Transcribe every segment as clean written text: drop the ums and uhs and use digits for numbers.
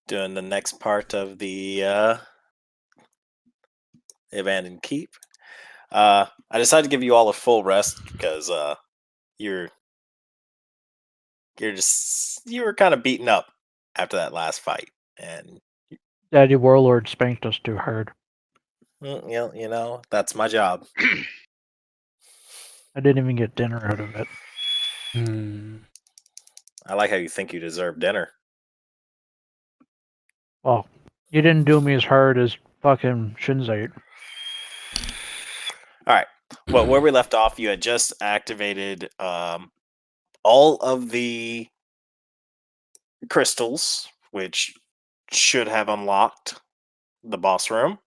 doing the next part of the abandoned keep. I decided to give you all a full rest because you're you were kind of beaten up after that last fight, and Daddy Warlord spanked us too hard. you know that's my job. I didn't even get dinner out of it. I like how you think you deserve dinner. Well, you didn't do me as hard as fucking Shinzite. All right. Well, where we left off, you had just activated all of the crystals, which should have unlocked the boss room.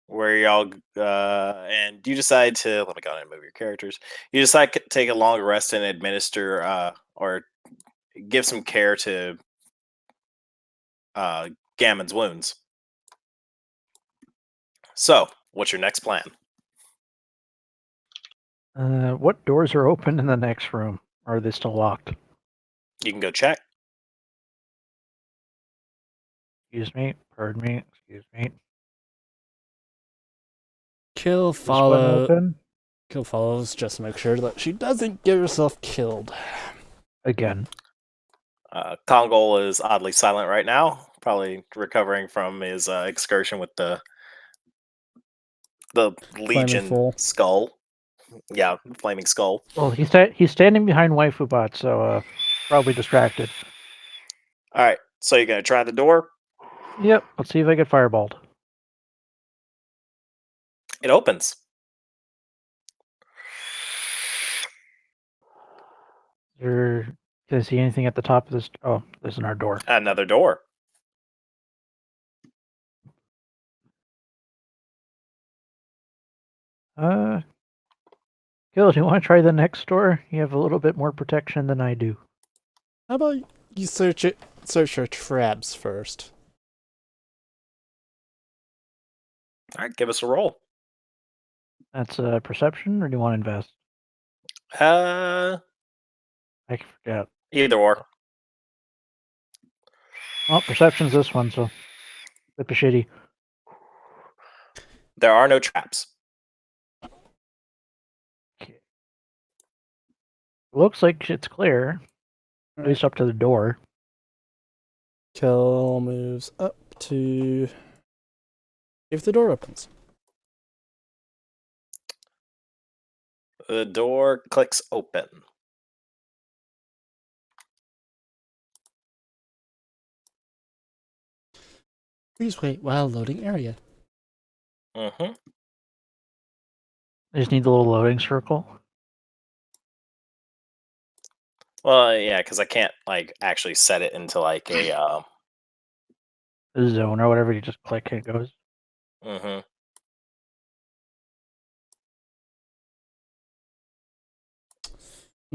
Where y'all and you decide to let me go ahead and move your characters. You decide to take a long rest and administer or give some care to Gammon's wounds. So, what's your next plan? What doors are open in the next room? Or are they still locked? You can go check. Excuse me. Pardon me. Excuse me. Kill This one open? Kill follows just to make sure that she doesn't get herself killed. Again. Kongol is oddly silent right now, probably recovering from his excursion with the Legion Fool. skull. Yeah, flaming skull. Well, he's standing behind Waifu Bot, so probably distracted. All right, so you're gonna try the door. Yep. Let's see if I get fireballed. It opens. Can I see anything at the top of this? Oh, there's another door. Another door. Gil, do you want to try the next door? You have a little bit more protection than I do. How about you search your traps first? All right, give us a roll. That's perception, or do you want to invest? I forget. Either or. Well, perception's this one, so flip a shitty. There are no traps. Looks like it's clear. At least up to the door. Kill moves up to if the door opens. The door clicks open. Please wait while loading area. Mm-hmm. I just need the little loading circle. Well, yeah, because I can't like actually set it into like a The zone or whatever. You just click, it goes. Mm-hmm.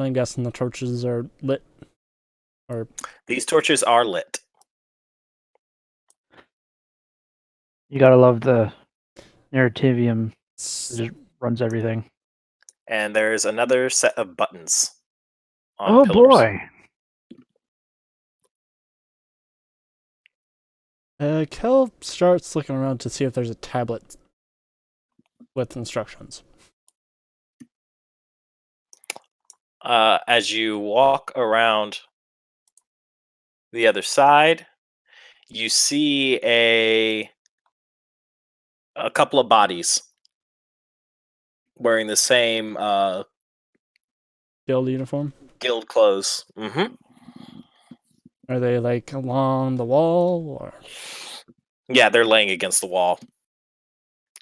I'm guessing the torches are lit. Or These torches are lit. You gotta love the narrativium. It just runs everything. And there's another set of buttons on Oh pillars. Boy! Kel starts looking around to see if there's a tablet with instructions. As you walk around the other side, you see a couple of bodies wearing the same Guild uniform? guild clothes. Mm-hmm. Are they like along the wall or? Yeah, they're laying against the wall.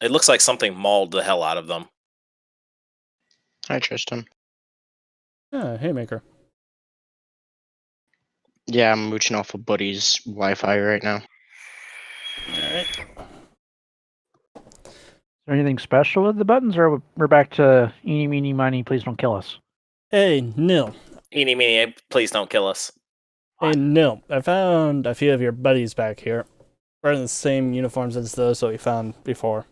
It looks like something mauled the hell out of them. Hi, Tristan. Yeah, Haymaker. Yeah, I'm mooching off of Buddy's Wi-Fi right now. Alright. Is there anything special with the buttons, or we're back to eeny, meeny, miny, please don't kill us? Hey, Nil. Eeny, meeny, please don't kill us. Hey, Nil. I found a few of your buddies back here. Wearing the same uniforms as those that we found before.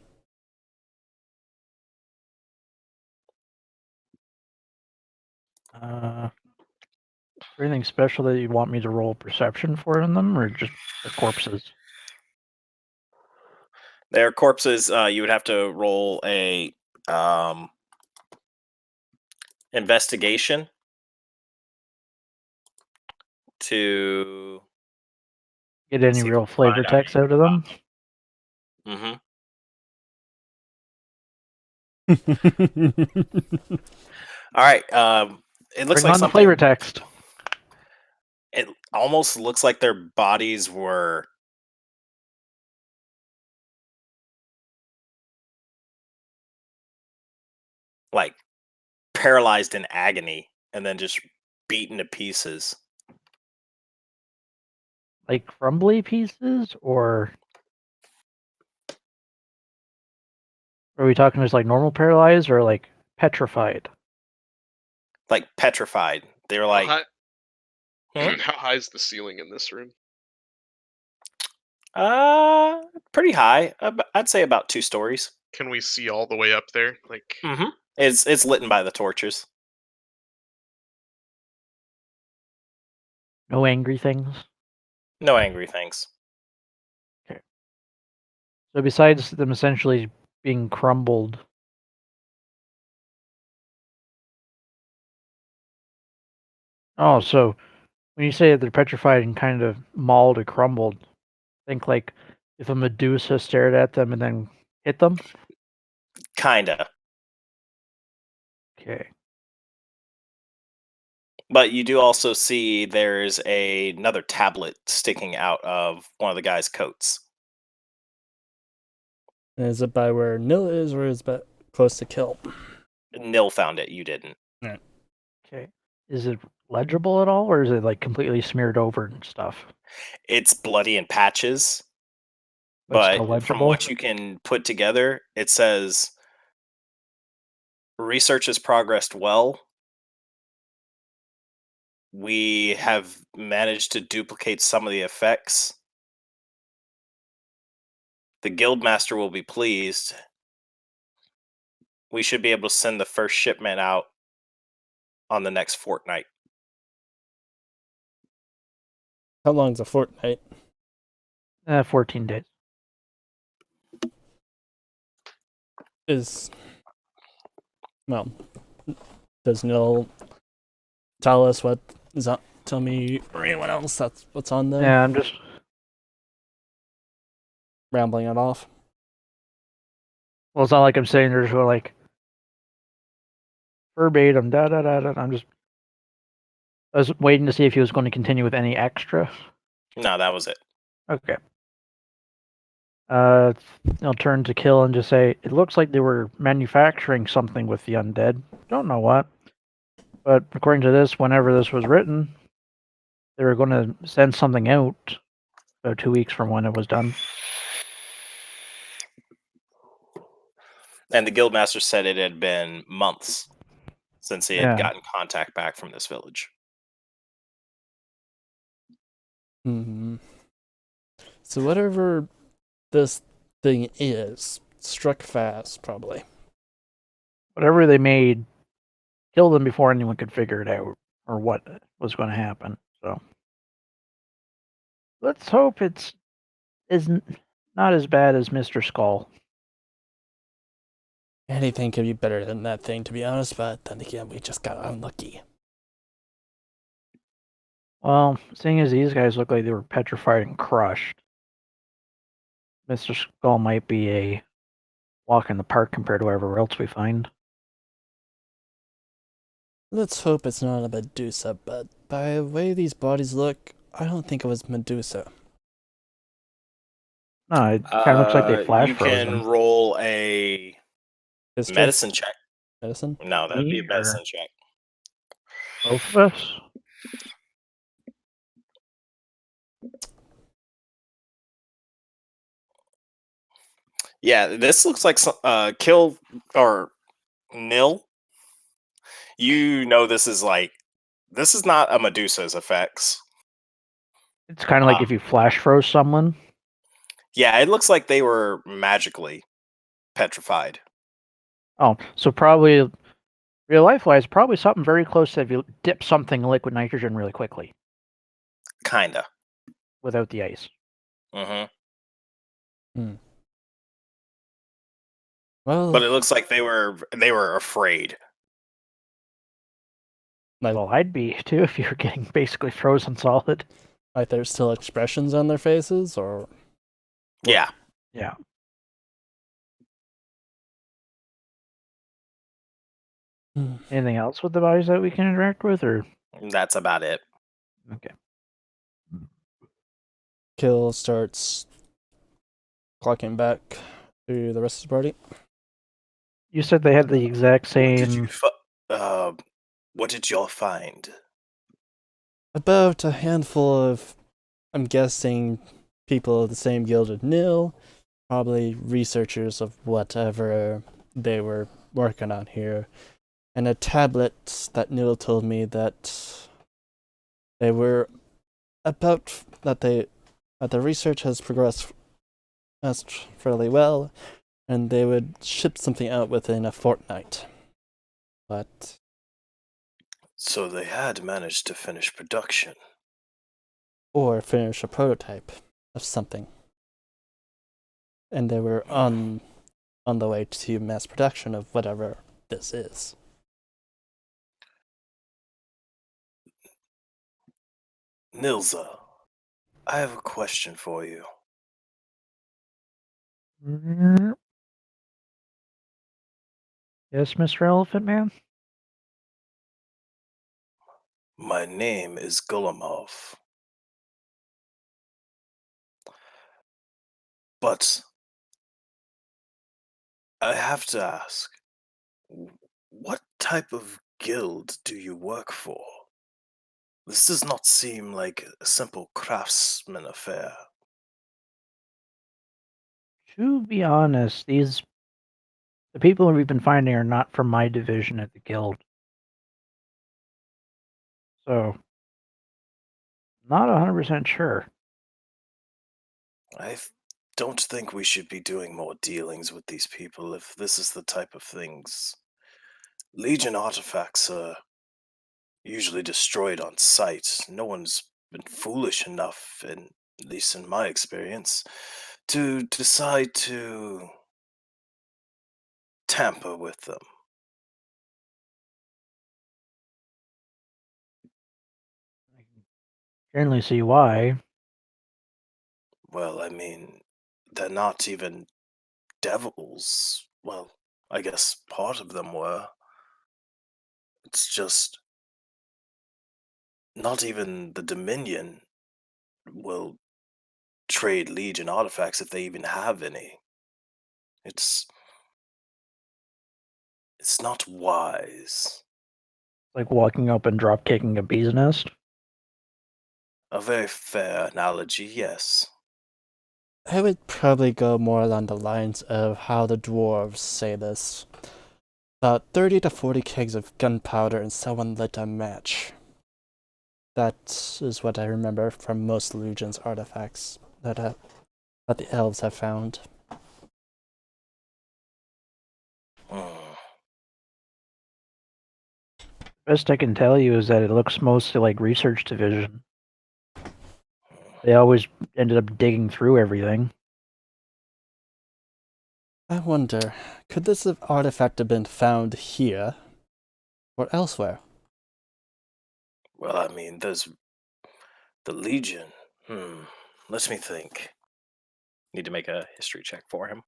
there anything special that you want me to roll perception for in them, or just the corpses? Their corpses, you would have to roll a investigation to. Get any See if real we can flavor find out text out of them? Mm-hmm. All right. It looks Bring like on the something. flavor text. It almost looks like their bodies were like paralyzed in agony and then just beaten to pieces. Like crumbly pieces, or are we talking just like normal paralyzed, or like petrified? Like petrified. They were like, How Hmm? how high is the ceiling in this room? pretty high. I'd say about 2 stories. Can we see all the way up there? Like, Mm-hmm. It's lit by the torches. No angry things. No angry things. So besides them essentially being crumbled, oh, so when you say they're petrified and kind of mauled or crumbled, think like if a Medusa stared at them and then hit them. Kinda. Okay. But you do also see there's another tablet sticking out of one of the guy's coats. Is it by where Nil is, or is it close to Kill? Nil found it. You didn't. Okay. Is it legible at all, or is it like completely smeared over and stuff? It's bloody in patches, But still but from legible? what you can put together, it says research has progressed well. We have managed to duplicate some of the effects. The guildmaster will be pleased. We should be able to send the first shipment out on the next fortnight. How long's a fortnight? 14 days. Well, does Nil tell us what is on? Tell me or anyone else that's what's on there? Yeah, I'm just Rambling it off. well, it's not like I'm saying there's like verbatim da da da da. I was waiting to see if he was going to continue with any extra. No, that was it. Okay. I'll turn to Kill and just say, it looks like they were manufacturing something with the undead. Don't know what. But according to this, whenever this was written, they were going to send something out about 2 weeks from when it was done. And the guildmaster said it had been months since he had Yeah. gotten contact back from this village. So whatever this thing is, struck fast, probably. Whatever they made, killed them before anyone could figure it out or what was going to happen. So let's hope it's not as bad as Mr. Skull. Anything could be better than that thing, to be honest, but then again, we just got unlucky. Well, seeing as these guys look like they were petrified and crushed, Mr. Skull might be a walk in the park compared to whatever else we find. Let's hope it's not a Medusa, but by the way these bodies look, I don't think it was Medusa. No, it kind of looks like they flash You frozen. can roll a History? medicine check. Medicine? No, that'd be a Me or- medicine check. Both of us? Yeah, this looks like kill or nil. You know, this is not a Medusa's effects. It's kind of like if you flash froze someone. Yeah, it looks like they were magically petrified. Oh, so probably Real life wise, probably something very close to if you dip something in liquid nitrogen really quickly Kinda. without the ice. Mm-hmm. Well, But it looks like they were afraid. like, Well, I'd be too if you're getting basically frozen solid. like there's still expressions on their faces, or Yeah. Yeah. Anything else with the bodies that we can interact with, or That's about it. okay? Kill starts clocking back to the rest of the party. You said they had the exact What did you same. what did y'all find? About a handful of, I'm guessing, people of the same guild as Nil, probably researchers of whatever they were working on here, and a tablet that Nil told me that they were about that the research has progressed fairly well, and they would ship something out within a fortnight. But So they had managed to finish production. or finish a prototype of something. And they were on the way to mass production of whatever this is. Nilza, I have a question for you. Yes, Mr. Elephant Man. My name is Gulamov. But I have to ask, what type of guild do you work for? This does not seem like a simple craftsman affair. To be honest, the people we've been finding are not from my division at the guild. So, not 100% sure. Don't think we should be doing more dealings with these people if this is the type of things. Legion artifacts are usually destroyed on sight. No one's been foolish enough, at least in my experience, to decide to tamper with them. I can certainly see why. Well, I mean, they're not even devils. Well, I guess part of them were. It's just not even the Dominion will trade Legion artifacts if they even have any. It's not wise. Like walking up and drop kicking a bee's nest. A very fair analogy, yes. I would probably go more along the lines of how the dwarves say this. About 30 to 40 kegs of gunpowder and someone lit a match. That is what I remember from most Legion's artifacts that the elves have found. Hmm. Best I can tell you is that it looks mostly like research division. They always ended up digging through everything. I wonder, could this artifact have been found here or elsewhere? Well, I mean, there's the Legion. Let me think. Need to make a history check for him.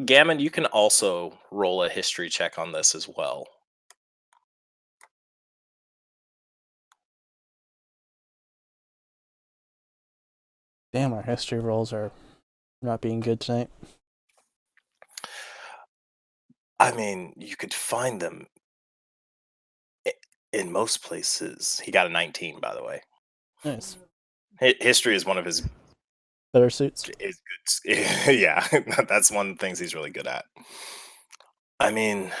Gammon, you can also roll a history check on this as well. Damn, our history rolls are not being good tonight. I mean, you could find them in most places. He got a 19, by the way. Nice. History is one of his Better suits. good. Yeah, that's one of the things he's really good at. I mean,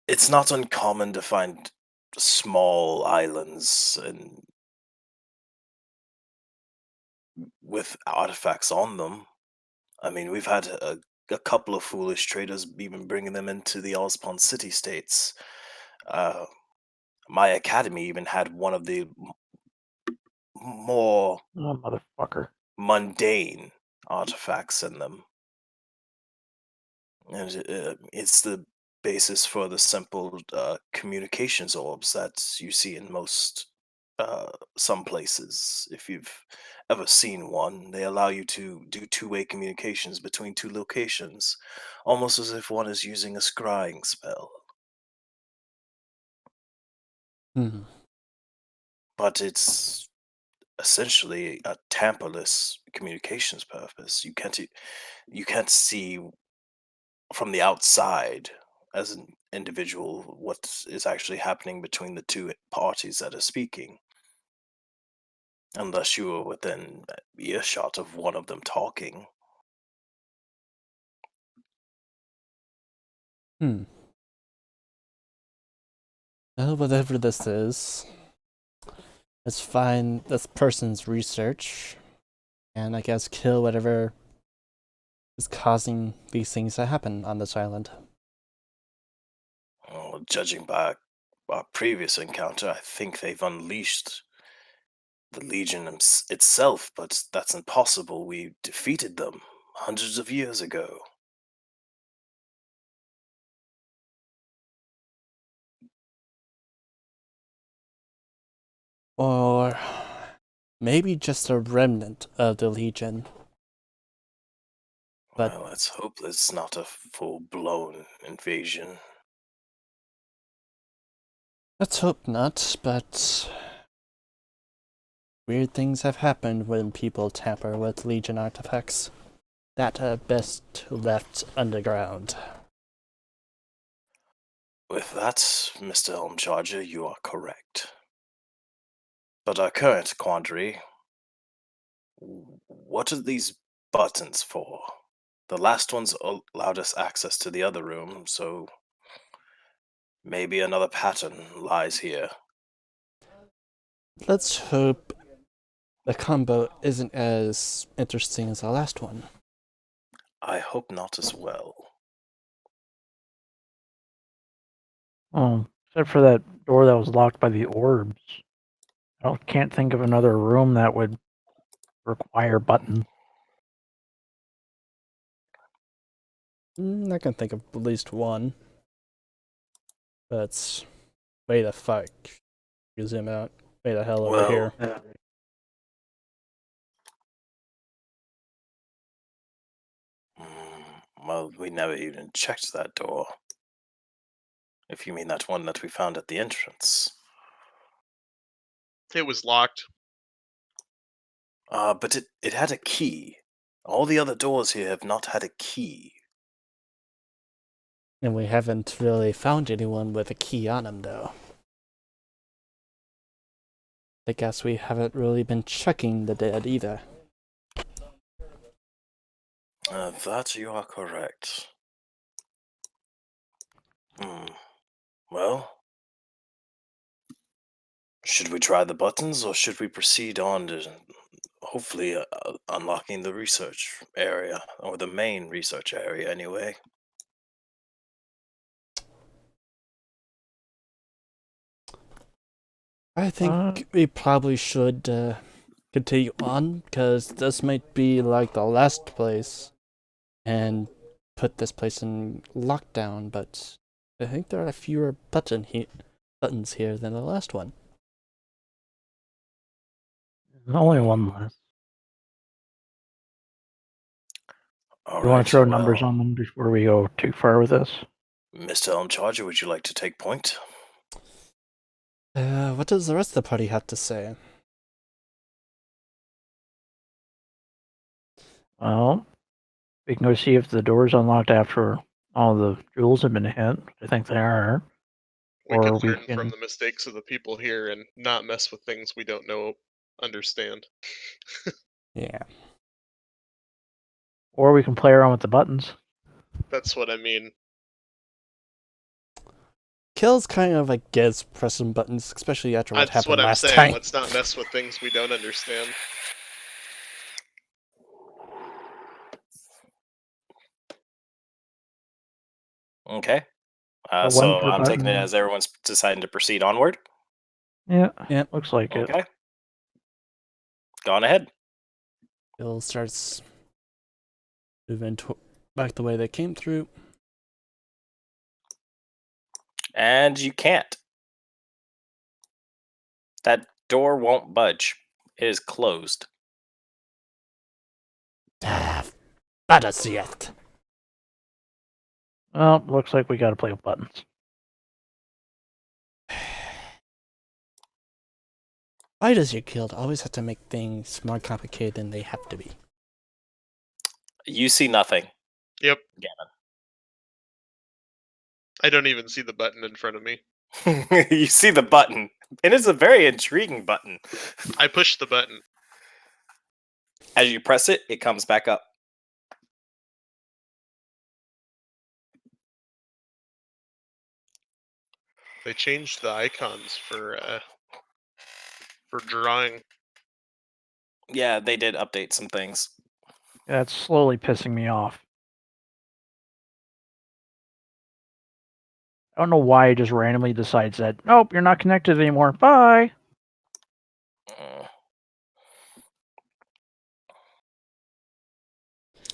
it's not uncommon to find small islands and with artifacts on them. I mean, we've had a couple of foolish traders even bringing them into the Ozpon city states. Uh, my academy even had one of the more Oh, motherfucker. mundane artifacts in them. And it's the basis for the simple communications orbs that you see in most some places. If you've ever seen one, they allow you to do two-way communications between two locations, almost as if one is using a scrying spell. Hmm. But it's essentially a tamperless communications purpose. You can't see from the outside as an individual what is actually happening between the two parties that are speaking, unless you are within earshot of one of them talking. Hmm. Well, whatever this is, let's find this person's research, and I guess kill whatever is causing these things to happen on this island. Well, judging by our previous encounter, I think they've unleashed the Legion itself, but that's impossible. We defeated them hundreds of years ago. Or maybe just a remnant of the Legion. But Well, let's hope it's not a full-blown invasion. let's hope not, but weird things have happened when people tamper with Legion artifacts that are best left underground. With that, Mr. Helm Charger, you are correct. But our current quandary, what are these buttons for? The last ones allowed us access to the other room, so maybe another pattern lies here. Let's hope the combo isn't as interesting as the last one. I hope not as well. Oh, except for that door that was locked by the orbs. Can't think of another room that would require buttons. I can think of at least one. But way the fuck. You zoom out. Way the hell over Well, here. well, we never even checked that door. If you mean that one that we found at the entrance. It was locked. But it had a key. All the other doors here have not had a key. And we haven't really found anyone with a key on him, though. I guess we haven't really been checking the dead either. That you are correct. Well, should we try the buttons or should we proceed on to hopefully unlocking the research area, or the main research area anyway? I think we probably should continue on, because this might be like the last place, and put this place in lockdown, but I think there are fewer buttons here than the last one. There's only one left. All You want right, to throw numbers well, on them before we go too far with this? Mr. Elm Charger, would you like to take point? What does the rest of the party have to say? Well, we can go see if the door's unlocked after all the jewels have been hit. I think they are. We Or could we learn can- from the mistakes of the people here and not mess with things we don't understand. Yeah. Or we can play around with the buttons. That's what I mean. Kill's kind of against pressing buttons, especially after what That's happened what I'm last saying. time. Let's not mess with things we don't understand. Okay. So So one per I'm taking it button. as everyone's deciding to proceed onward. Yeah. Yep. Looks like it. Okay. Go on ahead. Bill starts moving back the way they came through. And you can't. That door won't budge. It is closed. That's it. Well, looks like we got to play with buttons. Why does your guild always have to make things more complicated than they have to be? You see nothing. Yep. Gammon. I don't even see the button in front of me. You see the button. It is a very intriguing button. I push the button. As you press it, it comes back up. They changed the icons for drawing. Yeah, they did update some things. Yeah, it's slowly pissing me off. I don't know why it just randomly decides that, nope, you're not connected anymore. Bye. Mm.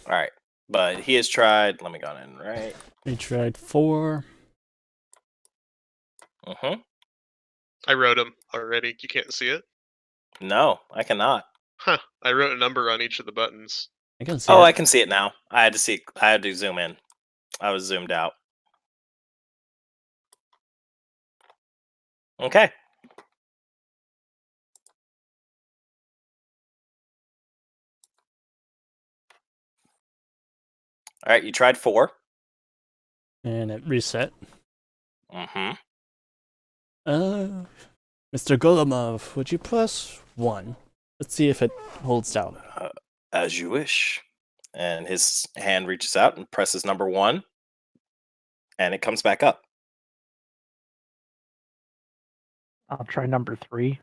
All right, but he has tried. Let me go in. Right. We tried 4. I wrote them already. You can't see it? No, I cannot. Huh. I wrote a number on each of the buttons. I can see Oh, it. I can see it now. I had to see. I had to zoom in. I was zoomed out. Okay. All right, you tried 4. And it reset. Mm-hmm. Mr. Golomov, would you press 1? Let's see if it holds down. As you wish. And his hand reaches out and presses number 1, and it comes back up. I'll try number 3.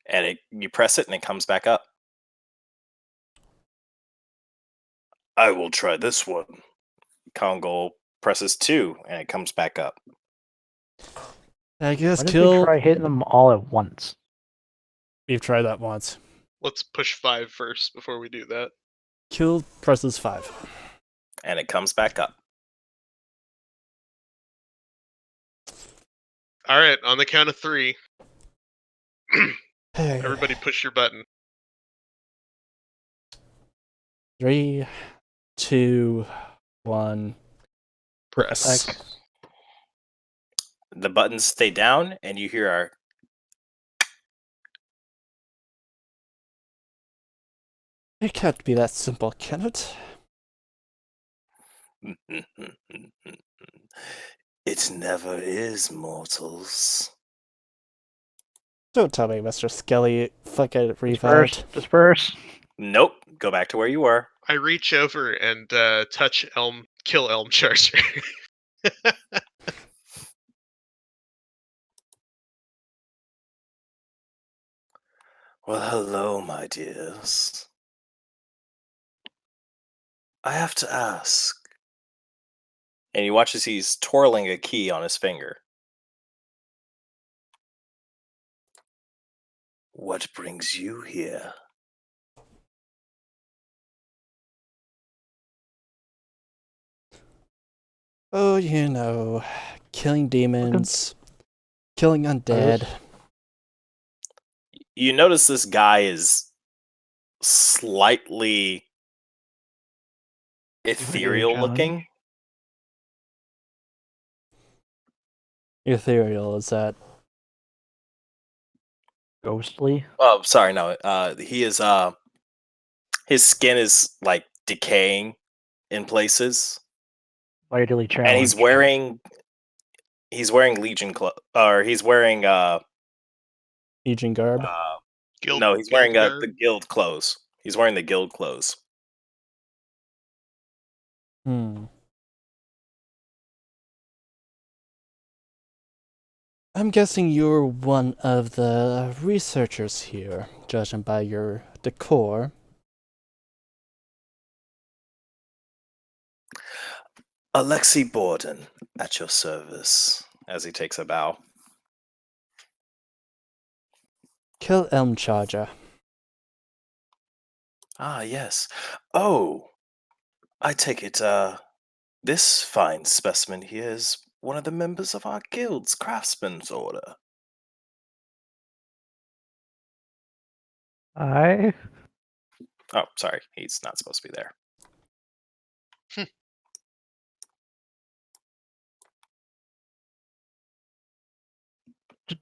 And you press it, and it comes back up. I will try this one. Kongol presses 2, and it comes back up. I guess Why don't kill. we try hitting them all at once? We've tried that once. Let's push 5 first before we do that. Kill presses 5. And it comes back up. All right, on the count of 3, Hey. everybody push your button. 3, 2, 1. Press. X. The buttons stay down, and you hear our. It can't be that simple, can it? It never is, mortals. Don't tell me, Mr. Skelly. Fucking Disperse. revived. Disperse. Nope. Go back to where you were. I reach over and kill Elm Charger. Well, hello, my dears. I have to ask. And you watch as he's twirling a key on his finger. What brings you here? Oh, you know, killing demons, killing undead. You notice this guy is slightly ethereal challenge. looking. Ethereal, is that? Ghostly. Oh, sorry, no. He is. His skin is like decaying in places, Vitally challenged. and he's wearing Legion or he's wearing Legion garb? no, he's wearing garb? the guild clothes. He's wearing the guild clothes. I'm guessing you're one of the researchers here, judging by your decor. Alexei Borden, at your service. As he takes a bow. Kill Elm Charger. Ah, yes. Oh, I take it, this fine specimen here is one of the members of our guild's craftsman's order. I Oh, sorry, he's not supposed to be there.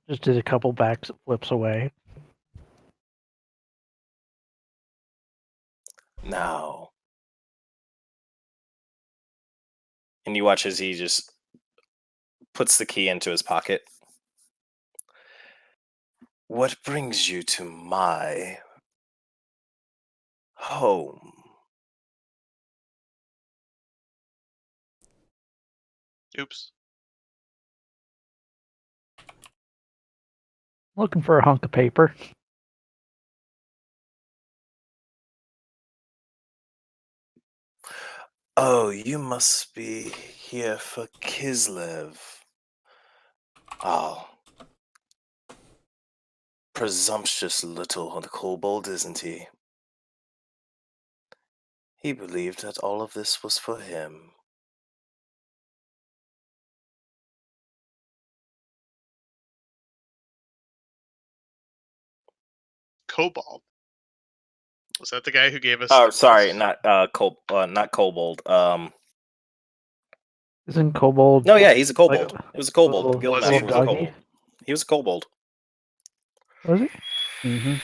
just did a couple back flips away. Now. And you watch as he just puts the key into his pocket. What brings you to my home? Oops. Looking for a hunk of paper. Oh, you must be here for Kislev. Oh, presumptuous little kobold, isn't he? He believed that all of this was for him. Cobalt. Was that the guy who gave us? Oh, the sorry, quest? not kobold. Isn't kobold? No, yeah, he's a kobold. Like, It was a kobold. The little- guildmaster little was a doggy? kobold. He was a kobold. Was he? Mm-hmm.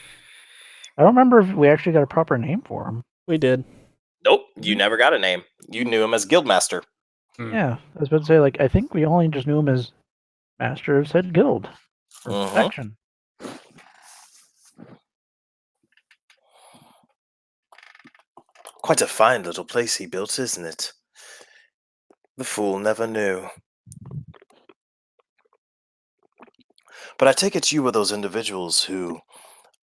I don't remember if we actually got a proper name for him. We did. Nope, you Mhm. never got a name. You knew him as guildmaster. Yeah, I was about to say, like, I think we only just knew him as Master of said guild or Mhm. section. Quite a fine little place he built, isn't it? The fool never knew. But I take it you were those individuals who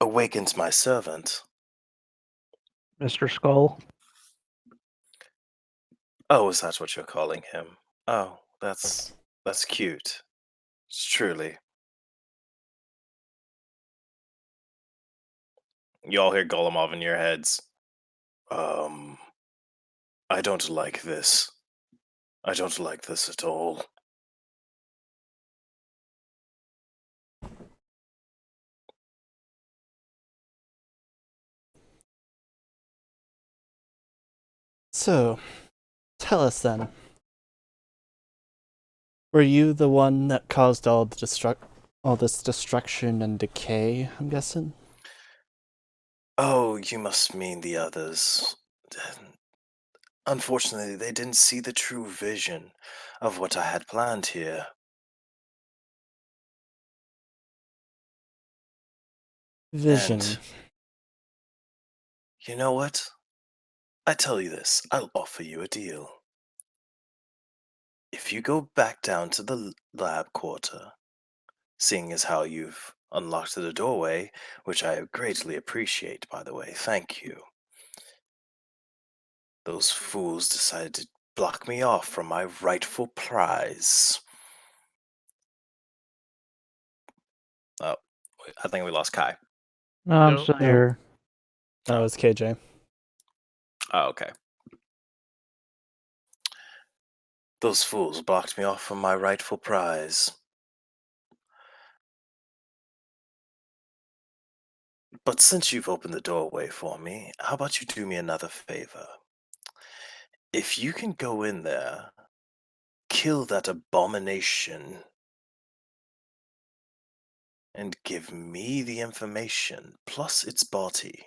awakened my servant. Mr. Skull. Oh, is that what you're calling him? Oh, that's cute. It's truly. You all hear Golemov in your heads. I don't like this. I don't like this at all. So, tell us then. Were you the one that caused all this destruction and decay, I'm guessing? Oh, you must mean the others. Unfortunately, they didn't see the true vision of what I had planned here. Vision. And you know what? I tell you this, I'll offer you a deal. If you go back down to the lab quarter, seeing as how you've unlocked the doorway, which I greatly appreciate, by the way, thank you. Those fools decided to block me off from my rightful prize. Oh, wait, I think we lost Kai. No, I'm No. still No. here. That was KJ. Oh, okay. Those fools blocked me off from my rightful prize. But since you've opened the doorway for me, how about you do me another favor? If you can go in there, kill that abomination, and give me the information plus its body,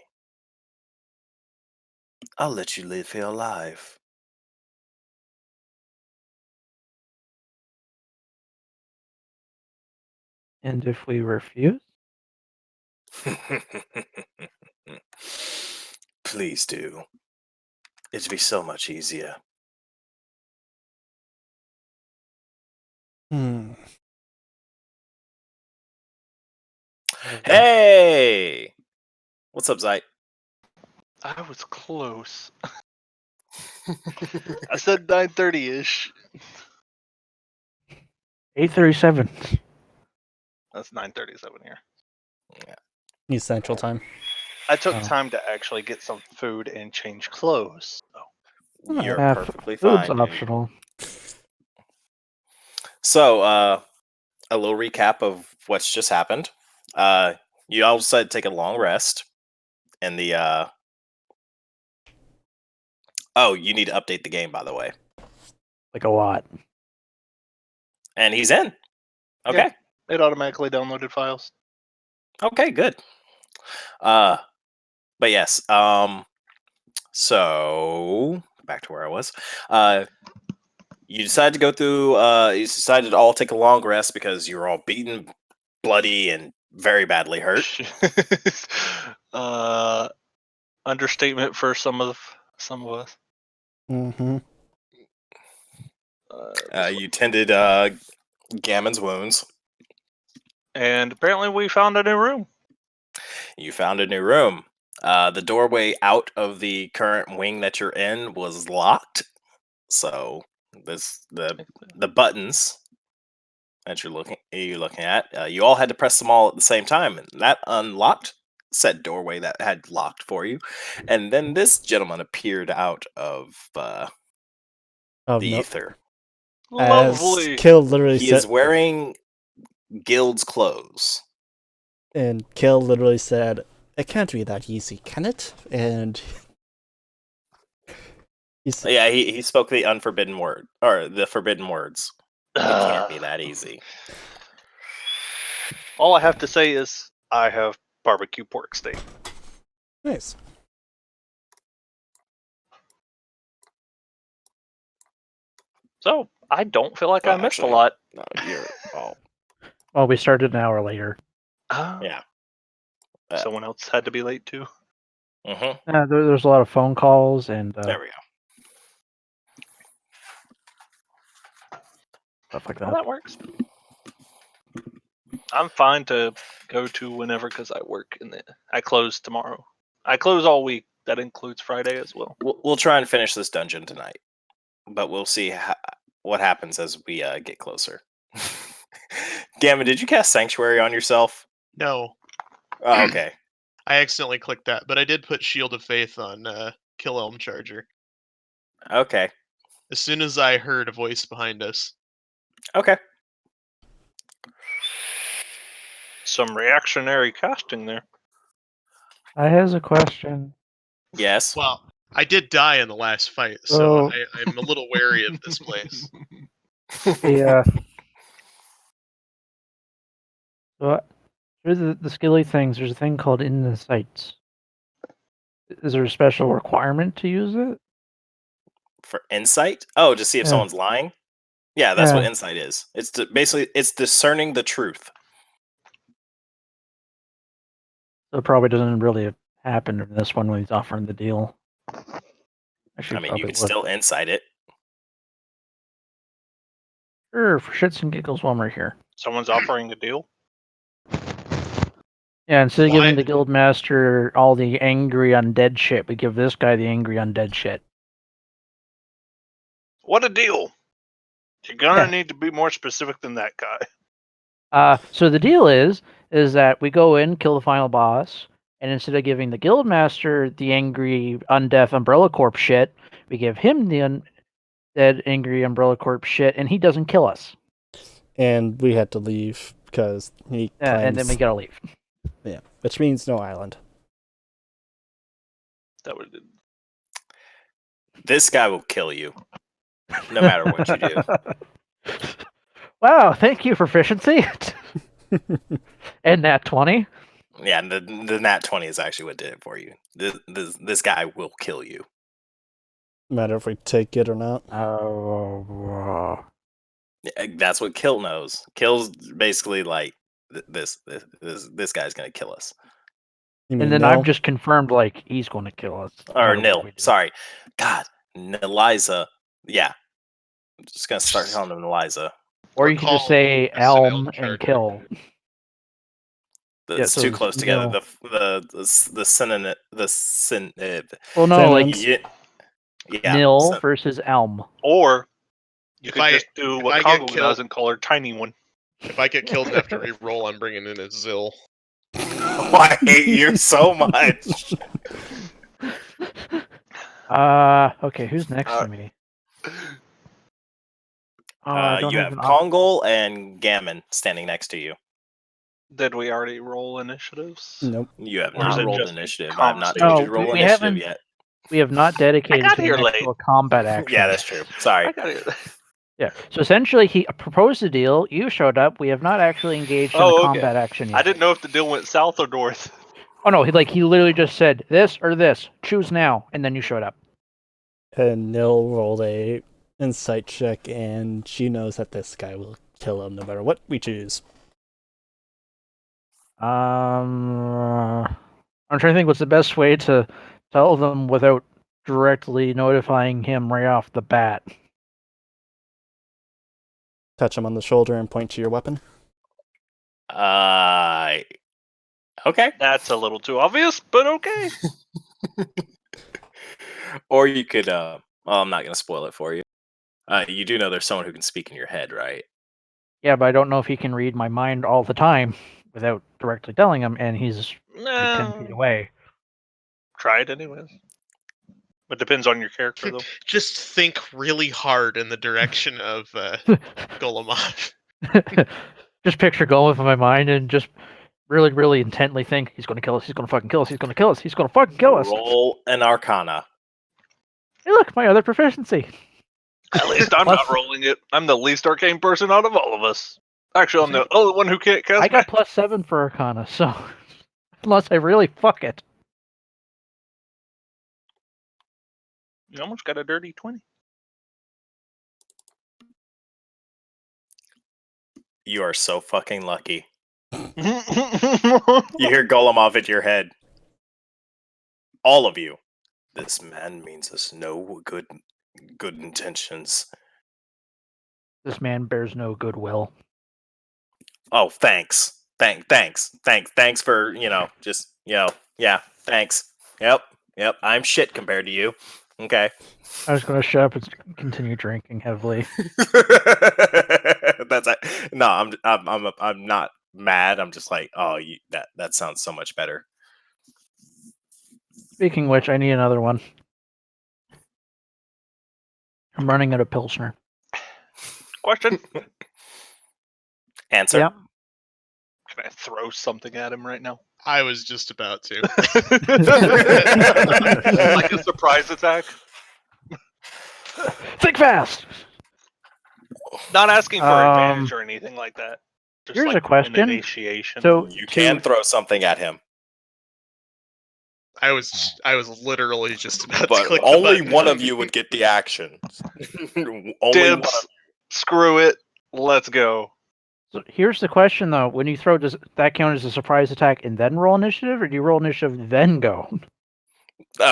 I'll let you live here alive. And if we refuse? Please do. It'd be so much easier. Hey! What's up, Zite? I was close. I said 9:30-ish. 8:37. That's 9:37 here. East Central Time. I took Oh. time to actually get some food and change clothes. So. You're Yeah, perfectly food's fine. dude. optional. So, a little recap of what's just happened. You all decided to take a long rest, and the oh, you need to update the game, by the way. Like a lot. And he's in. Okay. It automatically downloaded files. Okay, good. But yes, so back to where I was. You decided to go through you decided to all take a long rest because you were all beaten, bloody, and very badly hurt. Understatement for some of us. Mm-hmm. You tended Gammon's wounds. And apparently we found a new room. You found a new room. The doorway out of the current wing that you're in was locked. So the buttons that you're looking at, you all had to press them all at the same time, and that unlocked said doorway that had locked for you. And then this gentleman appeared out of Oh the no! ether. As Lovely. Kill literally He said, is wearing guild's clothes. and Kill literally said, "It can't be that easy, can it?" And he said, Yeah, he spoke the unforbidden word, or the forbidden words. It can't be that easy. All I have to say is I have barbecue pork steak. "Nice." So I don't feel like Well, I missed actually, a lot. No, you're all Well, we started an hour later. yeah. Someone else had to be late too. Mm-hmm. There's a lot of phone calls and There we go. stuff like Well, that. that works. I'm fine to go to whenever because I work I close tomorrow. I close all week. That includes Friday as well. We'll try and finish this dungeon tonight, but we'll see what happens as we get closer. Gammon, did you cast Sanctuary on yourself? No, Oh, okay. I accidentally clicked that, but I did put Shield of Faith on Kill Elm Charger Okay. as soon as I heard a voice behind us. Okay. Some reactionary casting there. I has a question. Yes. Well, I did die in the last fight, so I'm a little wary of this place. The through the skilly things, there's a thing called insights. Is there a special requirement to use it? For insight? Oh, to see if Yeah. someone's lying? Yeah, that's what Yeah. insight is. It's basically it's discerning the truth. So it probably doesn't really happen in this one when he's offering the deal. Actually, I mean, you probably can would. still insight it. Sure, for shits and giggles while we're here. Someone's offering a deal. Yeah, instead of Why- giving the guild master all the angry undead shit, we give this guy the angry undead shit. What a deal! You're gonna Yeah. need to be more specific than that, guy. So the deal is that we go in, kill the final boss, and instead of giving the guild master the angry undeath umbrella corp shit, we give him the undead angry umbrella corp shit, and he doesn't kill us. And we had to leave because he Yeah, claims, and then we gotta leave. yeah, which means no island. That would. This guy will kill you, no matter what you do. Wow, thank you, proficiency. And that 20. Yeah, and the nat 20 is actually what did it for you. This guy will kill you. Matter if we take it or not. Oh. That's what Kill knows. Kill's basically like this guy's gonna kill us. You mean And then no? I've just confirmed, like, he's going to kill us. no Or matter what Nil. we do. Sorry. God, Eliza. Yeah. I'm just gonna start calling him Eliza. Or Or you can just call say a Elm Elm Charger. and kill. It's so too it's close together. Nil. The synonym the syn Well, no, like, Synonyms. yeah, Yeah. Nil so- versus Elm. Or you If could I- just do if what I get Congo killed- does and call her Tiny One. If I get killed and have to re-roll, I'm bringing in a Zill. Oh, I hate you so much. Okay, who's next to me? I don't You have an Kongol and Gammon standing next to you. Did we already roll initiatives? Nope. You have Or is not it rolled just initiative. I have not conversation? told you No, to roll we initiative haven't- yet. We have not dedicated got to the here next late. to a combat action. Yeah, that's true. Sorry. I got it. Yeah. So essentially, he proposed a deal. You showed up. We have not actually engaged in Oh, a okay. combat action yet. I didn't know if the deal went south or north. Oh no, he literally just said this or this. Choose now, and then you showed up. And Nil rolled a insight check, and she knows that this guy will kill him no matter what we choose. I'm trying to think what's the best way to tell them without directly notifying him right off the bat. Touch him on the shoulder and point to your weapon. Okay. That's a little too obvious, but okay. Or you could. Well, I'm not going to spoil it for you. You do know there's someone who can speak in your head, right? Yeah, but I don't know if he can read my mind all the time without directly telling him, and he's like 10 feet No. away. Try it anyways. It depends on your character, though. Just think really hard in the direction of Golomov. Just picture going in my mind and just really, really intently think he's going to kill us. He's going to fucking kill us. He's going to kill us. He's going to fucking kill us. Roll an Arcana. Hey, look, my other proficiency. At least I'm not rolling it. I'm the least arcane person out of all of us. Actually, I'm the only one who can't cast I got magic. +7 for Arcana, so unless I really fuck it. You almost got a dirty 20. You are so fucking lucky. You You hear Golomov at your head. All of you. This man means us no good intentions. This man bears no goodwill. Oh, thanks. Thanks for, just, yeah, thanks. Yep. I'm shit compared to you. Okay. I was going to shut up and continue drinking heavily. That's it. No, I'm not mad. I'm just like, oh, that sounds so much better. Speaking of which, I need another one. I'm running out of Pilsner. Question? Answer. Yeah. Can I throw something at him right now? I was just about to. Like a surprise attack? Think fast! Not asking for advantage or anything like that. Just here's like a question. An initiation. So You can throw something at him, I was literally just about to but click the only button. one of you would get the action. Only one Dibs. of Screw it. Let's go. So here's the question, though. When you throw, does that count as a surprise attack and then roll initiative, or do you roll initiative then go?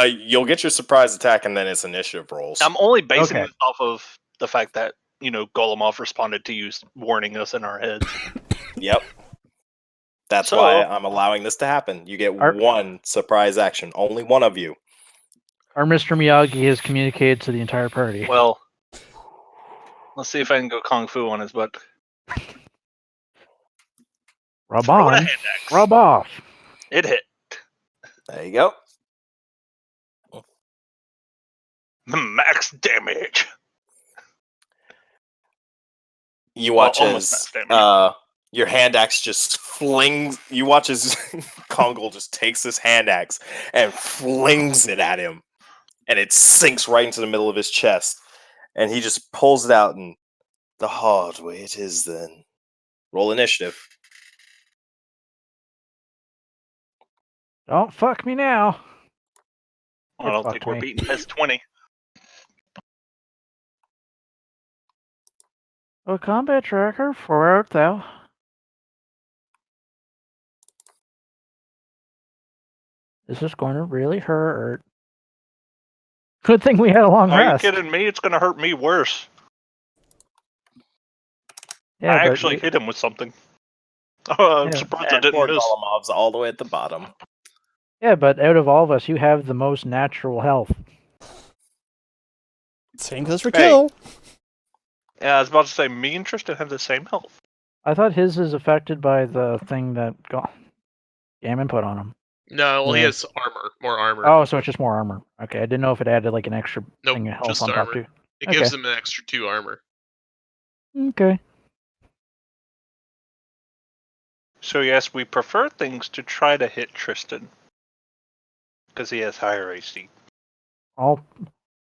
You'll get your surprise attack and then it's initiative rolls. I'm only basing Okay. this off of the fact that, Golomov responded to you warning us in our heads. Yep. That's So- why I'm allowing this to happen. You get one surprise action. Only one of you. Our Mr. Miyagi has communicated to the entire party. Well, let's see if I can go Kung Fu on his butt. Rub Throw in a on, hand axe. rub off. It hit. There you go. Max damage. You watch almost as max damage. your hand axe just flings. You watch as Kongol just takes this hand axe and flings it at him, and it sinks right into the middle of his chest. And he just pulls it out, and the hard way it is. Then roll initiative. Don't fuck me now. I don't fuck think we're me. beating his 20. A combat tracker, 4 art thou. This is going to really hurt. Good thing we had a long Are you rest. kidding me? It's going to hurt me worse. Yeah, I but actually you- hit him with something. I'm Yeah. surprised I And didn't poor miss. Golomov's all the way at the bottom. yeah, but out of all of us, you have the most natural health. Same goes for Hey. kill. Yeah, I was about to say, me and Tristan have the same health. I thought his is affected by the thing that Gammon put on him. No, well, he Yeah. has armor, more armor. Oh, so it's just more armor. Okay, I didn't know if it added like an extra Nope, thing of health just on top armor. too. It gives Okay. him an extra 2 armor. Okay. So yes, we prefer things to try to hit Tristan. Because he has higher AC. All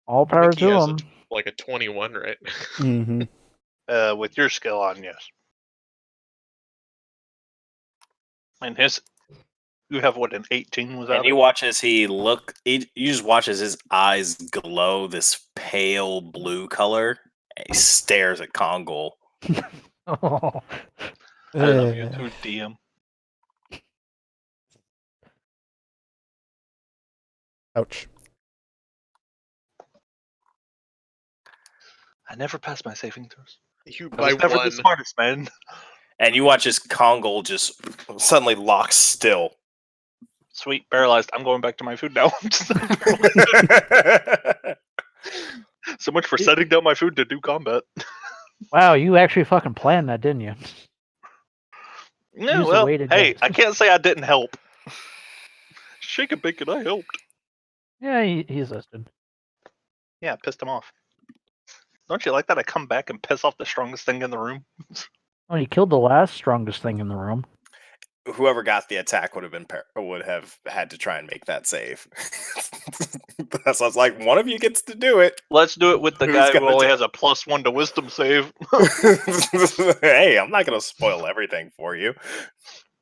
I power think he to has him. like a 21, right? Mm-hmm. With your skill on, yes. And you have what, an 18 without And you watch as you just watch as his eyes glow this pale blue color. And he stares at Kongol. Oh. I love you too, DM. Ouch. I never passed my saving throws. You I by was never the 1. smartest, man. And you watch as Kongol just suddenly locks still. Sweet, paralyzed. I'm going back to my food now. So much for setting down my food to do combat. Wow, you actually fucking planned that, didn't you? Yeah, Use the well, weighted hey, dice. I can't say I didn't help. Shake and bake and I helped. Yeah, he's listed. Yeah, pissed him off. Don't you like that I come back and piss off the strongest thing in the room? Oh, he killed the last strongest thing in the room. Whoever got the attack would have had to try and make that save. So it's like one of you gets to do it. Let's do it with the Who's guy who gonna only ta- has a +1 to wisdom save. Hey, I'm not gonna spoil everything for you.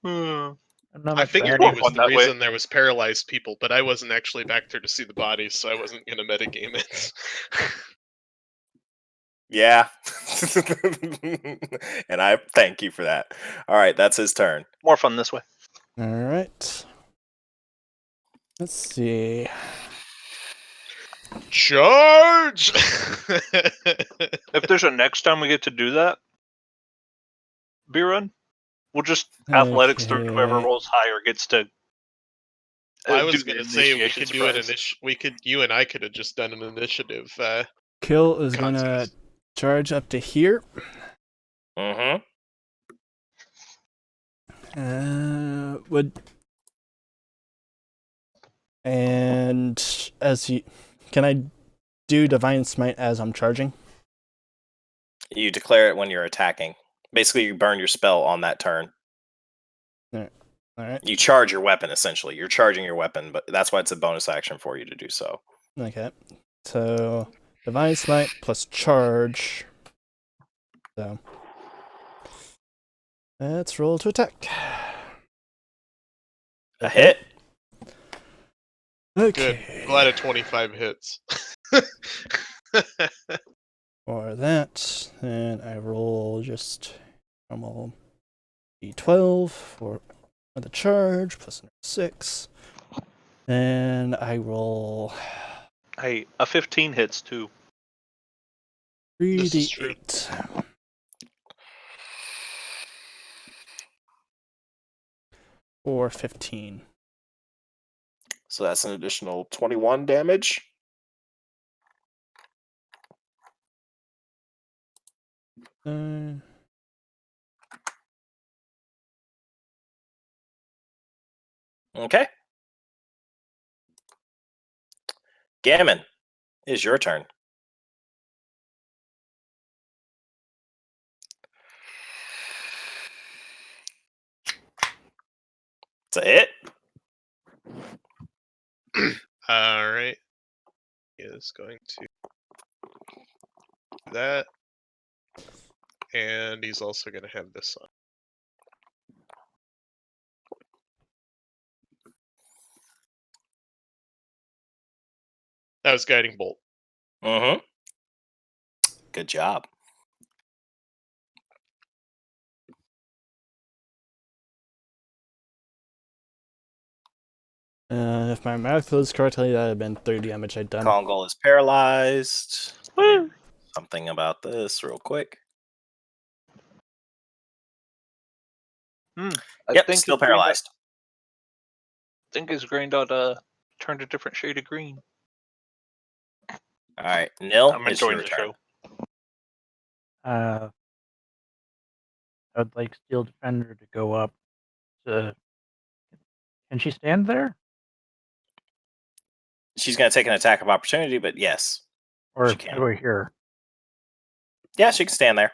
I Not figured bad. he More was fun the that way. reason there was paralyzed people, but I wasn't actually back there to see the bodies, so I wasn't gonna metagame it. Yeah. And I thank you for that. All right, that's his turn. More fun this way. All right. Let's see. Charge! If there's a next time we get to do that, B-run, we'll just athletics through whoever Okay. rolls higher gets to. I do was the gonna say we initiation could do an surprise. you and I could have just done an initiative. Kill is gonna Contest. charge up to here. Mm-hmm. And can I do Divine Smite as I'm charging? You declare it when you're attacking. Basically, you burn your spell on that turn. All right. You charge your weapon, essentially. You're charging your weapon, but that's why it's a bonus action for you to do so. Okay. So Divine Smite plus charge. So let's roll to attack. A hit. Okay. Good. Glad a 25 hits. For that, then I roll just normal d12 for the charge plus 6. Then I roll Hey, a 15 hits too. This is true. 3d8 for 15. So that's an additional 21 damage. Okay. Gammon, it is your turn. It's a hit. All right. He is going to do that, and he's also going to have this on. That was guiding bolt. Mm-hmm. Good job. If my math was correctly, that would have been 30 damage I'd done. Kongol is paralyzed. Woo. Something about this real quick. I Yep, think still his green dot- paralyzed. I think his green dot turned a different shade of green. All right, Nil, I'm it's your enjoying the turn. show. I'd like Steel Defender to go up to. Can she stand there? She's going to take an attack of opportunity, but yes. Or She can. over here? Yeah, she can stand there.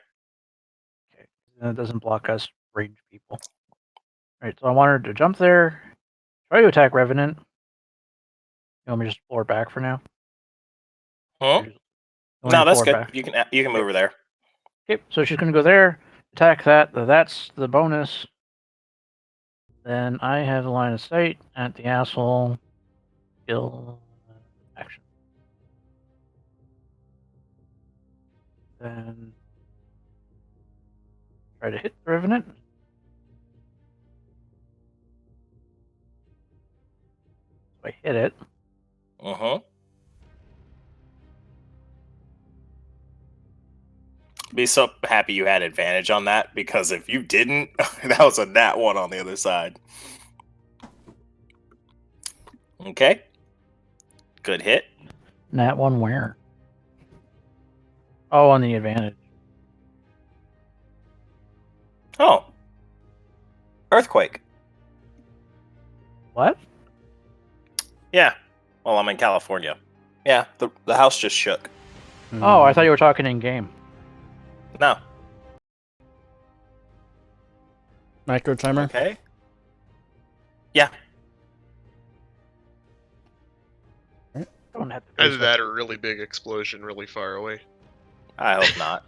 Okay. And it doesn't block us range people. Alright, so I want her to jump there, try to attack Revenant. You want me to just pull her back for now? Huh? Or just- you want me No, to that's pull her good. back? You can move her there. Okay, so she's gonna go there, attack that. That's the bonus. Then I have the line of sight at the asshole. Skill action. Then try to hit the Revenant. So I hit it. Uh-huh. Be so happy you had advantage on that, because if you didn't, that was a nat 1 on the other side. Okay. Good hit. Nat one where? Oh, on the advantage. Oh. Earthquake. What? Yeah. Well, I'm in California. Yeah, the house just shook. Oh, I thought you were talking in game. No. Micro timer. Okay. Yeah. Don't have to do Either so. that or a really big explosion really far away. I hope not.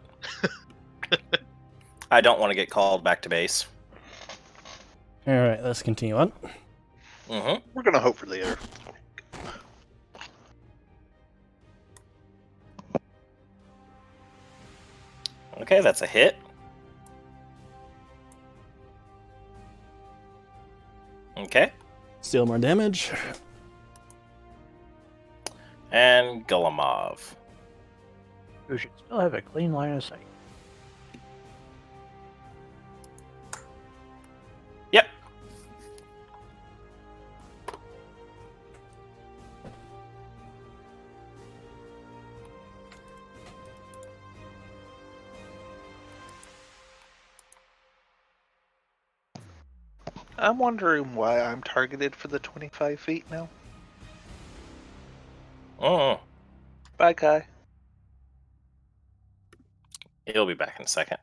I don't want to get called back to base. All right, let's continue on. Mm-hmm. We're gonna hope for the air. Okay, that's a hit. Okay. Steal more damage. And Gulamov. You should still have a clean line of sight. Yep. I'm wondering why I'm targeted for the 25 feet now. Oh, Bye, Kai. he'll be back in a second.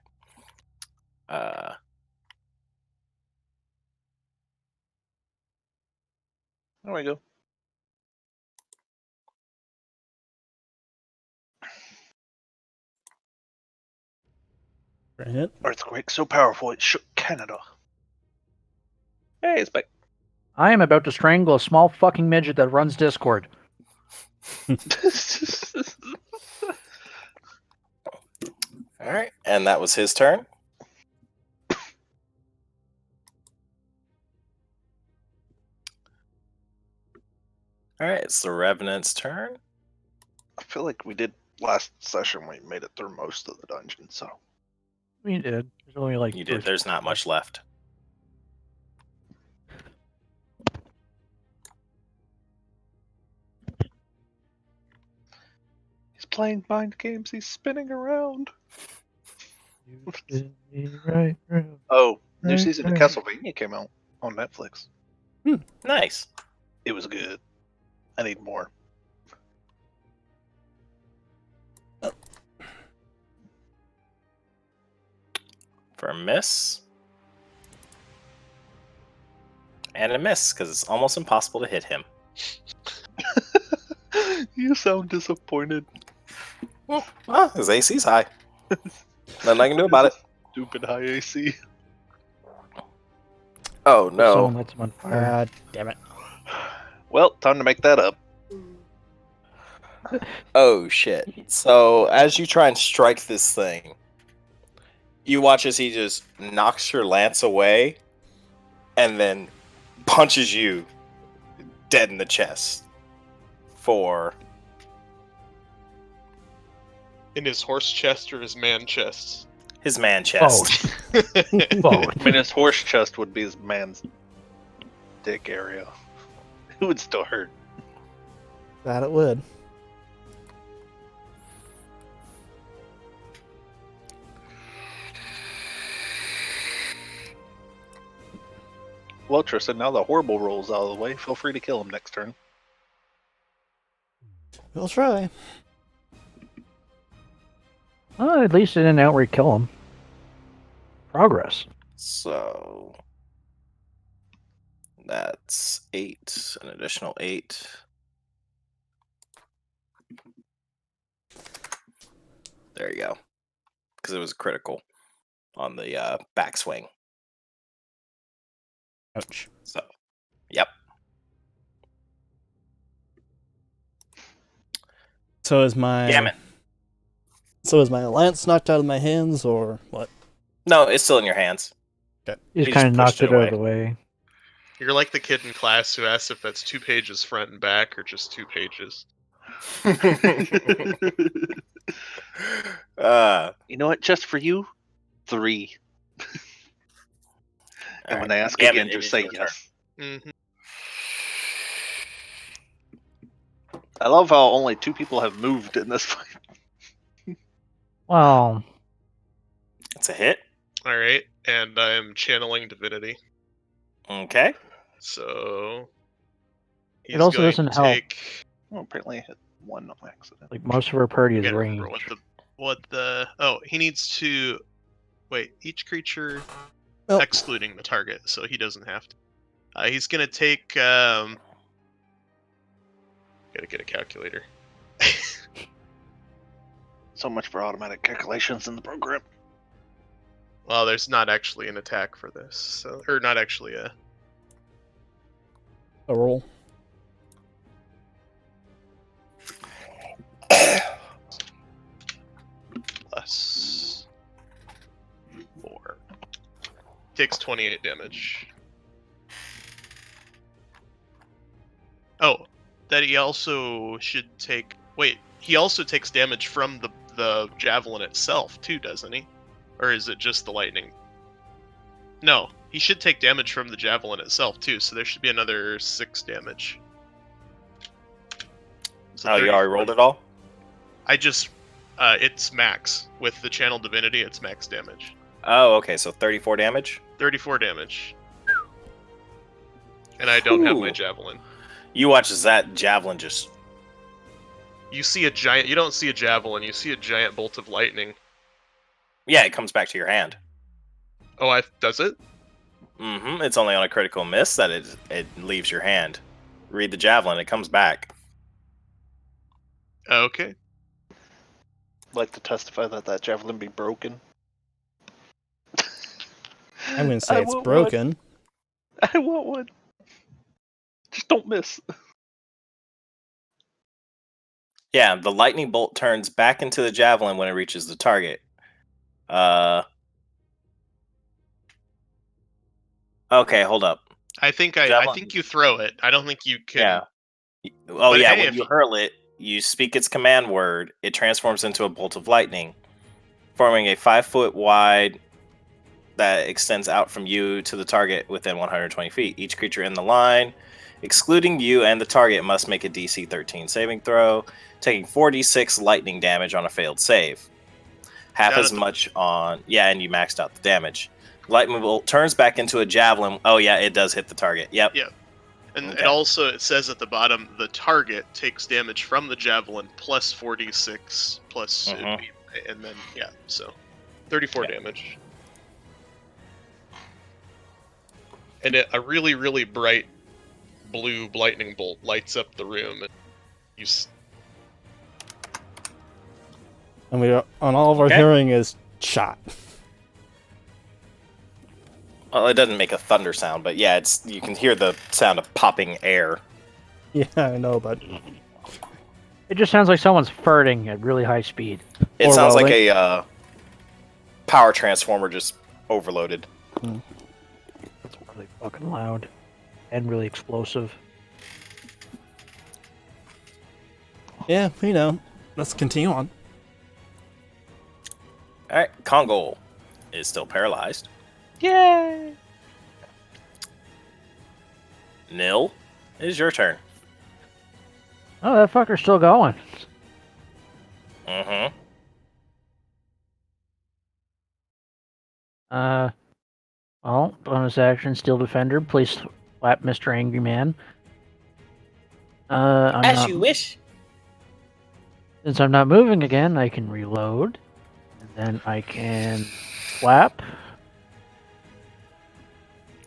There we go. For a hit. Earthquake so powerful it shook Canada. Hey, it's back. I am about to strangle a small fucking midget that runs Discord. All right, and that was his turn. All right, it's the Revenant's turn. I feel like we did last session. We made it through most of the dungeon, so We did. There's only like You two or did. There's three not much left. he's playing mind games. He's spinning around. You spin me right round. Oh, new Right, season of right. Castlevania came out on Netflix. Nice. It was good. I need more. For a miss. And a miss, because it's almost impossible to hit him. You sound disappointed. Well, his AC's high. Nothing I can do about it. Stupid high AC. Oh, Someone no. lights him on fire. God damn it. Well, time to make that up. Oh, shit. So, as you try and strike this thing, you watch as he just knocks your lance away and then punches you dead in the chest for... In his horse chest or his man chest? his man chest. Both. I mean, his horse chest would be his man's dick area. It would still hurt. That it would. Well, Tristan, now the horrible roll's out of the way. Feel free to kill him next turn. We'll try. Well, at least it didn't outright kill him. Progress. So that's 8, an additional 8. There you go. Because it was critical on the backswing. Ouch. So, yep. So is my Gammon. So is my lance knocked out of my hands, or what? No, it's still in your hands. Okay. You He just kind of just pushed knocked it it out of the way. You're like the kid in class who asks if that's 2 pages front and back or just 2 pages. You know what? Just for you, 3. And when they ask Gammon, again, it just is say your turn. yes. hmm I love how only 2 people have moved in this fight. Well, It's a hit. All right, and I'm channeling divinity. Okay. So he's it also going doesn't to help. take. Well, apparently I hit 1 on accident. Like most of our party is Again, range. what the? Oh, he needs to. Wait, each creature Well, excluding the target, so he doesn't have to. He's gonna take. Gotta get a calculator. So much for automatic calculations in the program. Well, there's not actually an attack for this, so or not actually a. a roll. Plus 4. Takes 28 damage. Oh, that he also should take. Wait, he also takes damage from the javelin itself too, doesn't he? Or is it just the lightning? No, he should take damage from the javelin itself too. So there should be another 6 damage. So Oh, you already 34. rolled it all? I just. It's max. With the channel divinity, it's max damage. Oh, okay. So 34 damage? 34 damage. And I don't have my Ooh. javelin. You watch as that javelin just... You see a giant. You don't see a javelin. You see a giant bolt of lightning. Yeah, it comes back to your hand. Oh, does it? Mm-hmm. It's only on a critical miss that it leaves your hand. Read the javelin. It comes back. Okay. I'd like to testify that javelin be broken. I'm going to say I it's want broken. one. I want one. Just don't miss. Yeah, the lightning bolt turns back into the javelin when it reaches the target. Okay, hold up. I think Javelin. think you throw it. I don't think you can. Yeah. Oh, But yeah, hey, when if you you- hurl it, you speak its command word, it transforms into a bolt of lightning, forming a 5-foot wide that extends out from you to the target within 120 feet. Each creature in the line, excluding you and the target, must make a DC 13 saving throw, taking 4d6 lightning damage on a failed save. Half Down as at the- much on... Yeah, and you maxed out the damage. Lightning bolt turns back into a javelin. Oh, yeah, it does hit the target. Yep. Yeah. And Okay. it also it says at the bottom the target takes damage from the javelin plus 4d6 plus Mhm. and then yeah, so 34 Yeah. damage. And a really really bright blue lightning bolt lights up the room and you And we are, on all of our Okay. hearing is shot. Well, it doesn't make a thunder sound, but yeah, it's you can hear the sound of popping air. Yeah, I know, but It just sounds like someone's farting at really high speed. It Or sounds like welding. a power transformer just overloaded. It's really fucking loud and really explosive. yeah, let's continue on. All right, Congo is still paralyzed. Yay! Nil, it is your turn. Oh, that fucker's still going. Mm-hmm. Well, bonus action, Steel Defender. Please slap Mr. Angry Man. I'm As not, you wish. since I'm not moving again, I can reload. And then I can slap.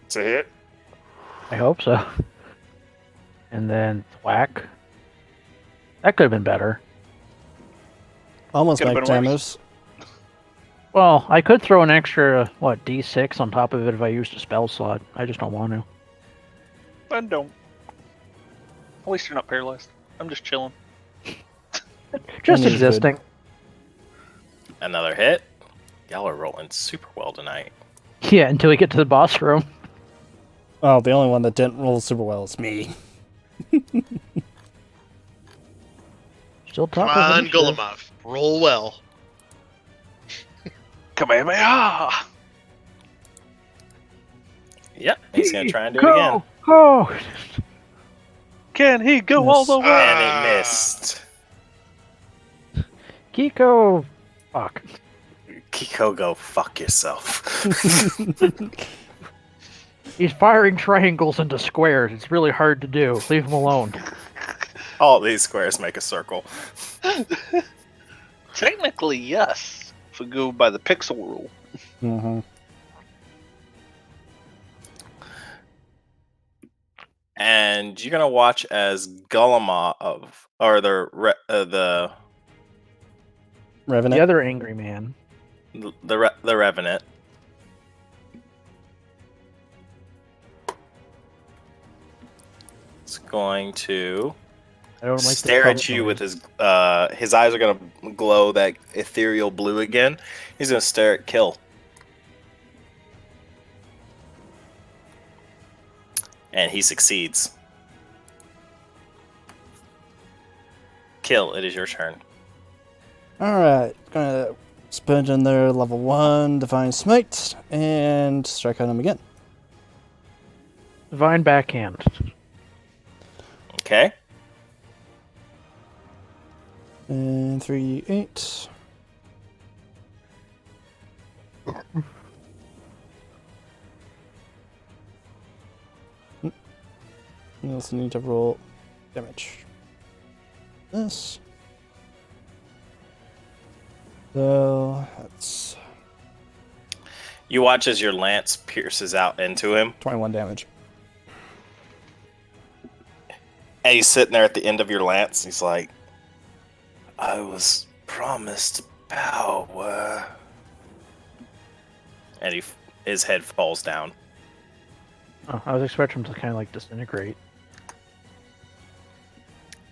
It's a hit. I hope so. And then thwack. That could have been better. Almost Could've make been worse. damage. Well, I could throw an extra, D6 on top of it if I used a spell slot. I just don't want to. But don't. At least you're not paralyzed. I'm just chilling. Just Indeed. existing. Another hit. Y'all are rolling super well tonight. Yeah, until we get to the boss room. Oh, the only one that didn't roll super well is me. Still Come top of on, initiative. Golemov. Roll well. Kamehameha! Yep, he's gonna try and do it Go! again. Go! Can he go all the way? And he Ah. missed. Kiko! Fuck. Kiko, go fuck yourself. He's firing triangles into squares. It's really hard to do. Leave him alone. All these squares make a circle. Technically, yes. If we go by the pixel rule. Mm-hmm. And you're gonna watch as Golemov, or the Revenant. The other angry man. Revenant. It's going to I don't like stare the at you with his eyes are gonna glow that ethereal blue again. He's gonna stare at Kill. And he succeeds. Kill, it is your turn. Alright, gonna spend in their level 1 Divine Smite and strike on him again. Divine backhand. Okay. And 3d8. You also need to roll damage. This. So that's You watch as your lance pierces out into him, 21 damage. and he's sitting there at the end of your lance. He's like, I was promised power. And his head falls down. Oh, I was expecting him to kind of like disintegrate.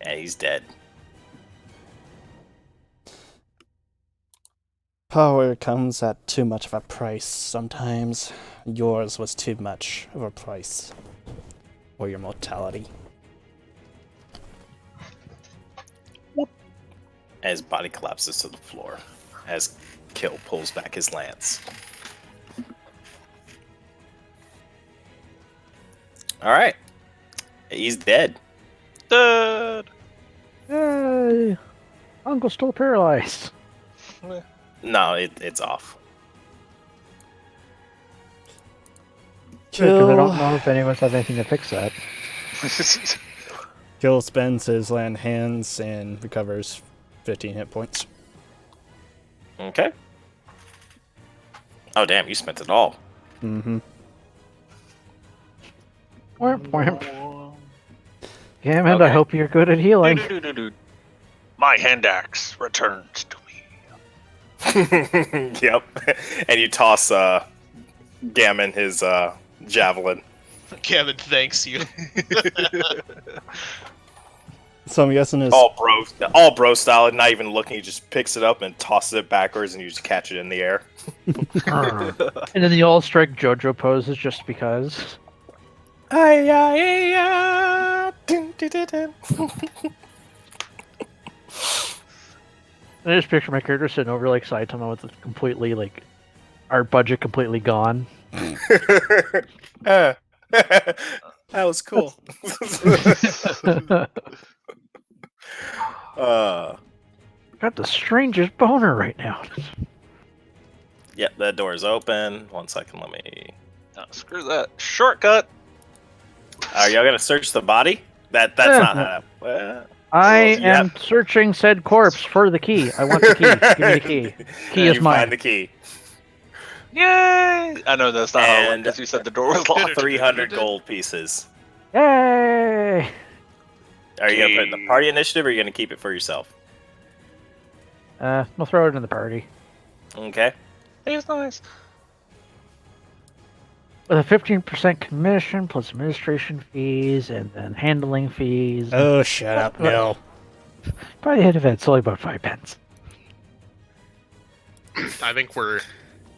And he's dead. Power comes at too much of a price sometimes. Yours was too much of a price. Or your mortality. And his body collapses to the floor as Kill pulls back his lance. Alright. He's dead. Dead. Yay! Uncle's still paralyzed. No, it's off. Because I don't know if anyone's had anything to fix that. Kill spends his land hands and recovers 15 hit points. Okay. Oh, damn, you spent it all. Mm-hmm. Wimp, wimp. Damn it, I hope you're good at healing. My hand axe returns to me. Yep. And you toss Gammon his javelin. Kevin thanks you. So I'm guessing his All bro style, and not even looking. He just picks it up and tosses it backwards, and you just catch it in the air. And then the all strike JoJo poses just because. And I just picture my character sitting over like Saitama with a completely like art budget completely gone. That was cool. Got the strangest boner right now. Yep, that door is open. 1 second, let me No, screw that. Shortcut. Are y'all gonna search the body? That's not how. I you am have- searching said corpse for the key. I want the key. Give me the key. Key is You mine. find the key. Yay! I know that's not how it worked And because you said the door was locked. 300 gold pieces. Yay! Are you gonna put it in the party initiative, or are you gonna keep it for yourself? We'll throw it in the party. Okay. He's nice. With a 15% commission plus administration fees and then handling fees. Oh, shut up, Nil. By the end of it, it's only about 5 pence.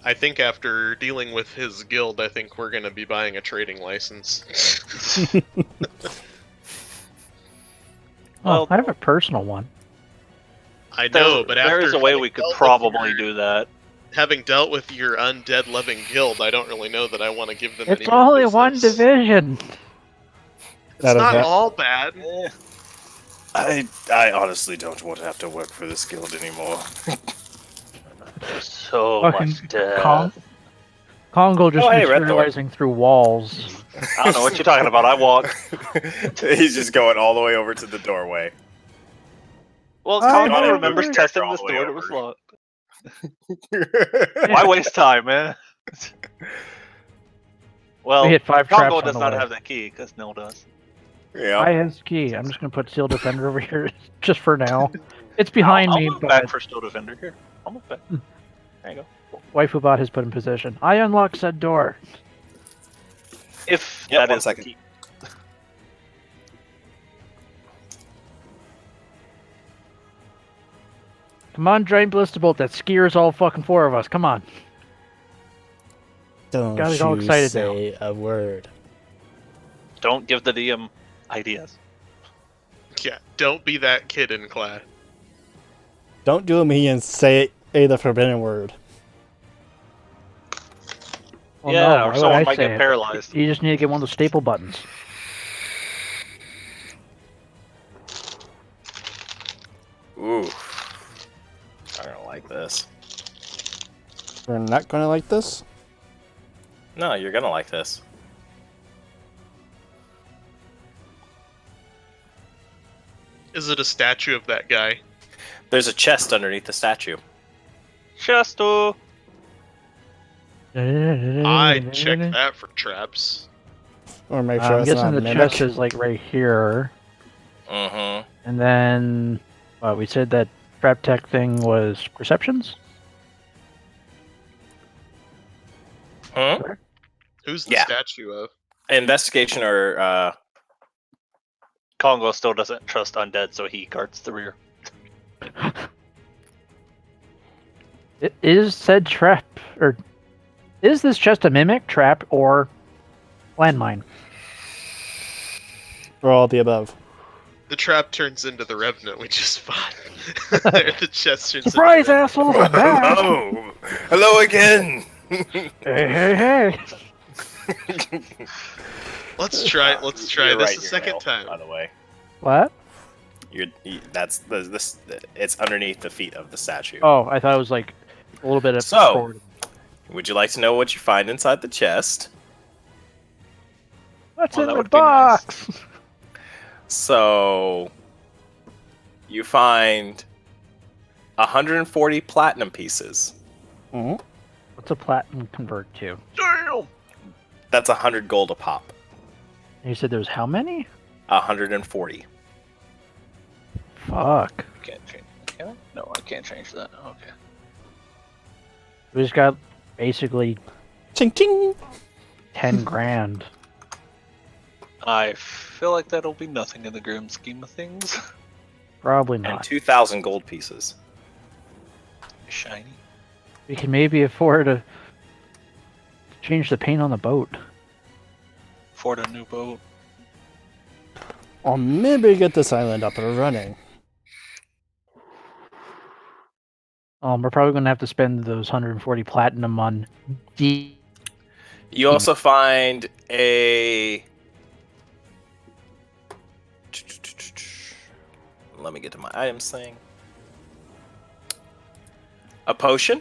I think after dealing with his guild, I think we're gonna be buying a trading license. Well, I have a personal one. I know, but after there is a way having we could dealt with probably your- do that. Having dealt with your undead loving guild, I don't really know that I want to give them It's any more only one business. division. It's Out of not that- all bad. I honestly don't want to have to work for this guild anymore. So Fucking much death. Congo just hey, Red Thorn. materializing through walls. I don't know what you're talking about. I walk. He's just going all the way over to the doorway. Well, I Congo know. remembers testing All this the way door that was over. locked. Why waste time, man? Well, We hit 5 Congo traps on does the not way. have the key because Nil does. Yeah. I has key. I'm just gonna put Steel Defender over here just for now. It's behind I'll me, move back but for Steel Defender here. I'll move back. There you go. Waifu Bot has put in position. I unlock said door. If Yep, that 1 is second. the key. Come on, Giant Ballista Bolt. That skeers all fucking 4 of us. Come on. Don't Got it all you excited say a word. Don't give the DM ideas. Yeah, don't be that kid in class. Don't do me and say the forbidden word. Well, yeah, no, or why would someone I might say get it? paralyzed. You just need to get one of the staple buttons. Ooh. I don't like this. We're not gonna like this? No, you're gonna like this. Is it a statue of that guy? There's a chest underneath the statue. Chesto! I'd check that for traps. Or make sure I'm it's guessing not the a mimic. chest is like right here. Mm-hmm. And then we said that trap tech thing was perceptions? Hmm? Who's the Yeah. statue of? Investigation or Congo still doesn't trust undead, so he guards the rear. It is said trap, or is this just a mimic, trap, or landmine? Or all the above. The trap turns into the revenant we just fought. The chest turns Surprise, into the assholes! I'm back! Hello! Hello again! Hey, hey, hey! Let's try You're this right, a you're second nailed, time. By the way, What? that's this. It's underneath the feet of the statue. Oh, I thought it was like a little bit of So- forward. Would you like to know what you find inside the chest? What's Well, in that the would be nice. box? So you find 140 platinum pieces. Mhm. What's a platinum convert to? Damn! That's 100 gold a pop. And you said there was how many? 140. Fuck. Can't change. Can I? No, I can't change that. Okay. We just got basically Ching ching! 10 grand. I feel like that'll be nothing in the grim scheme of things. Probably And not. 2,000 gold pieces. Shiny. We can maybe afford to change the paint on the boat. For the new boat. Or maybe get this island up and running. We're probably going to have to spend those 140 platinum on D. You also find a. Let me get to my items thing. A potion.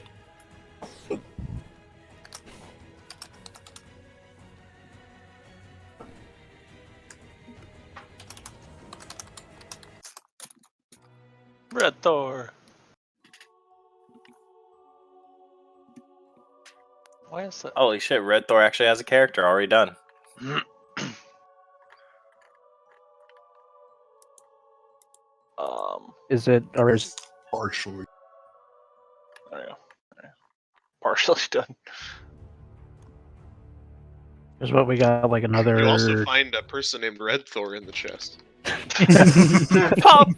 Why is that? Holy shit, Red Thor actually has a character already done. Is it or is Partially. I don't know. Partially done. is what we got like another? You also find a person named Red Thor in the chest. Pop!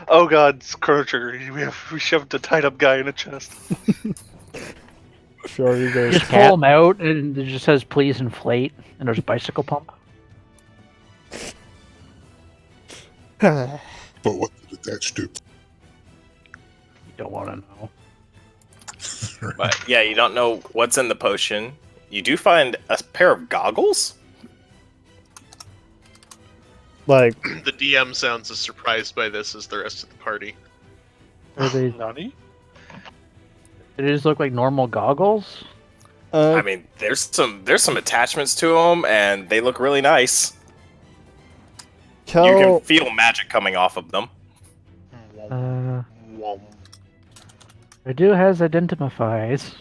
Oh god, it's Chrono Trigger. We shoved a tied up guy in a chest. Sure, there's Just pull them out, and it just says "Please inflate," and there's a bicycle pump. But what did attach to? You don't want to know. But yeah, you don't know what's in the potion. You do find a pair of goggles. like The DM sounds as surprised by this as the rest of the party. Are they? Nani? They just look like normal goggles. I mean, there's some attachments to them, and they look really nice. You can feel magic coming off of them. Redu has identifies.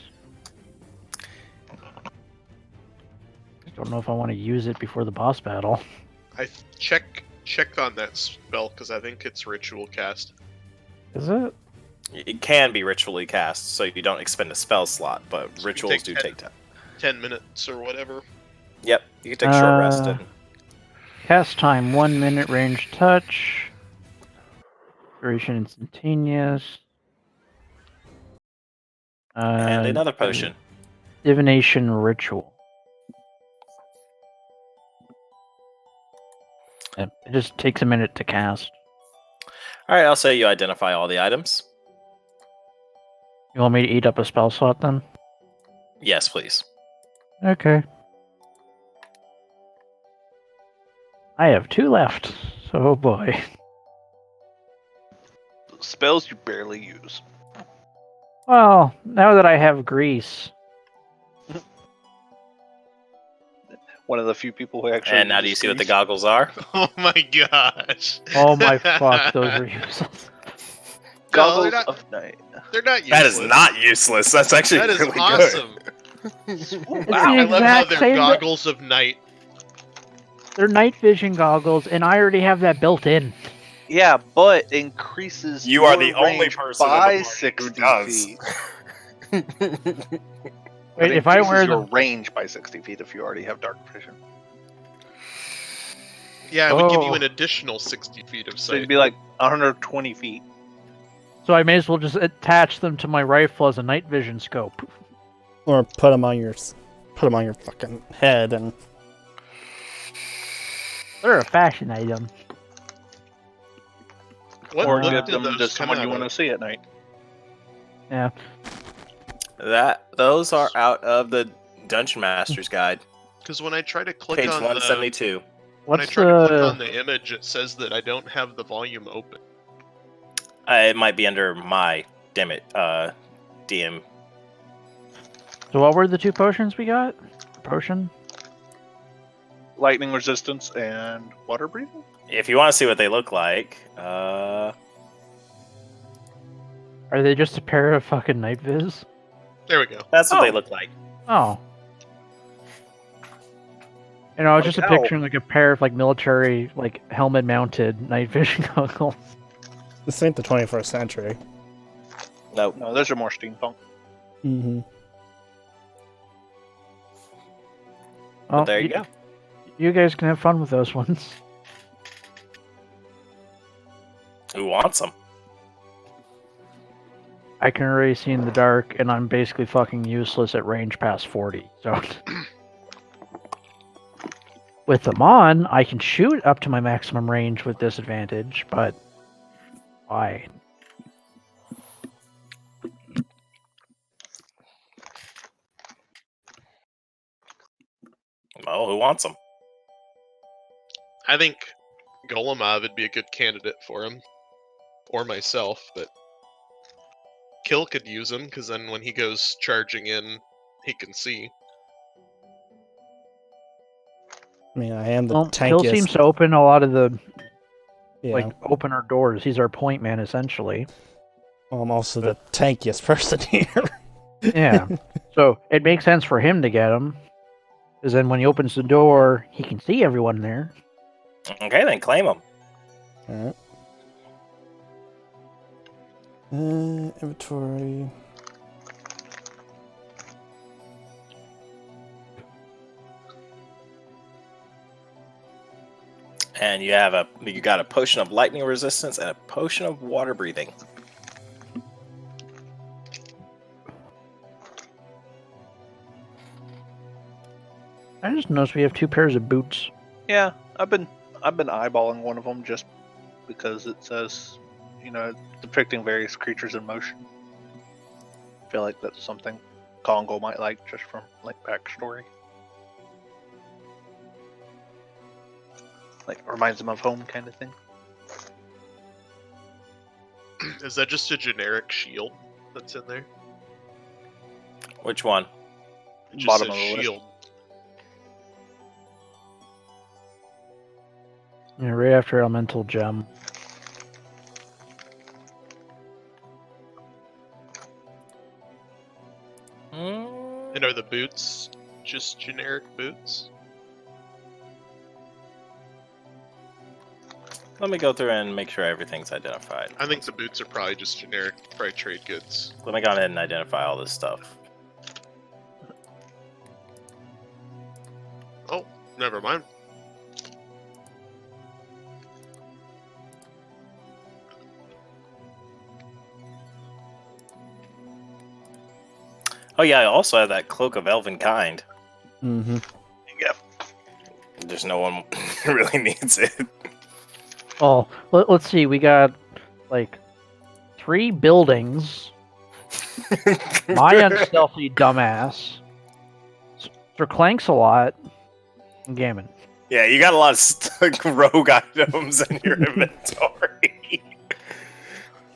Don't know if I want to use it before the boss battle. I check on that spell because I think it's ritual cast. Is it? It can be ritually cast, so you don't expend a spell slot, but So you rituals take do 10 take time. 10 minutes or whatever. Yep, you can take short rest. Uh, And Cast time 1 minute, range touch. Duration instantaneous. and another potion. Divination ritual. It just takes a minute to cast. All right, I'll say you identify all the items. You want me to eat up a spell slot then? Yes, please. Okay. I have 2 left. Oh boy. Spells you barely use. Well, now that I have grease. One of the few people who actually. And now do you uses see what the grease. goggles are? Oh my gosh. Oh my fuck, those are useless. Goggles they're not- of night. They're not useless. That is not useless. That's actually That is really awesome. It's Wow, the I love how exact they're same- goggles of night. They're night vision goggles, and I already have that built in. Yeah, but increases. You are your the only range person in the by party who 60 does. feet. Wait, It if I increases wear your the range by 60 feet if you already have dark vision. Yeah, it would give you Oh. an additional 60 feet of So it'd sight. be like 120 feet. so I may as well just attach them to my rifle as a night vision scope. or put them on your fucking head and They're a fashion item. What or look give did them those to come someone out you want to of? see at night. Yeah. Those are out of the Dungeon Master's Guide, Because when I try to click page on 172. when I What's try to click on the? the image, it says that I don't have the volume open. It might be under my DM. So what were the 2 potions we got? Potion. Lightning resistance and water breathing? If you want to see what they look like, Are they just a pair of fucking night viz? There we go. that's what Oh. they look like. Oh. You know, I was Like, just ow. picturing like a pair of like military, like helmet mounted night vision goggles. this ain't the 21st century. Nope. No, those are more steampunk. Mm-hmm. But there you go. You guys can have fun with those ones. Who wants them? I can already see in the dark, and I'm basically fucking useless at range past 40. So, with them on, I can shoot up to my maximum range with disadvantage. But why? Oh, who wants them? I think Golemov would be a good candidate for him. Or myself, but Kill could use him, because then when he goes charging in, he can see. I mean, I am the Well, Hill tankiest. seems to open a lot of the yeah. like opener doors. He's our point man, essentially. I'm also the tankiest person here. Yeah. So it makes sense for him to get them, because then when he opens the door, he can see everyone there. Okay, then claim them. Alright. Inventory. And you got a potion of lightning resistance and a potion of water breathing. I just noticed we have 2 pairs of boots. Yeah, I've been eyeballing one of them just because it says, depicting various creatures in motion. I feel like that's something Congo might like just from backstory. Reminds him of home kind of thing. Is that just a generic shield that's in there? Which one? It just Bottom says of the list. shield. Yeah, right after elemental gem. And are the boots just generic boots? Let me go through and make sure everything's identified. I think the boots are probably just generic, probably trade goods. Let me go ahead and identify all this stuff. Oh, never mind. Oh yeah, I also have that cloak of elven kind. Mm-hmm. Yeah. There's no one who really needs it. Oh, let's see. We got like 3 buildings. My unstealthy dumbass. Sir Clank's a lot. And Gammon. Yeah, you got a lot of rogue items in your inventory.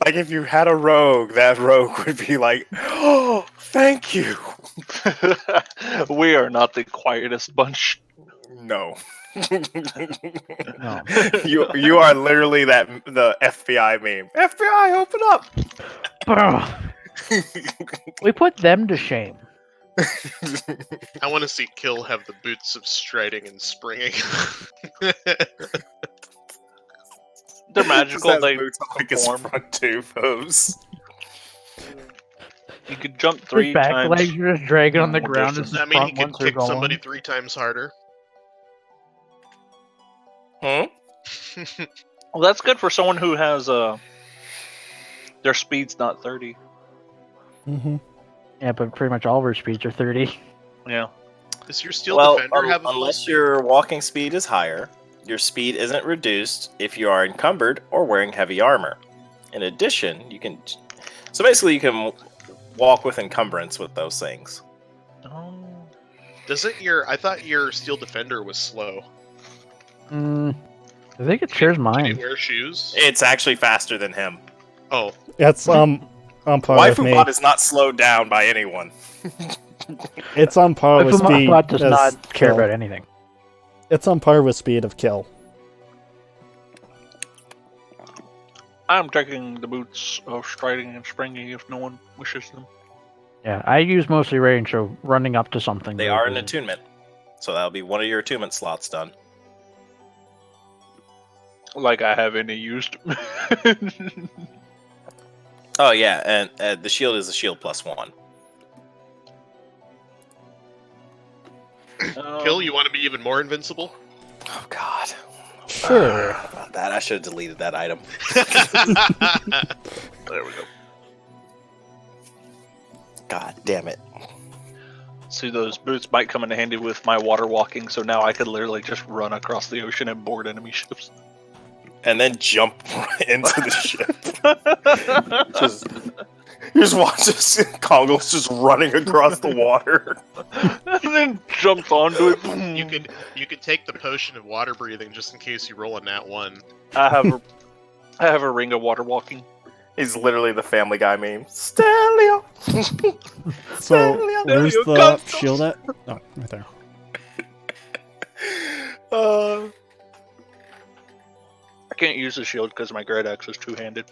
Like, if you had a rogue, that rogue would be like, oh, thank you. We are not the quietest bunch. No. No. You are literally the FBI meme. FBI, open up. We put them to shame. I want to see Kill have the boots of striding and springing. They're magical. They boots on like his perform. front 2 hooves. You could jump His 3 back times. legs are just dragging on the more ground distance. as his I mean, he front could ones are kick going. somebody 3 times harder. Hmm? Well, that's good for someone who has their speed's not 30. Mm-hmm. Yeah, but pretty much all of our speeds are 30. Yeah. Does your steel Well, defender have a full unless speed? your walking speed is higher, your speed isn't reduced if you are encumbered or wearing heavy armor. In addition, you can... So basically, you can walk with encumbrance with those things. Oh. Doesn't your... I thought your steel defender was slow. I think it shares Can mine. you wear shoes? It's actually faster than him. Oh, It's on par with me. Waifubot is not slowed down by anyone. It's on par with speed. Bot does as not care kill. about anything. It's on par with speed of kill. I'm taking the boots of striding and springing if no one wishes them. Yeah, I use mostly range, so running up to something. They really are an isn't- attunement. So that'll be one of your attunement slots done. Like I have any used. Oh yeah, and the shield is a shield +1. Kill, you want to be even more invincible? Oh god. Sure. About that, I should have deleted that item. There we go. God damn it. See, those boots might come in handy with my water walking, so now I could literally just run across the ocean and board enemy ships. And then jump into the ship. You just watch this Congol's just running across the water. And then jumps onto it. You could take the potion of water breathing just in case you roll a nat 1. I have a ring of water walking. He's literally the Family Guy meme. Stelio! So, Stelio! where's you the go. shield at? Oh, right there. I can't use the shield because my great axe is two-handed.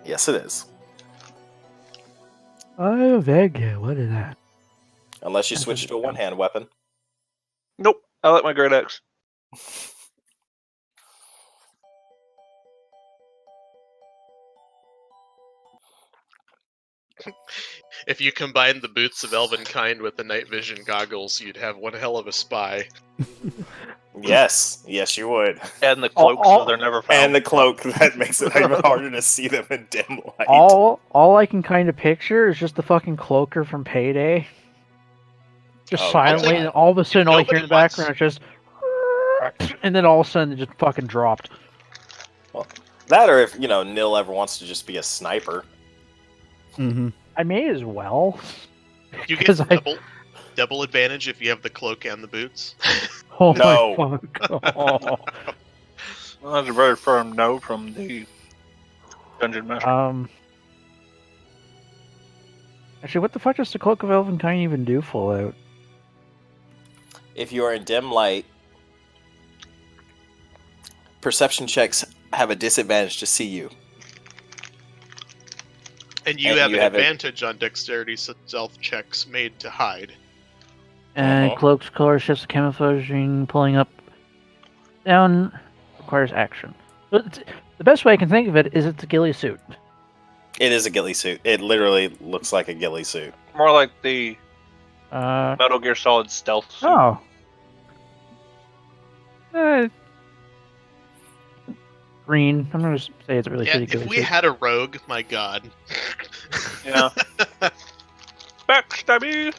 Yes, it is. Oh, Vega, what is that? Unless you switch to a one-hand weapon. Nope. I like my great axe. If you combine the boots of Elvenkind with the night vision goggles, you'd have one hell of a spy. Yes, yes, you would. And the cloak, so they're never found. And the cloak, that makes it even harder to see them in dim light. All I can kind of picture is just the fucking cloaker from Payday. Just Oh, silently, God. and all of a sudden, all you hear in the Nobody background is just, and then all of a sudden, it just fucking dropped. That, or if Nil ever wants to just be a sniper. Mm-hmm. I may as well. You get 'Cause double advantage if you have the cloak and the boots. Oh No. my fuck! Oh. Well, that's a very firm no from the dungeon master. Actually, what the fuck does the Cloak of Elvenkind even do Fallout? If you are in dim light, perception checks have a disadvantage to see you. And you And have you an have advantage on dexterity stealth checks made to hide. Uh-huh. Cloak's color shifts camouflaging, pulling up, down, requires action. But the best way I can think of it is it's a ghillie suit. It is a ghillie suit. It literally looks like a ghillie suit. More like the Uh, Metal Gear Solid stealth suit. oh. Green. I'm gonna say it's a really Yeah, shitty if ghillie we suit. had a rogue, my god. Yeah. Backstabby!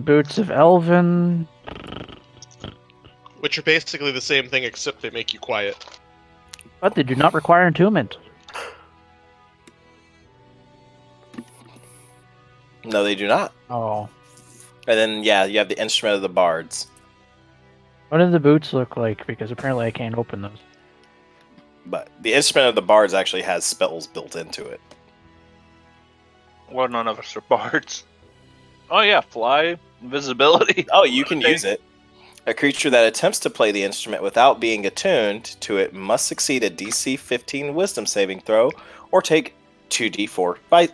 Boots of Elven. Which are basically the same thing, except they make you quiet. But they do not require attunement. No, they do not. Oh. And then, yeah, you have the instrument of the bards. What do the boots look like? Because apparently I can't open those. But the instrument of the bards actually has spells built into it. Well, none of us are bards. Oh yeah, fly, invisibility. Oh, you can use it. A creature that attempts to play the instrument without being attuned to it must succeed a DC 15 Wisdom saving throw or take 2d4 by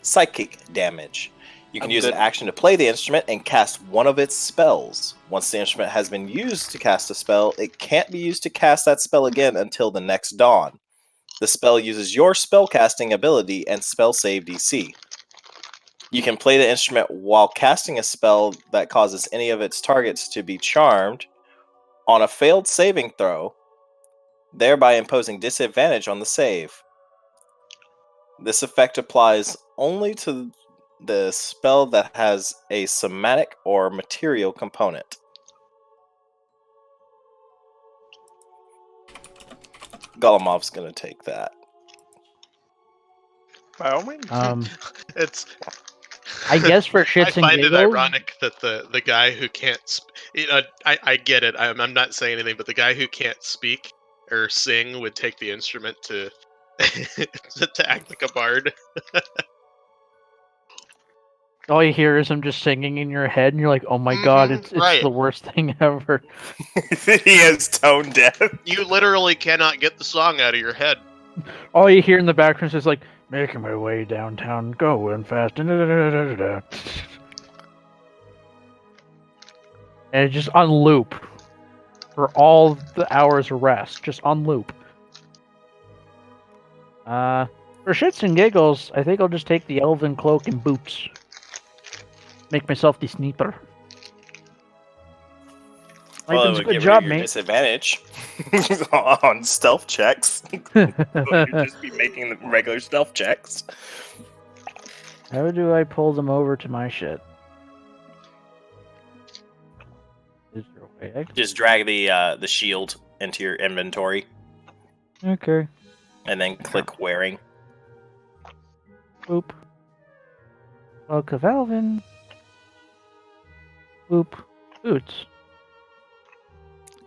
psychic damage. You can use an action to play the instrument and cast one of its spells. Once the instrument has been used to cast a spell, it can't be used to cast that spell again until the next dawn. The spell uses your spellcasting ability and spell save DC. You can play the instrument while casting a spell that causes any of its targets to be charmed on a failed saving throw, thereby imposing disadvantage on the save. This effect applies only to the spell that has a somatic or material component. Golomov's gonna take that. By all means. It's. I guess for shits I and find it giggles. ironic that the guy who can't, I get it. I'm not saying anything, but the guy who can't speak or sing would take the instrument to to act like a bard. All you hear is him just singing in your head, and you're like, "Oh my god, it's right. the worst thing ever." He is tone deaf. You literally cannot get the song out of your head. All you hear in the background is just like, "Making my way downtown, going fast," and it's just on loop for all the hours of rest, just on loop. For shits and giggles, I think I'll just take the elven cloak and boots. Make myself the sniper. Well, it It's a would good give job, you your mate. disadvantage on stealth checks. You'd just be making the regular stealth checks. How do I pull them over to my shit? Is there a way I can... Just drag the shield into your inventory Okay. and then click wearing. Boop. Cloak of Elven. Boop. Boots.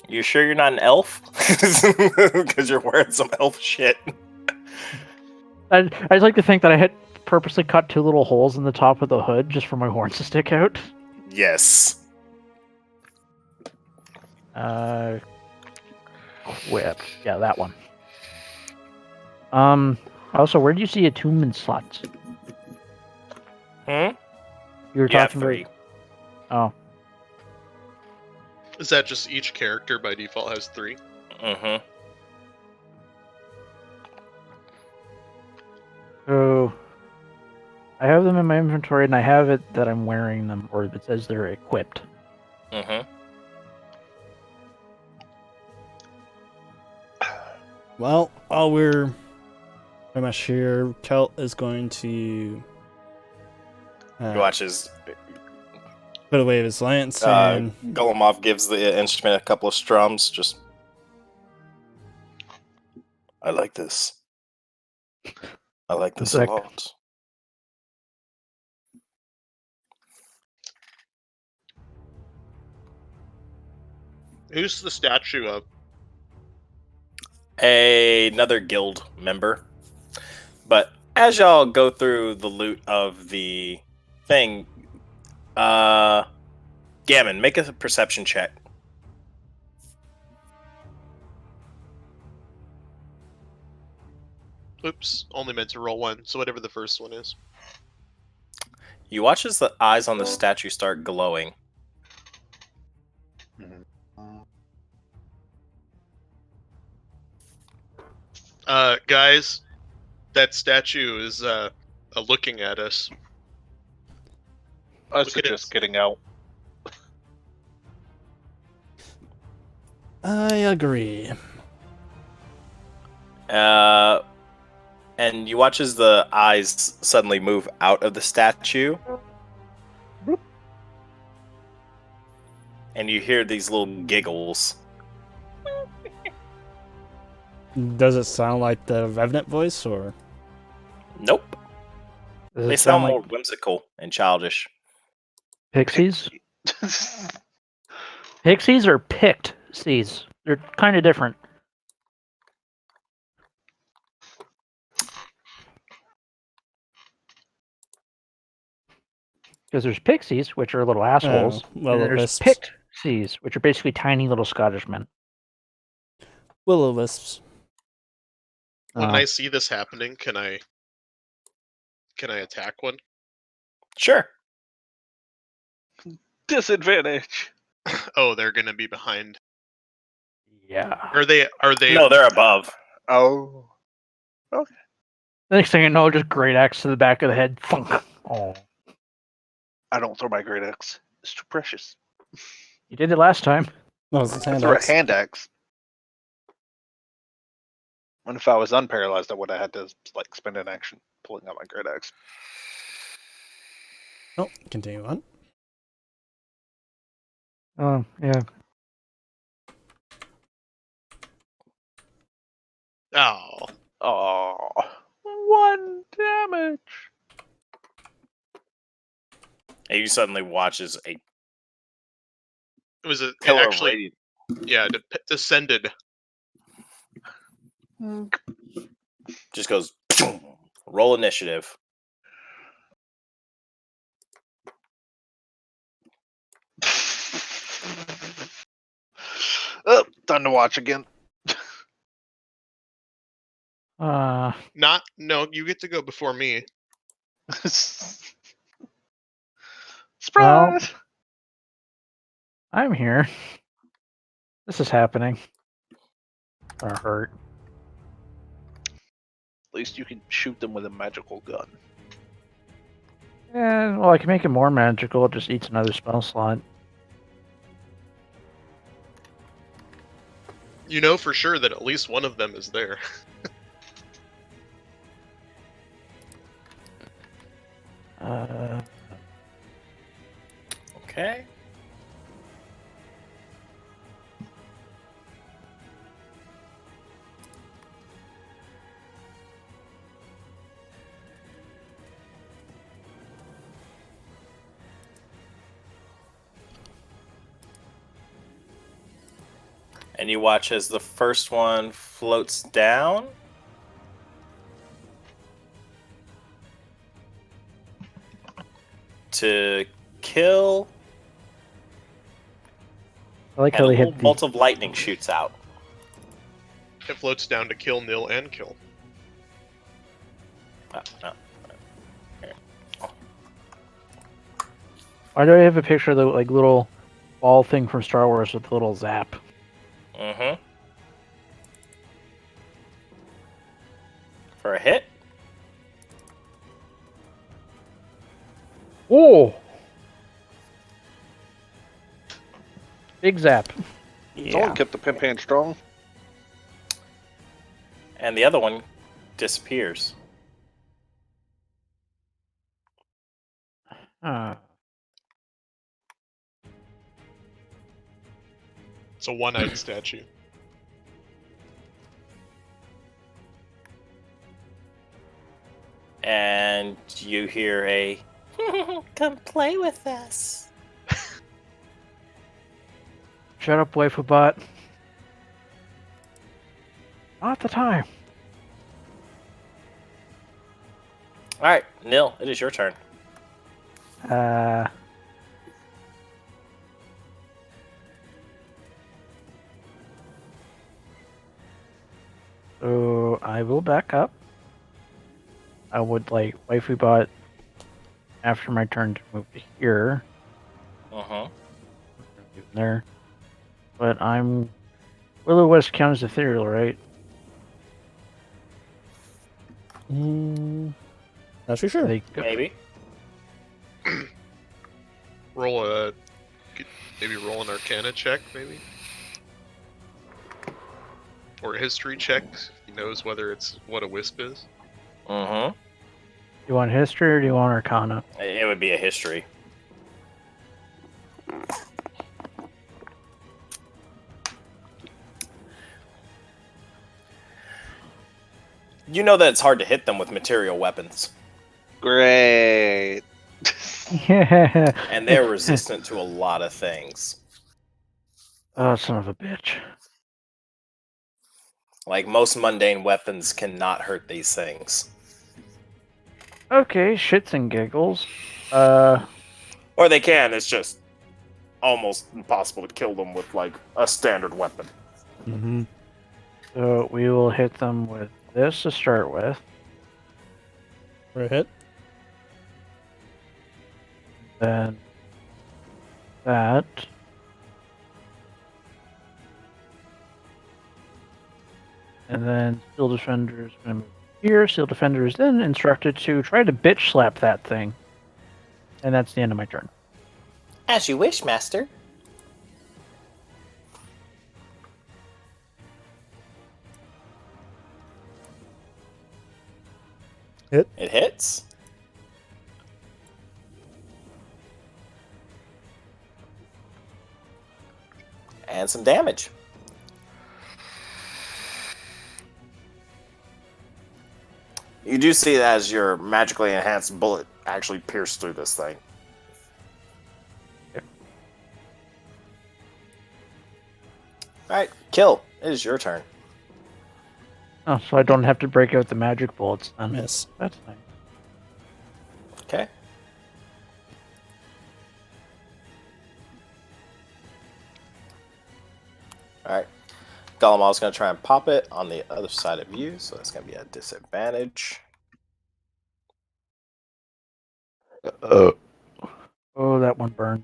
You sure you're not an elf? Because you're wearing some elf shit. I'd like to think that I had purposely cut 2 little holes in the top of the hood just for my horns to stick out. Yes. Whip. Yeah, that one. Also, where do you see attunement slots? Hmm? You were You have talking 3. about. Is that just each character by default has 3? Mm-hmm. So I have them in my inventory, and I have it that I'm wearing them, or it says they're equipped. Mm-hmm. Well, while we're pretty much here, Kelt is going to You watch as put away his lance and Golemov gives the instrument a couple of strums. Just, I like this. I like this a Sick. lot. Who's the statue of? Another guild member. But as y'all go through the loot of the thing, Gammon, make a perception check. Oops, only meant to roll 1, so whatever the first one is. You watch as the eyes on the statue start glowing. Guys, that statue is looking at us. I Look at suggest it. getting out. I agree. And you watch as the eyes suddenly move out of the statue. And you hear these little giggles. Does it sound like the Revenant voice, or Nope. Does They it sound sound more like whimsical and childish. pixies? Pixies or picked seas? They're kind of different. Because there's pixies, which are little assholes, well, and there's wisps? picked seas, which are basically tiny little Scottish men. Will-o-wisps. When Uh, I see this happening, can I attack one? Sure. Disadvantage. Oh, they're gonna be behind. Yeah. Are they? No, they're above. Oh. The next thing you know, just great axe to the back of the head. Thunk. Oh, I don't throw my great axe. It's too precious. you did it last time. No, it's his I hand throw a axe. hand axe. And if I was unparalyzed, I would have had to like spend an action pulling out my great axe. Oh, continue on. Oh, yeah. Oh, Oh, 1 damage. And you suddenly watch as a it was it pillar of actually? radiant. Yeah, descended. Just goes. Roll initiative. Oh, time to watch again. No, you get to go before me. Surprise! I'm here. This is happening. Gonna hurt. At least you can shoot them with a magical gun. Yeah, well, I can make it more magical. It just eats another spell slot. You know for sure that at least one of them is there. Okay. And you watch as the first one floats down. To kill. I like And how a they little hit bolt of lightning shoots out. It floats down to kill, nil, and kill. No. Here. Why do I have a picture of the like little ball thing from Star Wars with the little zap? Mm-hmm. For a hit. Oh! Big zap. Someone kept the pimp hand strong. And the other one disappears. It's a one-eyed statue. And you hear a come play with us. Shut up, waifu bot. Not the time. Alright, Nil, it is your turn. So I will back up. I would like waifu bot after my turn to move to here. Uh-huh. There. But I'm Willow West counts as ethereal, right? Not too sure. Maybe. Maybe roll an Arcana check, maybe, or a history check. If he knows whether it's what a wisp is. Uh-huh. Do you want history or do you want Arcana? It would be a history. You know that it's hard to hit them with material weapons. Great. Yeah. And they're resistant to a lot of things. Oh, son of a bitch. Like, most mundane weapons cannot hurt these things. Okay, shits and giggles. Or they can, it's just almost impossible to kill them with, like, a standard weapon. Mm-hmm. So we will hit them with this to start with. For a hit. Then that. And then Steel Defender is going to move here. Steel Defender is then instructed to try to bitch slap that thing. And that's the end of my turn. As you wish, Master. Hit. It hits. And some damage. You do see that as your magically enhanced bullet actually pierced through this thing. Alright, kill. It is your turn. Oh, so I don't have to break out the magic bullets then. Miss. That's nice. Okay. Alright. Galamal's going to try and pop it on the other side of you, so that's going to be a disadvantage. Oh, that one burned.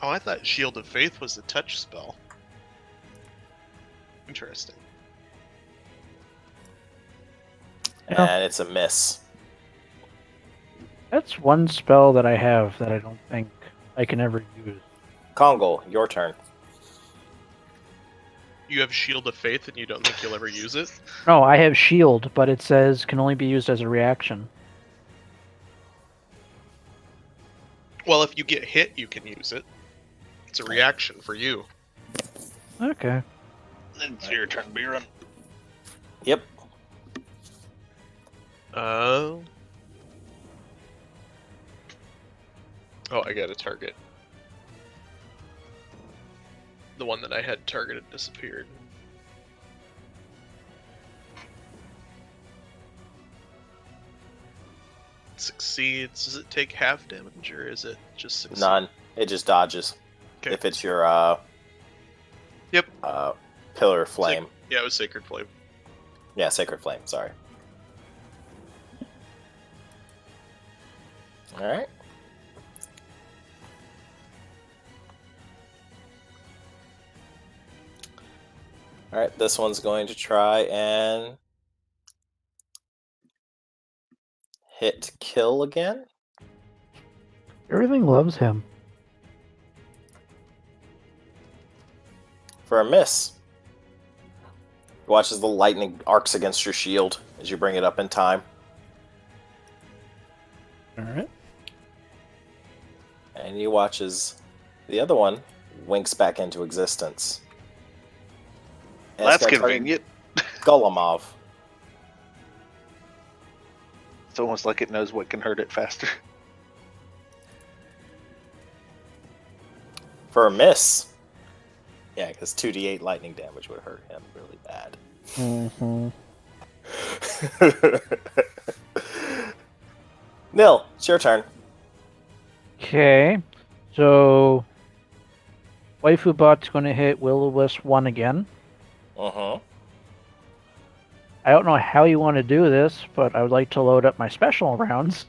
Oh, I thought Shield of Faith was a touch spell. Interesting. Yeah. And it's a miss. That's one spell that I have that I don't think I can ever use. Congo, your turn. You have Shield of Faith and you don't think you'll ever use it? No, I have shield, but it says can only be used as a reaction. Well, if you get hit, you can use it. It's a reaction for you. Okay. It's your turn, Biran. Yep. Oh, I got a target. The one that I had targeted disappeared. Succeeds. Does it take half damage or is it just succeed? None. It just dodges. Okay. If it's your Yep. Pillar of Flame. Yeah, it was Sacred Flame. Yeah, Sacred Flame, sorry. Alright. Alright, this one's going to try and hit kill again. Everything loves him. For a miss. Watch as the lightning arcs against your shield as you bring it up in time. Alright. And you watch as the other one winks back into existence. And it's That's gonna target convenient. Golemov. It's almost like it knows what can hurt it faster. For a miss. Yeah, because 2d8 lightning damage would hurt him really bad. Mm-hmm. Nil, it's your turn. Okay, so Waifu Bot's going to hit Will-O-Wisp 1 again. Uh-huh. I don't know how you want to do this, but I would like to load up my special rounds.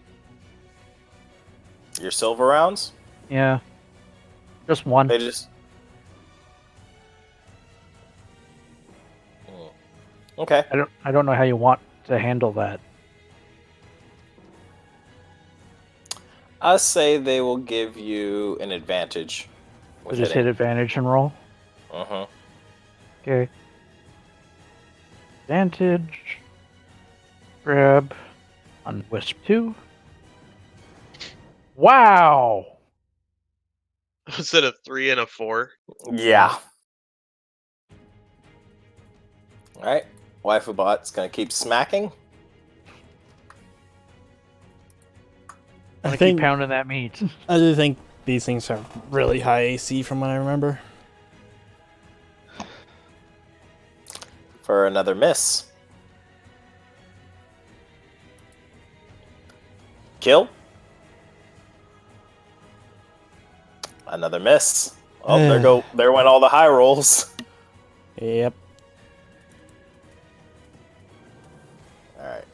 Your silver rounds? Yeah, just one. They just... Okay. I don't know how you want to handle that. I say they will give you an advantage. So With just hit advantage and roll. Uh-huh. Okay. Advantage. Grab on Wisp 2. Wow! Was it a 3 and a 4? Yeah. Alright. Waifu Bot's gonna keep smacking. I'm I gonna keep think pounding that meat. I do think these things have really high AC from what I remember. For another miss. Kill. Another miss. Oh, there went all the high rolls. Yep. Alright.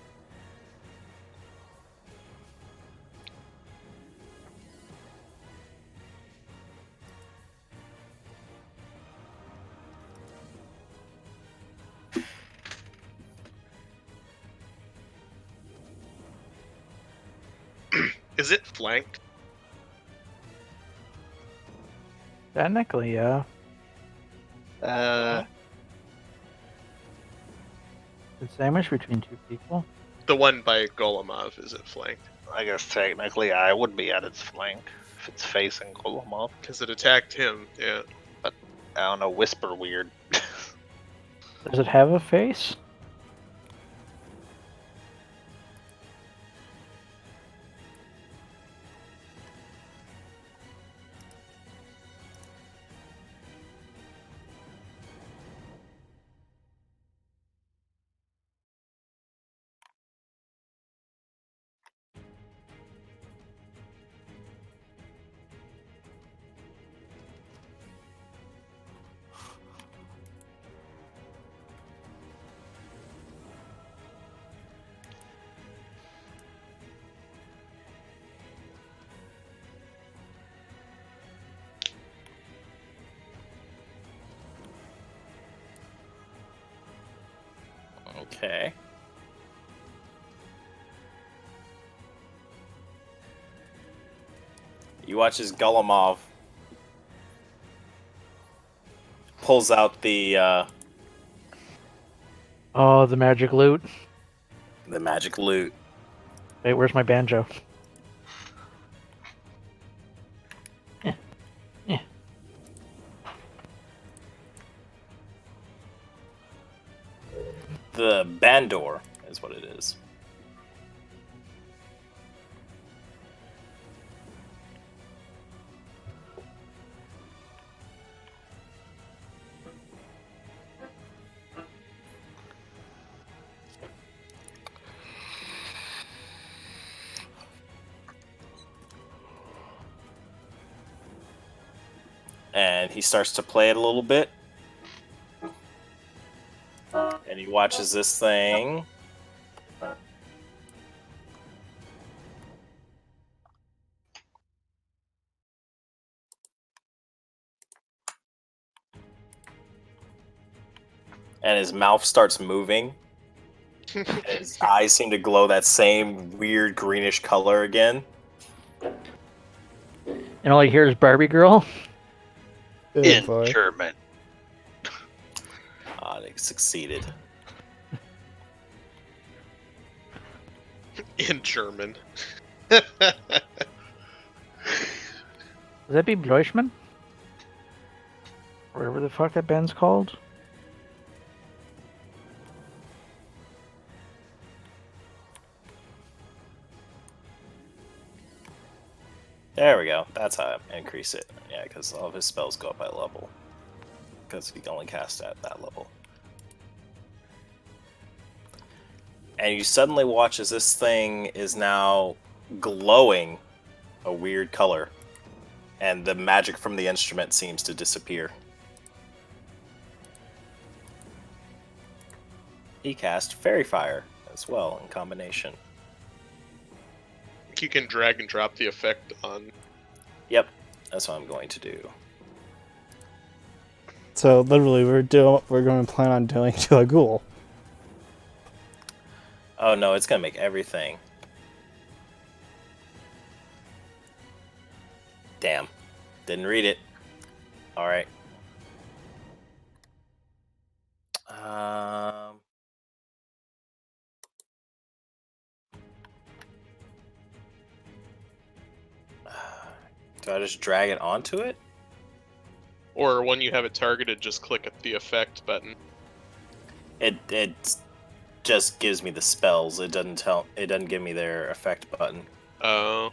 Is it flanked? Technically, yeah. It's sandwiched between two people. The one by Golemov, is it flanked? I guess technically I would be at its flank if it's facing Golemov. Because it attacked him, yeah. I don't know, whisper weird. Does it have a face? Okay. You watch as Golemov pulls out the Oh, the magic loot. magic loot. Wait, where's my banjo? The Bandor is what it is. And he starts to play it a little bit. And he watches this thing. And his mouth starts moving. And his eyes seem to glow that same weird greenish color again. And all you hear is Barbie Girl. Good boy. German. They succeeded. In German. Would that be Bleichman? Whatever the fuck that band's called. There we go. That's how I increase it. Yeah, because all of his spells go up by level. Because he can only cast at that level. And you suddenly watch as this thing is now glowing a weird color. And the magic from the instrument seems to disappear. He cast Fairy Fire as well in combination. You can drag and drop the effect on. Yep, that's what I'm going to do. So literally, we're going to plan on doing to a ghoul. Oh no, it's going to make everything. Damn. Didn't read it. Alright. Do I just drag it onto it? Or when you have it targeted, just click at the effect button. It just gives me the spells. It doesn't give me their effect button. Oh.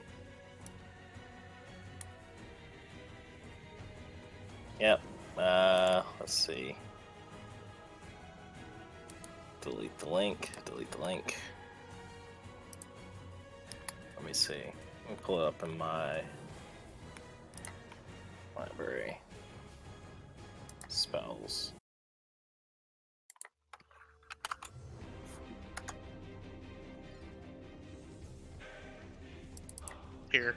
Yep. Let's see. Delete the link. Delete the link. Let me see. Let me pull it up in my library. Spells. Here.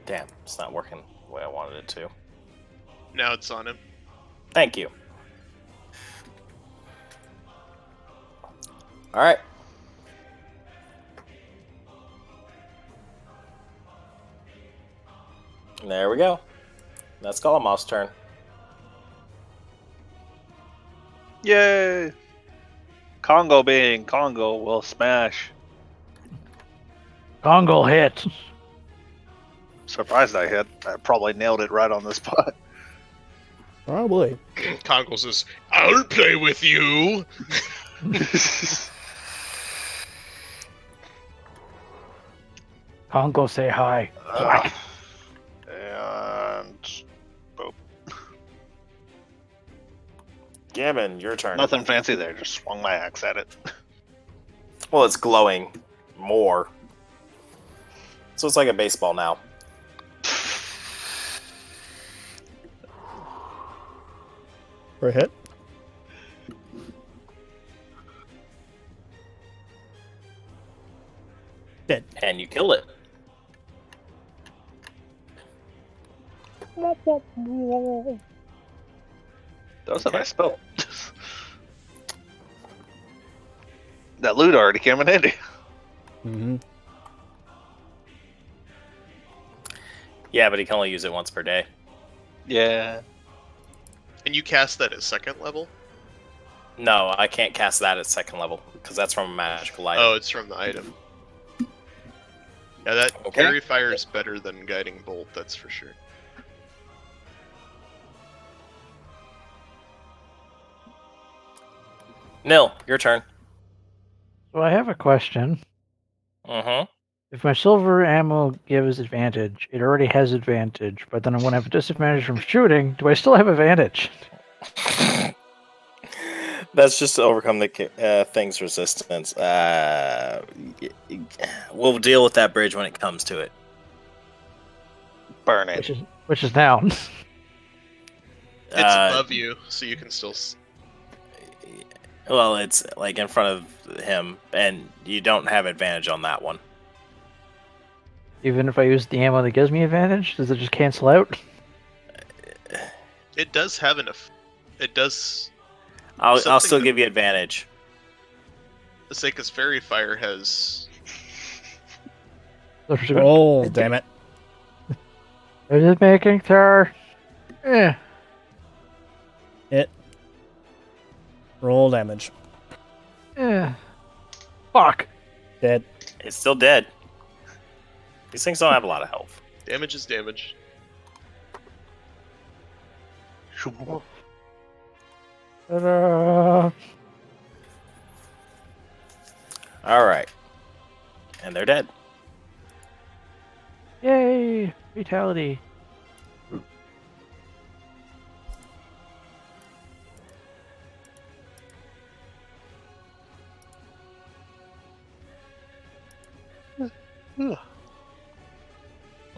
Damn, it's not working the way I wanted it to. Now it's on him. Thank you. Alright. There we go. That's Golomov's turn. Yay! Congo being Congo will smash. Congo hit. Surprised I hit. I probably nailed it right on the spot. Probably. Congo says, I'll play with you! Congo, say hi. And Gammon, your turn. nothing fancy there. Just swung my axe at it. Well, it's glowing more. So it's like a baseball now. For a hit. Dead. And you kill it. That was a nice spell. That loot already came in handy. Mm-hmm. Yeah, but he can only use it once per day. Yeah. And you cast that at second level? No, I can't cast that at second level because that's from a magical item. Oh, it's from the item. Yeah, that Okay. Fairy Fire is better than Guiding Bolt, that's for sure. Nil, your turn. So I have a question. Mm-hmm. If my silver ammo gives advantage, it already has advantage, but then I'm going to have a disadvantage from shooting. Do I still have advantage? That's just to overcome the thing's resistance. We'll deal with that bridge when it comes to it. Burn it. Which is down. It's Uh, above you, so you can still. Well, it's like in front of him, and you don't have advantage on that one. Even if I use the ammo that gives me advantage, does it just cancel out? It does have It does. I'll Something still that- give you advantage. The Seika's Fairy Fire has. Roll, damn it. Is it making sure? Eh. Hit. Roll damage. Fuck. Dead. It's still dead. These things don't have a lot of health. Damage is damage. Ta-da. All right, and they're dead. Yay! Fatality.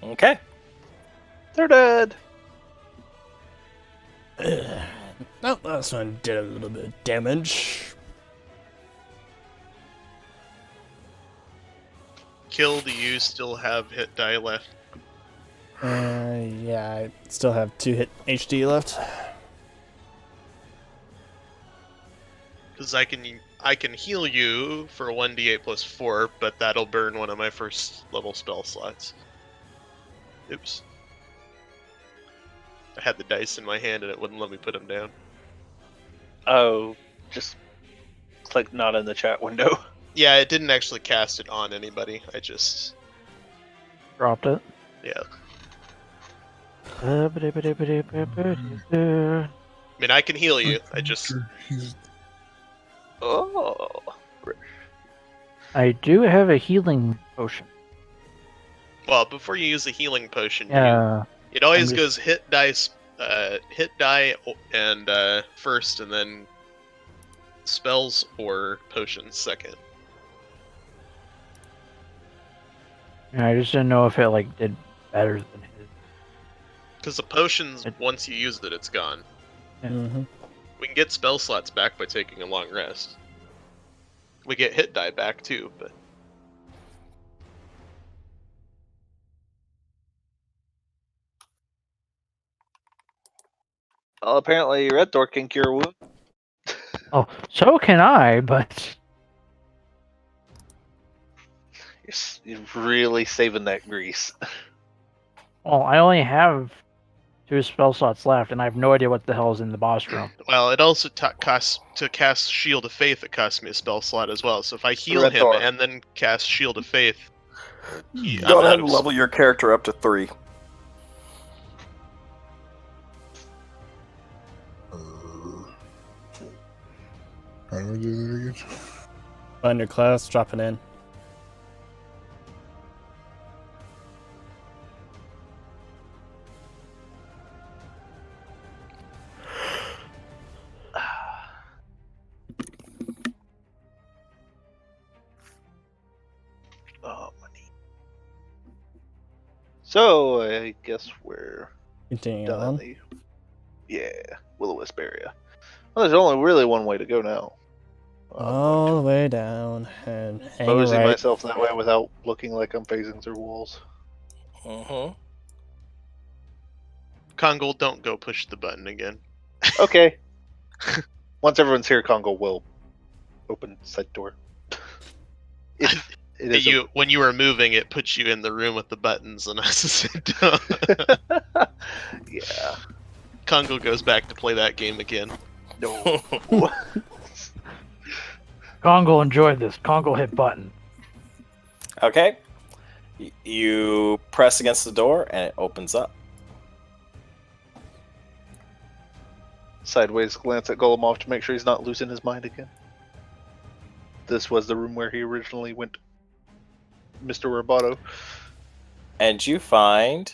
Okay. They're dead. No, last one did a little bit of damage. Kill, do you still have hit die left? Yeah, I still have 2 hit HD left. Because I can heal you for 1d8 plus 4, but that'll burn one of my first level spell slots. Oops. I had the dice in my hand and it wouldn't let me put them down. Oh, just click not in the chat window. Yeah, it didn't actually cast it on anybody. I just... Dropped it. Yeah. I I mean, I can heal you. I just... He's Oh. do have a healing potion. Well, before you use the healing potion, Yeah. it always I'm goes hit die and first, and then spells or potions second. I just didn't know if it like did better than his. Because the potions, once you use it, it's gone. Mm-hmm. We can get spell slots back by taking a long rest. We get hit die back too, but Well, apparently Red Thor can cure wound. Oh, so can I, but You're really saving that grease. well, I only have 2 spell slots left, and I have no idea what the hell is in the boss room. well, it also costs to cast Shield of Faith. It costs me a spell slot as well. So if I heal Red him Thor. and then cast Shield of Faith, I'm Go out ahead of and level your character up to 3. How do I do that again? Find your class, drop it in. Oh, money. So I guess we're Continuing done. on. Yeah, Will-O-Wisp area. Well, there's only really one way to go now. All the way down and hang Exposing right. myself that way without looking like I'm phasing through walls. Mm-hmm. Kongol, don't go push the button again. Okay. Once everyone's here, Congo will open said door. It is When you were moving, it puts you in the room with the buttons, and I said, yeah. Kongol goes back to play that game again. No. Congo enjoyed this. Congo hit button. Okay. You press against the door, and it opens up. Sideways glance at Golomov to make sure he's not losing his mind again. This was the room where he originally went, Mr. Roboto. And you find,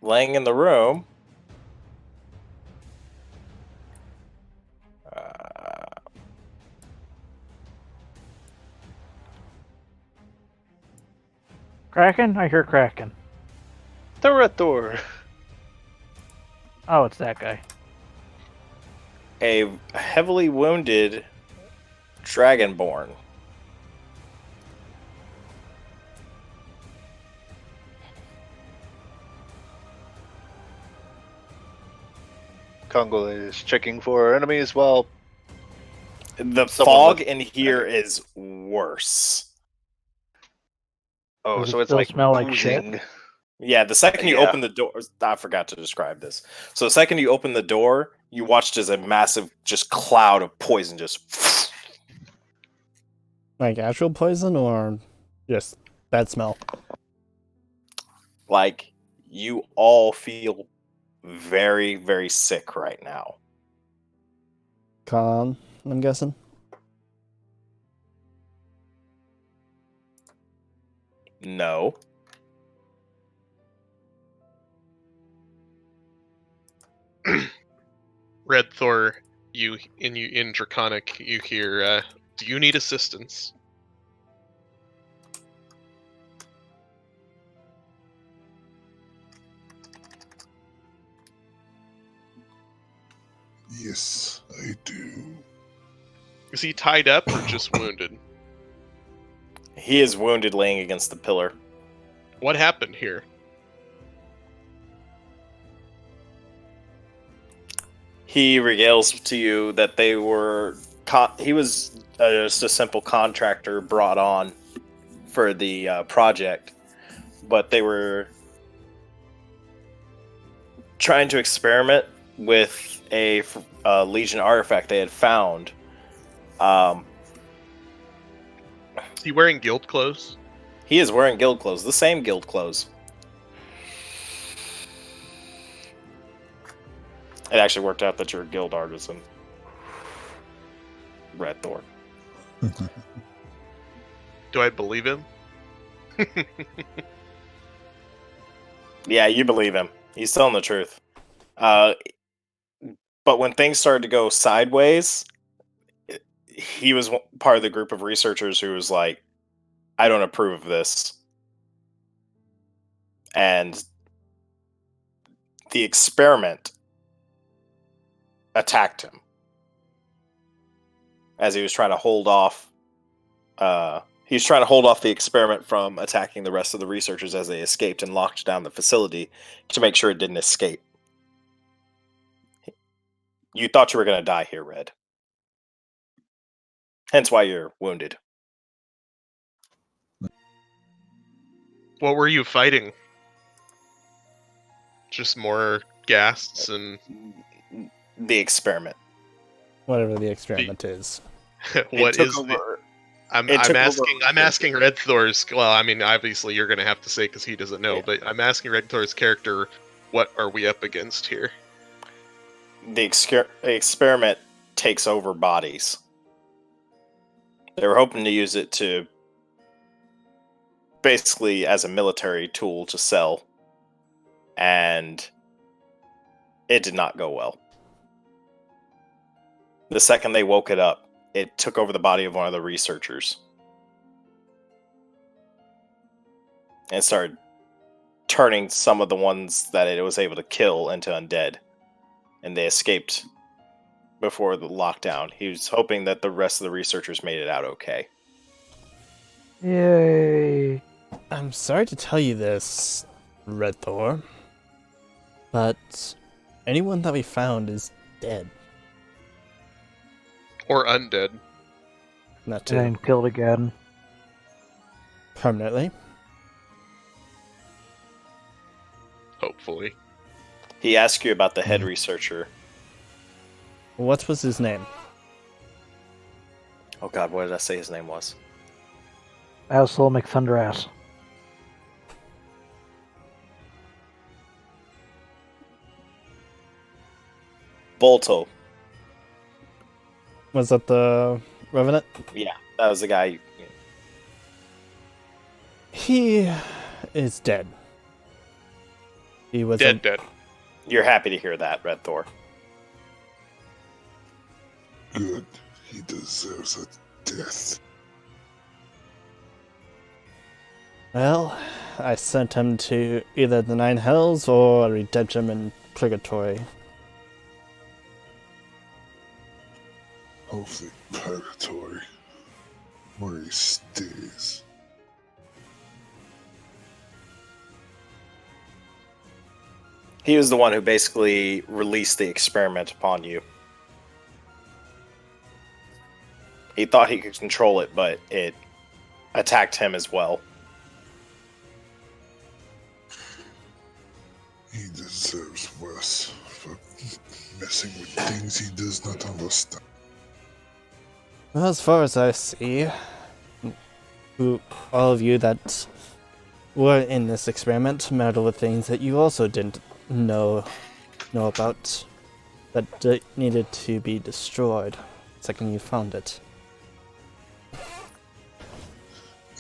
laying in the room, Kraken? I hear Kraken. The Red Thor. Oh, it's that guy. a heavily wounded dragonborn. Congo is checking for enemies while The Someone fog with in here is worse. oh, Does so it it's still like smell like shit? oozing. Yeah, the second you Yeah. open the door, I forgot to describe this. So the second you open the door, you watched as a massive just cloud of poison just Like actual poison or just bad smell? like you all feel very, very sick right now. Con, I'm guessing. No. Red Thor, you in Draconic, you hear, "Do you need assistance?" Yes, I do. Is he tied up or just wounded? He is wounded laying against the pillar. What happened here? He regales to you that they were he was just a simple contractor brought on for the project, but they were trying to experiment with a Legion artifact they had found. Is he wearing guild clothes? He is wearing guild clothes, the same guild clothes. It actually worked out that you're a guild artisan. Red Thor. Do I believe him? Yeah, you believe him. He's telling the truth. But when things started to go sideways, he was part of the group of researchers who was like, I don't approve of this. And the experiment attacked him as he was trying to hold off. He was trying to hold off the experiment from attacking the rest of the researchers as they escaped and locked down the facility to make sure it didn't escape. You thought you were going to die here, Red. Hence why you're wounded. What were you fighting? Just more ghasts and The experiment. Whatever the experiment is. what is the... I'm took asking Red Thor's. Well, I mean, obviously you're gonna have to say because he doesn't know. Yeah. But I'm asking Red Thor's character, what are we up against here? The experiment takes over bodies. They were hoping to use it to basically as a military tool to sell, and it did not go well. The second they woke it up, it took over the body of one of the researchers and started turning some of the ones that it was able to kill into undead, and they escaped before the lockdown. He was hoping that the rest of the researchers made it out okay. Yay! I'm sorry to tell you this, Red Thor, but anyone that we found is dead. Or undead? Not too And killed again. permanently. Hopefully. He asked you about the head researcher. What was his name? Oh god, what did I say his name was? Asshole McThunderass. Bolto. Was that the Revenant? Yeah, that was the guy. He is dead. He was Dead. You're happy to hear that, Red Thor. Good. He deserves a death. Well, I sent him to either the Nine Hells or redemption in Purgatory. Hopefully purgatory, where he stays. He was the one who basically released the experiment upon you. He thought he could control it, but it attacked him as well. He deserves worse for messing with things he does not understand. Well, as far as I see, all of you that were in this experiment meddled with things that you also didn't know about that needed to be destroyed the second you found it.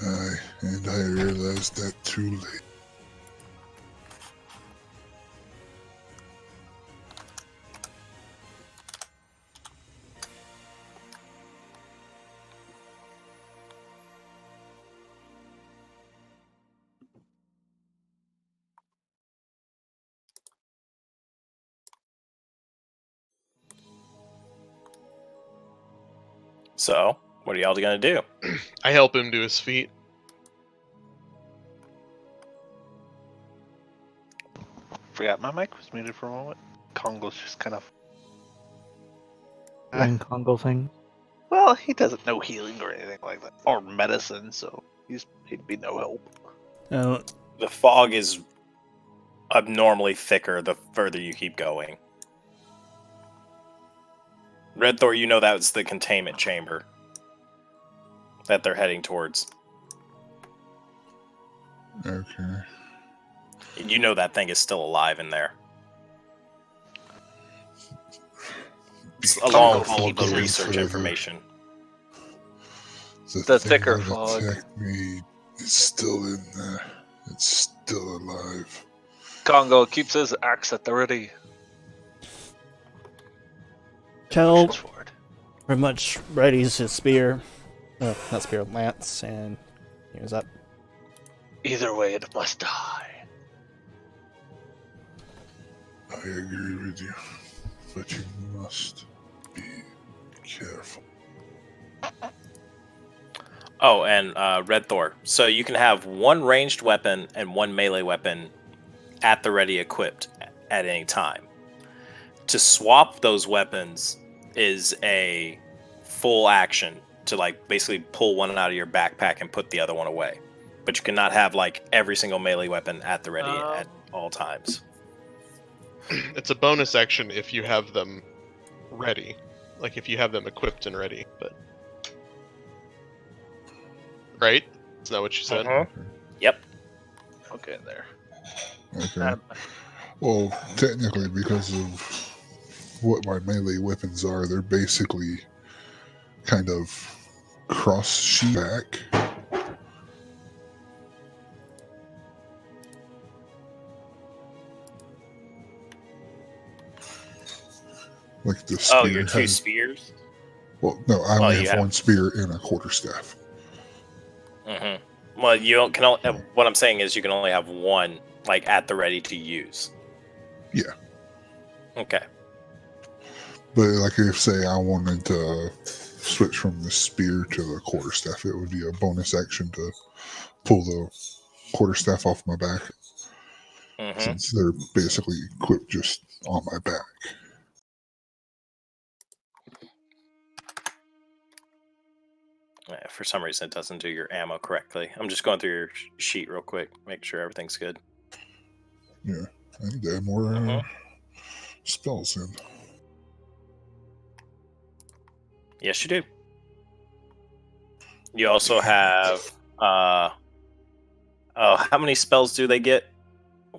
And I realized that too late. So, what are y'all gonna do? I help him to his feet. Forgot my mic was muted for a moment. Kongo's just kind of. Doing Congo thing. Well, he doesn't know healing or anything like that, or medicine, so he'd be no help. Oh, The fog is abnormally thicker the further you keep going. Red Thor, you know that's the containment chamber that they're heading towards. Okay. You know that thing is still alive in there. Along with all of the Going research further. information. The thing thicker that fog. attacked me is still in there. It's still alive. Congo keeps his axe at the ready. Kel Pushes forward. pretty much readies his spear. Oh, not spear, lance, and here's up. Either way, it must die. I agree with you, but you must be careful. Oh, and Red Thor. So you can have one ranged weapon and one melee weapon at the ready equipped at any time. To swap those weapons is a full action to like basically pull one out of your backpack and put the other one away. But you cannot have like every single melee weapon at the ready at all times. It's a bonus action if you have them ready. Like if you have them equipped and ready, but right? Is that what you said? Yep. Okay, there. Okay. Well, technically, because of what my melee weapons are, they're basically kind of cross sheet back. Like the spear. Oh, your two has- spears? Well, no, I Well, only you have have- one spear and a quarterstaff. Mm-hmm. Well, you don't, can only, what I'm saying is you can only have one like at the ready to use. Yeah. Okay. But like if say I wanted to switch from the spear to the quarterstaff, it would be a bonus action to pull the quarterstaff off my back, Mm-hmm. since they're basically equipped just on my back. For some reason, it doesn't do your ammo correctly. I'm just going through your sheet real quick, make sure everything's good. Yeah, I need to add more spells in. Yes, you do. You also have oh, how many spells do they get?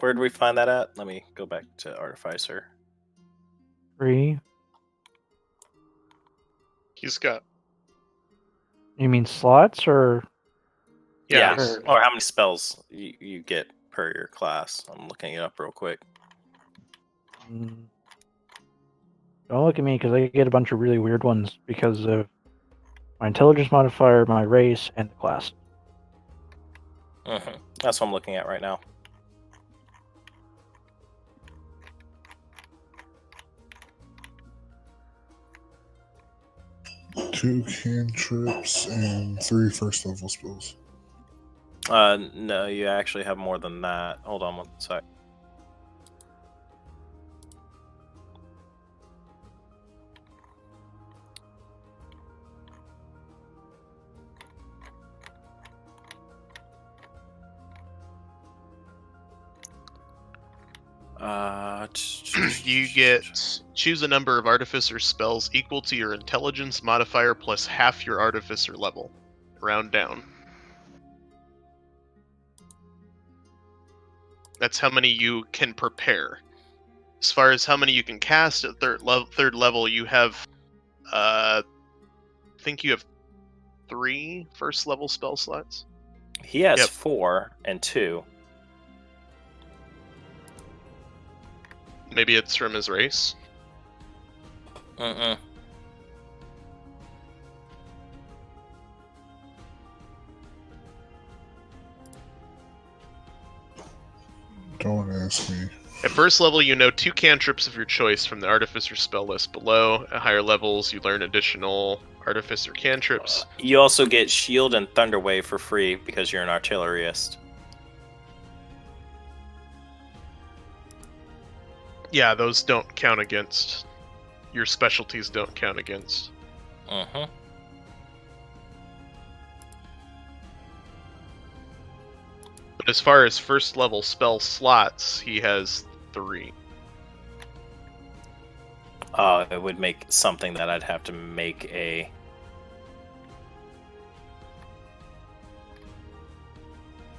Where did we find that at? Let me go back to Artificer. 3. He's got You mean slots or? Yeah. he's- Or how many spells you get per your class. I'm looking it up real quick. Mm. Don't look at me because I get a bunch of really weird ones because of my intelligence modifier, my race, and the class. Mm-hmm. That's what I'm looking at right now. 2 cantrips and 3 first level spells. No, you actually have more than that. Hold on one sec. You get choose a number of artificer spells equal to your intelligence modifier plus half your artificer level. Round down. That's how many you can prepare. As far as how many you can cast at third level, you have, I think you have 3 first level spell slots. He has Yep. 4 and 2. Maybe it's from his race. Mm-mm. Don't ask me. At first level, you know 2 cantrips of your choice from the Artificer spell list below. At higher levels, you learn additional Artificer cantrips. You also get Shield and Thunder Wave for free because you're an artillerist. Yeah, those don't count against. Your specialties don't count against. Mm-hmm. But as far as first level spell slots, he has 3. It would make something that I'd have to make a...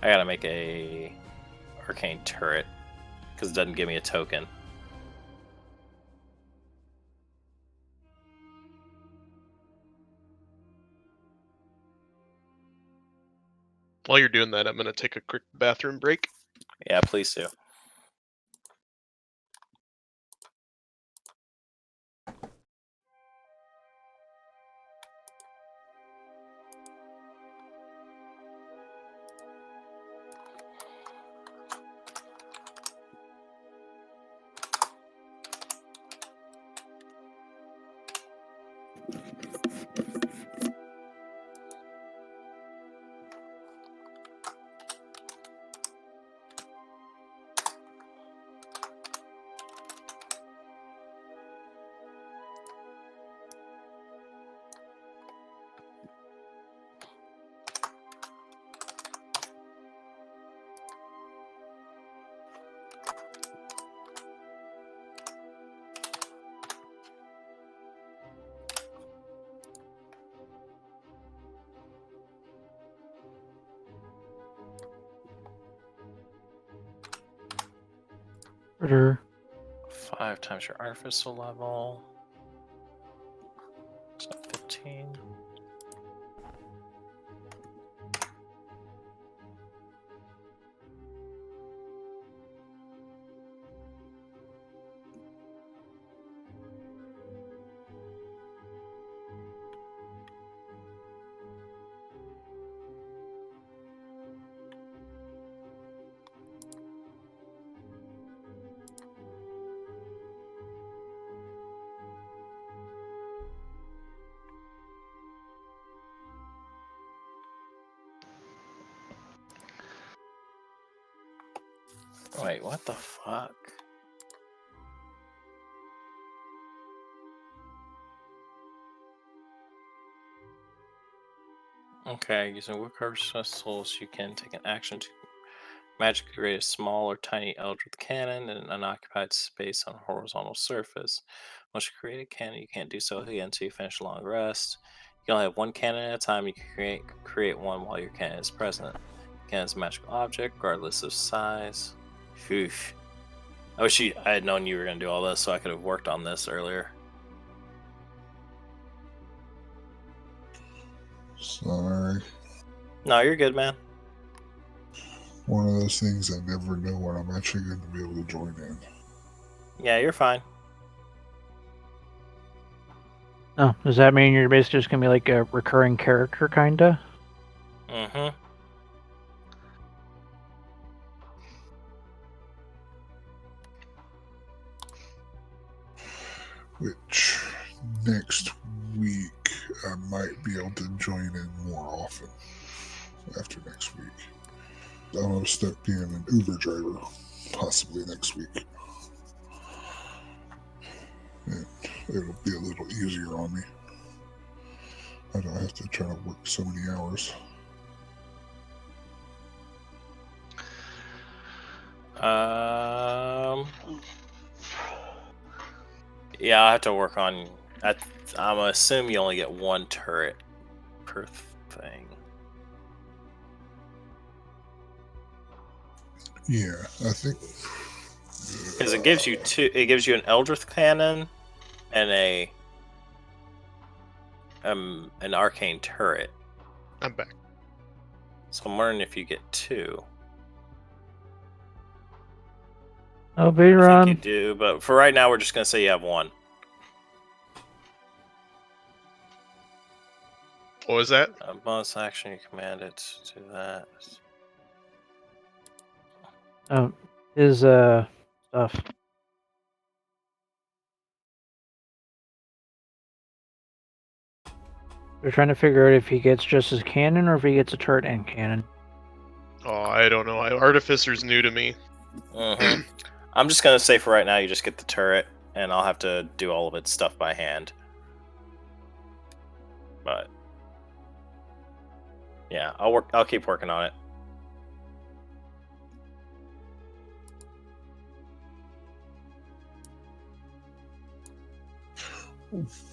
I gotta make a arcane turret because it doesn't give me a token. While you're doing that, I'm going to take a quick bathroom break. Yeah, please do. Critter. 5 times your artificial level. So 15. Wait, what the fuck? Okay, using Woodcarver's missiles, you can take an action to magically create a small or tiny eldritch cannon in an unoccupied space on a horizontal surface. Once you create a cannon, you can't do so again until you finish a long rest. You can only have 1 cannon at a time. You can create one while your cannon is present. Cannon is a magical object, regardless of size. Phew. I wish I had known you were going to do all this so I could have worked on this earlier. Sorry. No, you're good, man. One of those things I never know when I'm actually going to be able to join in. Yeah, you're fine. Oh, does that mean you're basically just gonna be like a recurring character, kinda? Mm-hmm. Which, next week, I might be able to join in more often after next week. I'm going to start being an Uber driver, possibly next week. And it'll be a little easier on me. I don't have to try to work so many hours. Yeah, I have to work on. I'm gonna assume you only get one turret per thing. Yeah, I think. Because it gives you two. It gives you an Eldritch cannon and an arcane turret. I'm back. So I'm wondering if you get two. Oh, I think you run. do, but for right now, we're just gonna say you have one. What was that? A bonus action, you command it to do that. His stuff. We're trying to figure out if he gets just his cannon or if he gets a turret and cannon. Oh, I don't know. Artificer's new to me. Mm-hmm. I'm just gonna say for right now, you just get the turret, and I'll have to do all of its stuff by hand. But yeah, I'll keep working on it.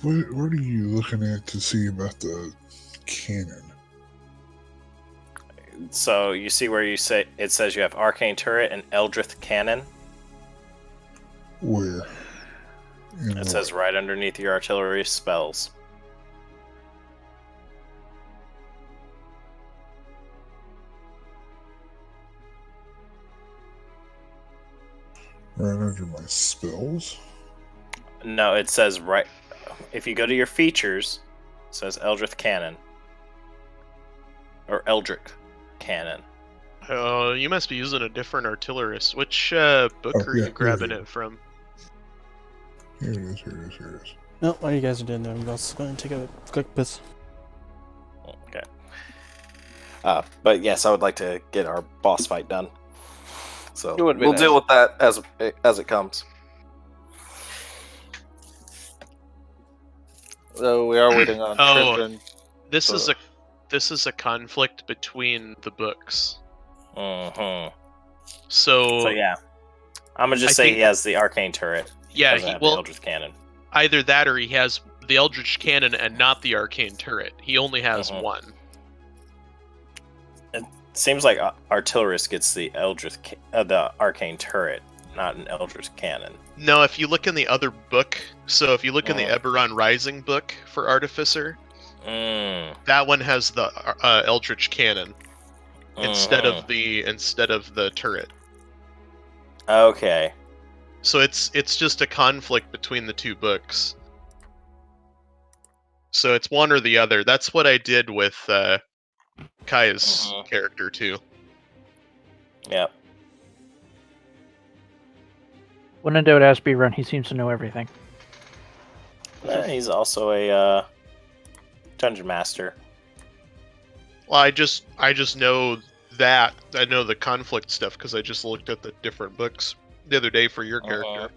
What are you looking at to see about the cannon? So you see where you say it says you have arcane turret and Eldritch cannon. Where? It says right underneath your artillery spells. Right under my spells? No, it says right. If you go to your features, it says Eldritch cannon or Eldritch cannon. You must be using a different artillerist. Which book are yeah, you grabbing here it it from? Here it is, here it is, here it is. No, while you guys are doing that, I'm just going to take a quick piss. Okay. But yes, I would like to get our boss fight done. So It would be we'll nice. deal with that as it comes. So we are waiting on Oh, Tristan. This is a conflict between the books. Mm-hmm. So So yeah, I'm gonna just I say think- he has the arcane turret. yeah, Doesn't have the well, Eldritch cannon. either that or he has the Eldritch cannon and not the arcane turret. He only has Mhm. one. Seems like artillerist gets the the arcane turret, not an Eldritch cannon. No, if you look in the other book, so if you look in the Mhm. Eberron Rising book for Artificer, Mm. that one has the Eldritch cannon instead of the turret. Okay. So it's just a conflict between the two books. So it's one or the other. That's what I did with Kaya's Mhm. character too. Yep. When in doubt, ask B-Run. He seems to know everything. He's also a dungeon master. Well, I just know that I know the conflict stuff because I just looked at the different books the other day for your character.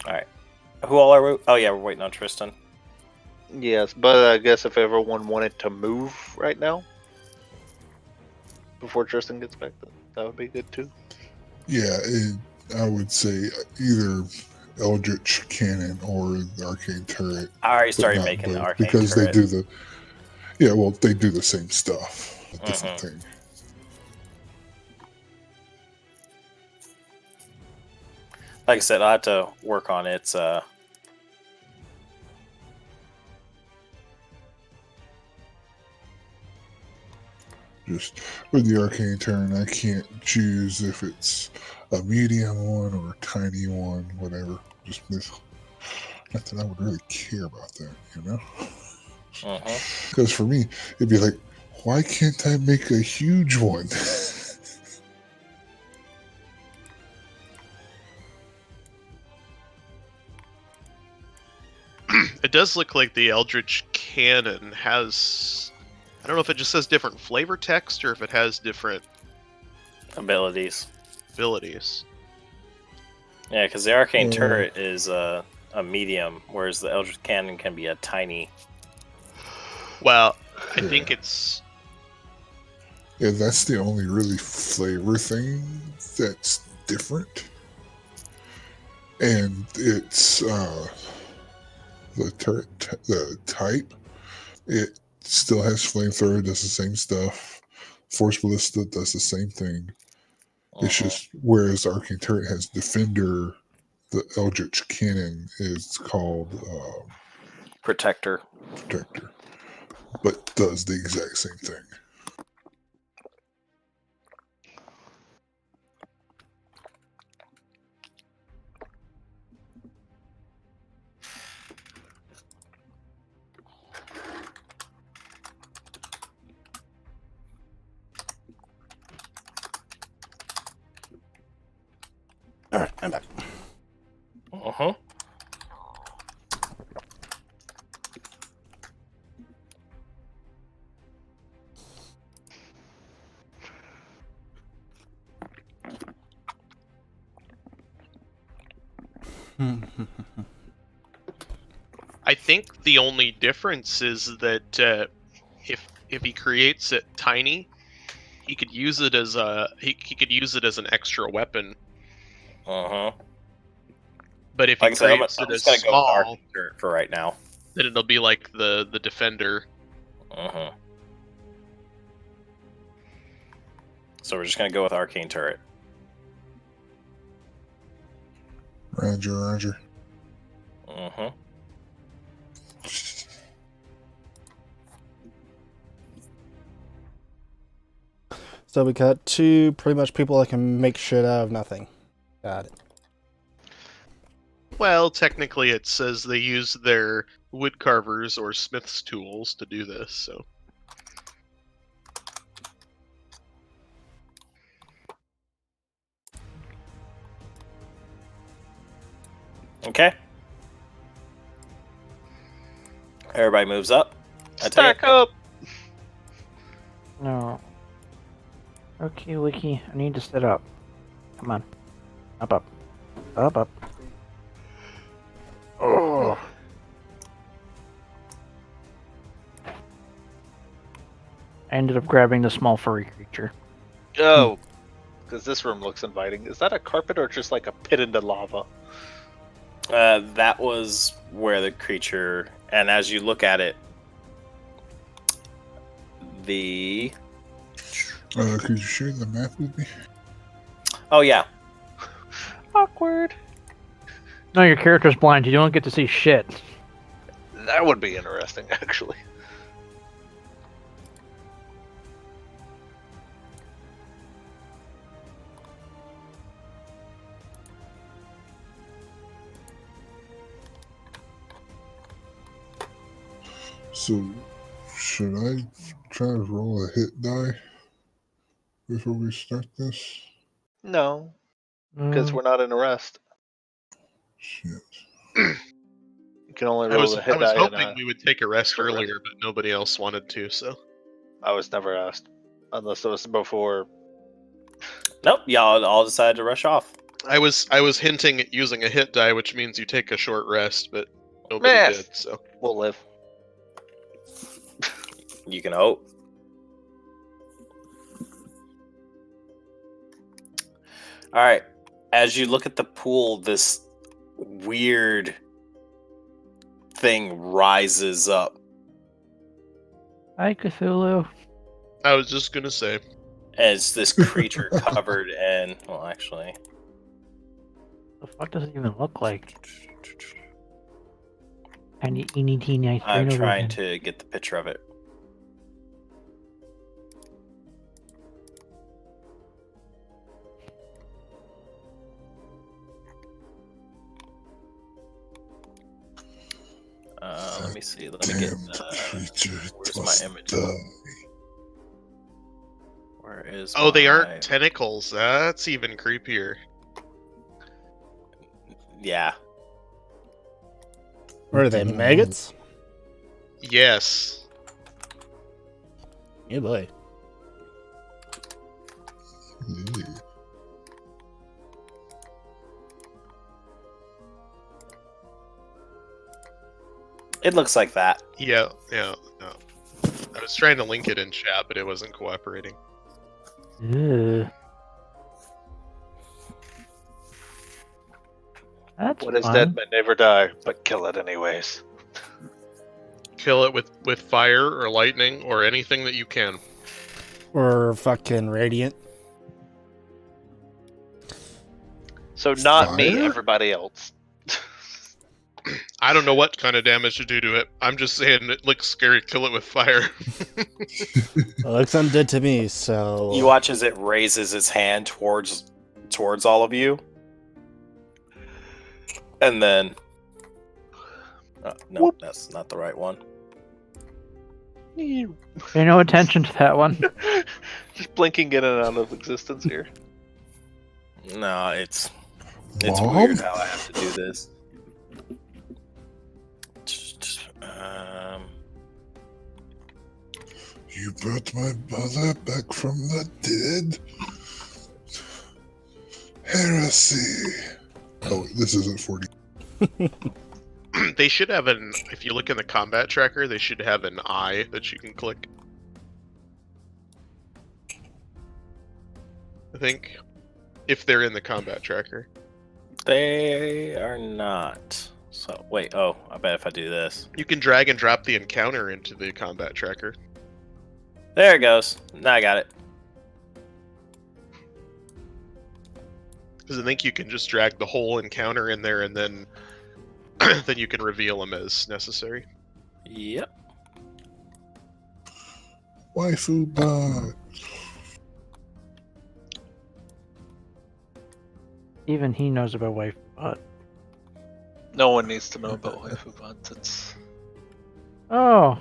All right. Who all are we? Oh yeah, we're waiting on Tristan. Yes, but I guess if everyone wanted to move right now, before Tristan gets back, that would be good too. Yeah, I would say either Eldritch Cannon or the Arcane Turret. I already but started not making the both, arcane because turret. they do the. Yeah, well, they do the same stuff, a different Mhm. thing. Like I said, I have to work on its. Just with the Arcane Turret, I can't choose if it's a medium one or a tiny one, whatever. Just not that I would really care about that, you know? Mhm. Because for me, it'd be like, why can't I make a huge one? It does look like the Eldritch Cannon has... I don't know if it just has different flavor text or if it has different abilities. abilities. Yeah, because the arcane Yeah. turret is a medium, whereas the Eldritch Cannon can be a tiny. Well, I Yeah. think it's... Yeah, that's the only really flavor thing that's different. And it's the turret, the type. It still has flamethrower, does the same stuff. Force Ballista does the same thing. It's just whereas Arcane Turret has Defender, the Eldritch Cannon is called Protector. Protector, but does the exact same thing. All right, I'm back. Uh-huh. I think the only difference is that if he creates it tiny, he could use it as a he could use it as an extra weapon. Uh-huh. But if Like he I said, I'm creates it just as gonna go with small, Arcane Turret for right now. then it'll be like the defender. Uh-huh. So we're just gonna go with Arcane Turret. Roger, Roger. Uh-huh. So we got two pretty much people that can make shit out of nothing. Got it. Well, technically, it says they use their wood carvers or smith's tools to do this. So Okay. Everybody moves up. I take Stack it. up. No. Okay, Wiki, I need to sit up. Come on. Up, up. Up, up. Oh. I ended up grabbing the small furry creature. Oh, because this room looks inviting. Is that a carpet or just like a pit into lava? That was where the creature, and as you look at it, the... Could you share the map with me? Oh, yeah. Awkward. No, your character's blind. You don't get to see shit. That would be interesting, actually. So, should I try to roll a hit die before we start this? No, because we're not in arrest. Shit. You can only I roll was the hit die. hoping we would take a rest short rest. earlier, but nobody else wanted to. So I was never asked, unless it was before. Nope, y'all all decided to rush off. I was hinting at using a hit die, which means you take a short rest, but nobody Meh. did. So We'll live. You can hope. All right. As you look at the pool, this weird thing rises up. Hi, Cthulhu. I was just gonna say, As this creature covered in... Well, actually... The fuck does it even look like? Tiny, teeny, teeny ice I'm cream trying over to get the picture of it. Let me see. Let me get. Creature Where's my must image? die. Where is? oh, they my- aren't tentacles. That's even creepier. Yeah. What are they, maggots? Yes. Yeah, boy. Yeah. It looks like that. Yeah. No. I was trying to link it in chat, but it wasn't cooperating. Ew. That's What is fun. dead may never die, but kill it anyways. Kill it with fire or lightning or anything that you can. Or fucking radiant. So not me, Fire? everybody else. I don't know what kind of damage to do to it. I'm just saying it looks scary. Kill it with fire. It looks undead to me, so... You watch as it raises its hand towards all of you, and then no, that's not the right one. Pay no attention to that one. Just blinking in and out of existence here. No, it's Mom? weird how I have to do this. You brought my mother back from the dead? Heresy. Oh, this isn't 40. They should have an. If you look in the combat tracker, they should have an eye that you can click. I think, if they're in the combat tracker. They are not. So wait. Oh, I bet if I do this, You can drag and drop the encounter into the combat tracker. there it goes. Now I got it. Because I think you can just drag the whole encounter in there, and then then you can reveal them as necessary. Yep. Waifu bot. Even he knows about wife butt. No one needs to know about waifu bots. It's Oh.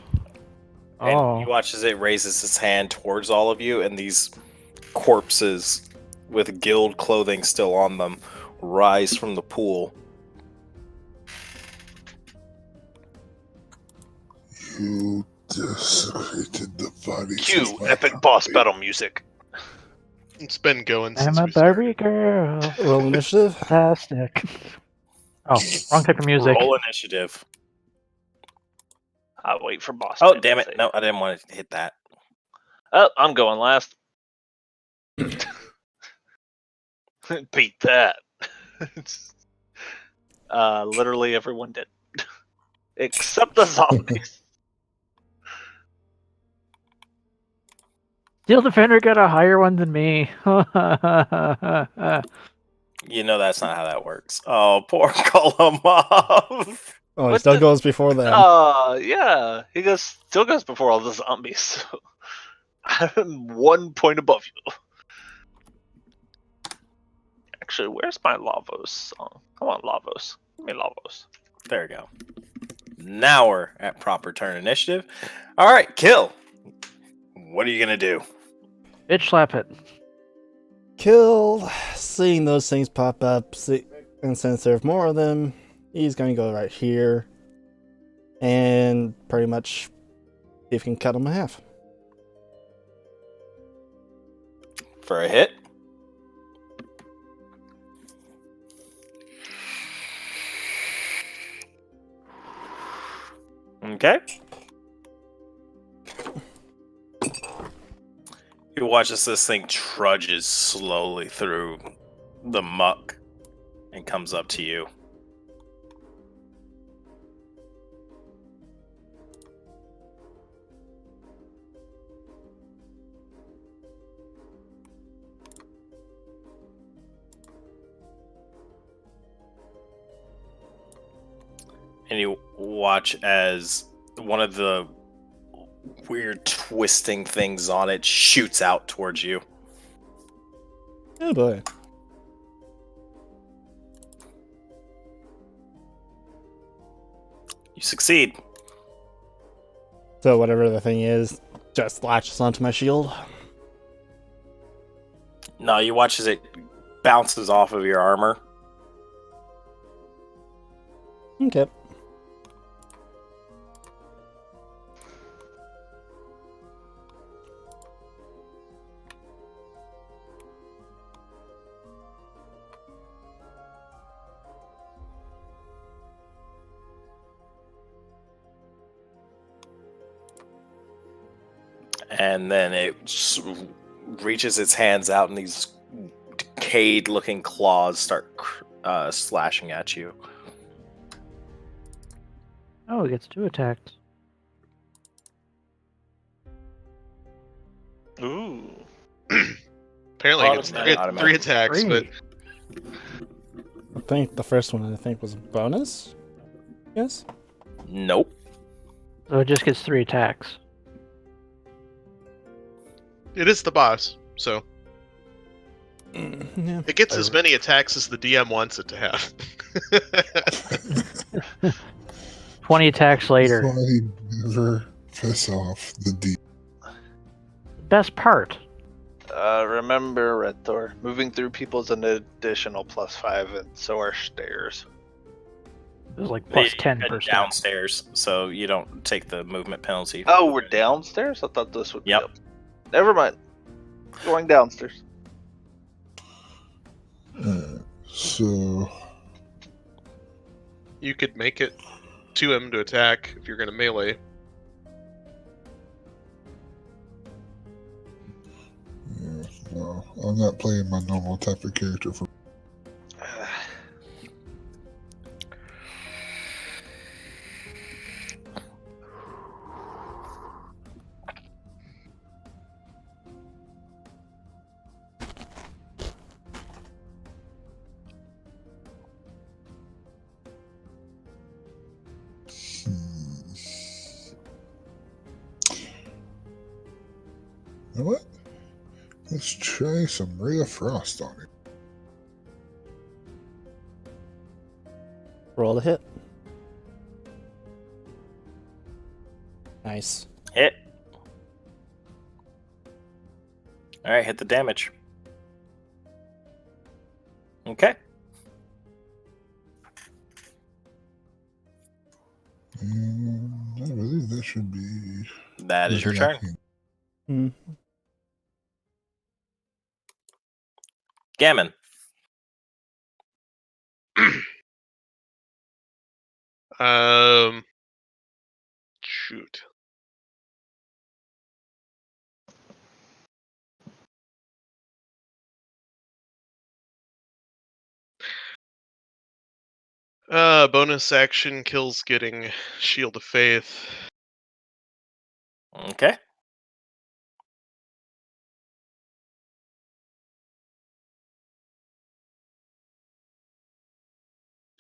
And Oh. you watch as it raises its hand towards all of you, and these corpses with guild clothing still on them rise from the pool. You desecrated the bodies. cue of my epic boss family. battle music. It's been going I'm since a we started. Barbie girl. Roll initiative. Fantastic. Oh, wrong type of music. Roll initiative. I'll wait for boss. Oh, man damn to it. say. No, I didn't want to hit that. Oh, I'm going last. Beat that. Literally everyone did. Except the zombies. Steel Defender got a higher one than me. You know that's not how that works. Oh, poor Kolomov. Oh, he What still the- goes before them. Yeah. He still goes before all the zombies. So I'm 1 point above you. Actually, where's my Lavos song? Come on, Lavos. Give me Lavos. There we go. Now we're at proper turn initiative. All right, kill. What are you gonna do? Bitch slap it. Kill. Seeing those things pop up, and since there's more of them, he's going to go right here. And pretty much see if he can cut them in half. For a hit? Okay. You watch as this thing trudges slowly through the muck and comes up to you. And you watch as one of the weird twisting things on it shoots out towards you. Oh boy. You succeed. So whatever the thing is, just latches onto my shield. No, you watch as it bounces off of your armor. Okay. and then it reaches its hands out, and these decayed-looking claws start slashing at you. Oh, it gets 2 attacks. Ooh. Apparently, it's Automatic. 3 attacks, but 3. I think the first one was a bonus. Yes. Nope. So it just gets 3 attacks. it is the boss, so Yeah. it gets as many attacks as the DM wants it to have. 20 attacks later. That's why he never piss off the D. Best part. Remember, Red Thor, moving through people's an additional +5, and so are stairs. It was like plus You 10 head per step. downstairs, so you don't take the movement penalty. Oh, we're downstairs? I thought this would be Yep. up. Never mind. Going downstairs. So You could make it 2M to attack if you're going to melee. yeah, no, I'm not playing my normal type of character for. You know what? Let's try some Ray of Frost on it. Roll a hit. Nice. Hit. All right, hit the damage. Okay. And I believe that should be. That is your the turn. arcane. Hmm. Gammon. Shoot. Bonus action kills getting Shield of Faith. Okay.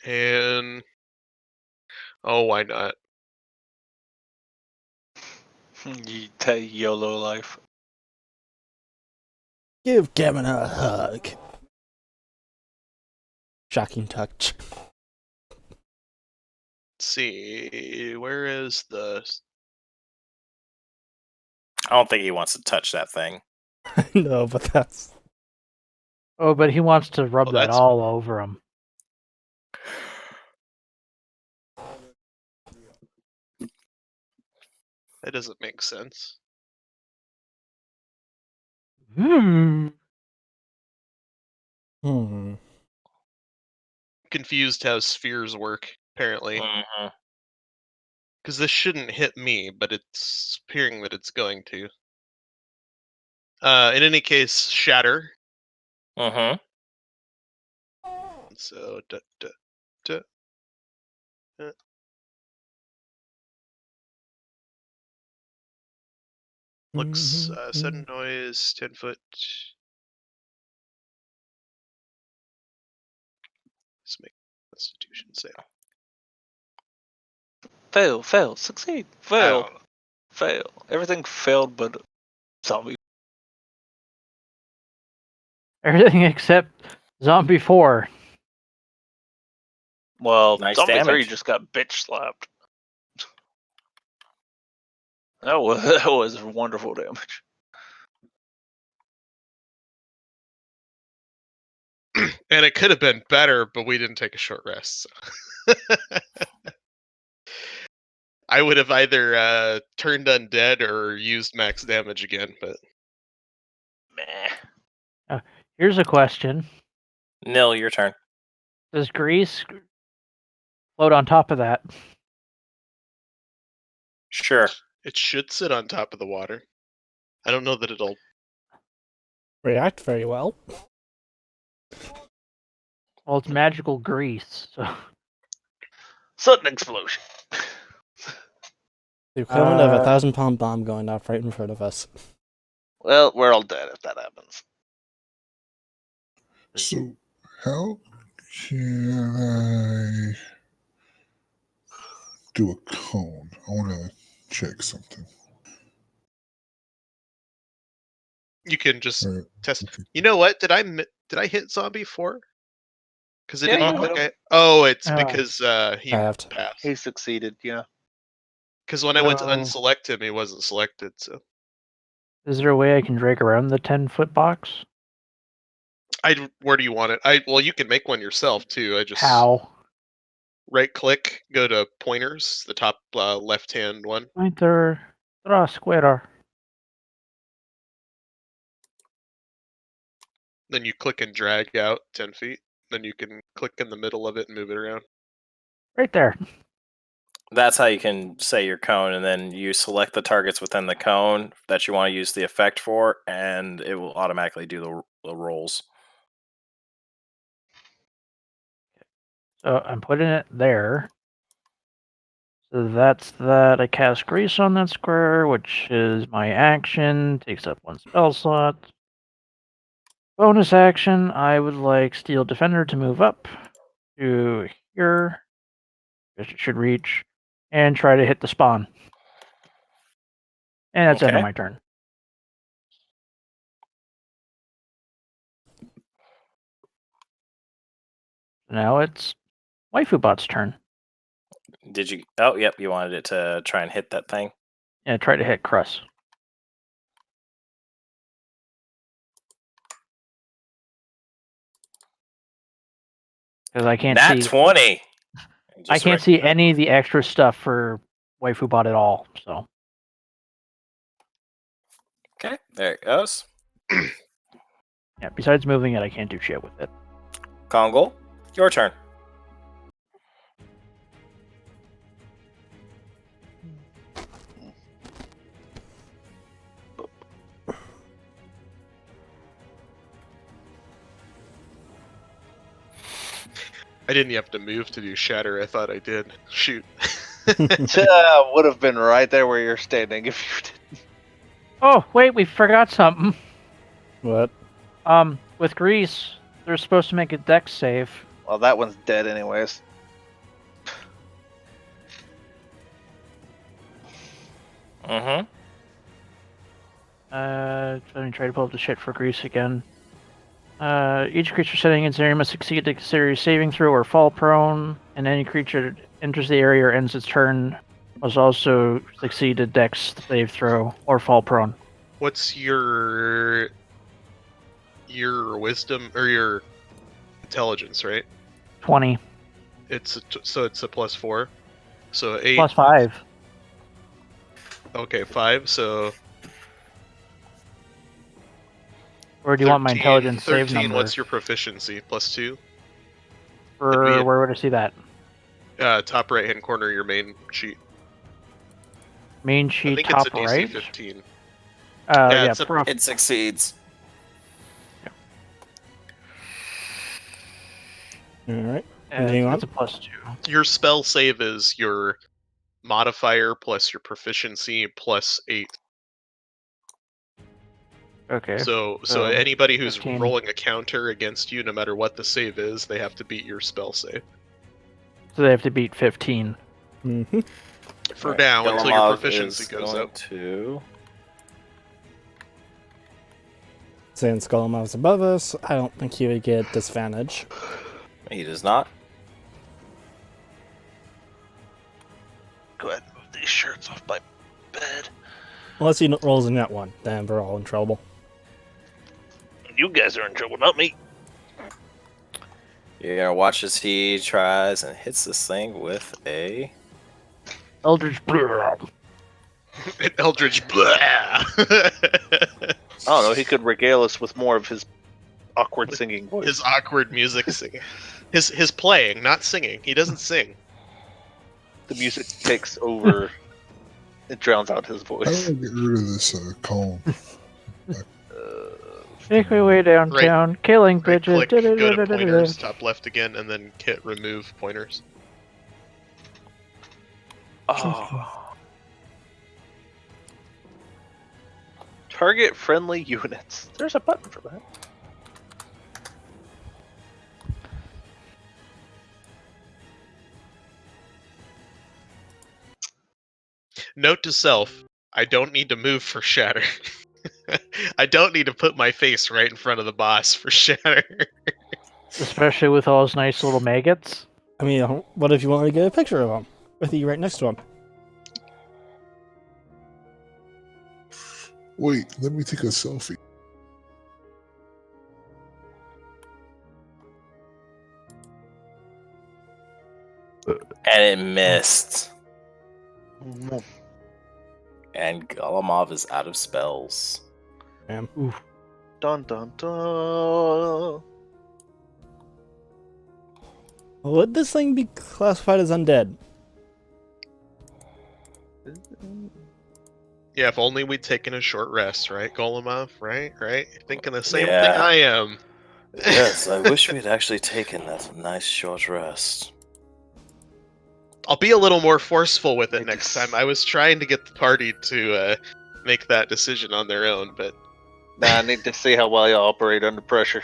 And why not? YOLO life. Give Gavin a hug. Shocking touch. Let's see, where is the? I don't think he wants to touch that thing. No, but that's. Oh, but he wants to rub Oh, that that's- all over him. That doesn't make sense. Hmm. Confused how spheres work, apparently. Mhm. Because this shouldn't hit me, but it's appearing that it's going to. In any case, shatter. Mhm. So, looks sudden noise, 10 foot. Let's make Constitution save. Fail, succeed, fail, Oh, fail. Everything failed but zombie. Everything except Zombie 4. Well, Nice zombie 3 damage. just got bitch slapped. That was wonderful damage. and it could have been better, but we didn't take a short rest. So. I would have either turned undead or used max damage again, but Meh. Here's a question. Nil, your turn. Does grease float on top of that? Sure. it should sit on top of the water. I don't know that it'll. React very well. Well, it's magical grease. So. Sudden explosion. The equivalent of a 1,000-pound bomb going off right in front of us. Well, we're all dead if that happens. So, how can I do a cone? I want to check something. You can just All right. test. Okay. You know what? Did I hit zombie 4? Because it Yeah, didn't you look hit him. at. Oh, it's Oh. because he Passed. passed. He succeeded, yeah. Because when I went to So- unselect him, he wasn't selected. So Is there a way I can drag around the 10-foot box? where do you want it? Well, you can make one yourself too. I just How? right click, go to pointers, the top left hand one. Pointer. Draw a square. Then you click and drag out 10 feet. Then you can click in the middle of it and move it around. Right there. That's how you can say your cone, and then you select the targets within the cone that you want to use the effect for, and it will automatically do the rolls. So I'm putting it there. So that's that. I cast grease on that square, which is my action. Takes up 1 spell slot. Bonus action, I would like Steel Defender to move up to here. Guess it should reach. And try to hit the spawn. And that's the end of Okay. my turn. Now it's Waifubot's turn. Did you? Oh, yep. You wanted it to try and hit that thing. Yeah, try to hit Crus. Because I can't Nat see 20. I can't see any of the extra stuff for Waifubot at all. So Okay, there it goes. yeah, besides moving it, I can't do shit with it. Kongol, your turn. I didn't have to move to do shatter. I thought I did. Shoot. Would have been right there where you're standing if you did. Oh wait, we forgot something. What? With grease, they're supposed to make a dex save. Well, that one's dead anyways. Mm-hmm. Let me try to pull up the shit for grease again. Each creature sitting in this area must succeed a serious saving throw or fall prone, and any creature that enters the area or ends its turn must also succeed a dex save throw or fall prone. What's your wisdom or your intelligence, right? 20 So it's a +4. So 8 plus 5. Okay, 5. So Or do you want my 13, intelligence save 13, number? what's your proficiency? +2. For where would I see that? Top right hand corner of your main sheet. Main I sheet think top it's a DC right. 15. Yeah, it's a- prof- It succeeds. Alright. it's a +2. Your spell save is your modifier plus your proficiency plus 8. Okay. So so anybody who's 15. rolling a counter against you, no matter what the save is, they have to beat your spell save. So they have to beat 15. Mm-hmm. For Right. now, until your Yelomov proficiency is goes going up. to. Since Golomov's above us, I don't think he would get disadvantage. He does not. Go ahead and move these shirts off my bed. Unless he rolls a net 1, then we're all in trouble. You guys are in trouble, not me. You're gonna watch as he tries and hits this thing with a. Eldritch Eldritch blah. I don't know. He could regale us with more of his awkward singing voice. His awkward music singing. His playing, not singing. He doesn't sing. The music takes over. It drowns out his How voice. do I get rid of this cone? Make my way downtown, killing Right bitches. click, go to da-da-da-da-da-da. pointers, top left again, and then hit remove pointers. Oh. Target friendly units. There's a button for that. Note to self: I don't need to move for shatter. I don't need to put my face right in front of the boss for shatter. Especially with all those nice little maggots. I mean, what if you wanted to get a picture of him with you right next to him? Wait, let me take a selfie. And it missed. And Golemov is out of spells. Damn. Dun dun dun. Would this thing be classified as undead? Yeah, if only we'd taken a short rest, right, Golemov? Right? You're thinking the same thing Yeah. I am. Yes, I wish we'd actually taken that nice short rest. I'll be a little more forceful with it I next just- time. I was trying to get the party to make that decision on their own, but Nah, I need to see how well you operate under pressure.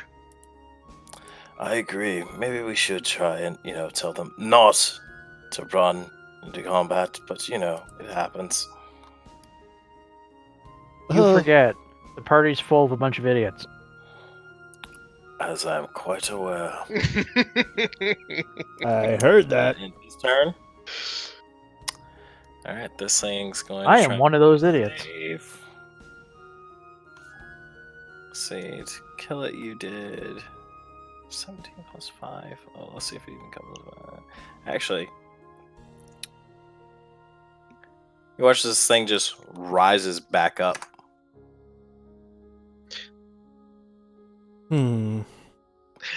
I agree. Maybe we should try and, tell them not to run into combat, but, it happens. You forget, the party's full of a bunch of idiots. As I'm quite aware. I heard that. In his turn. Alright, this thing's going to I try am one of those idiots. save. Let's see, to kill it you did 17 plus 5. Oh, let's see if it even comes with actually. You watch this thing just rises back up.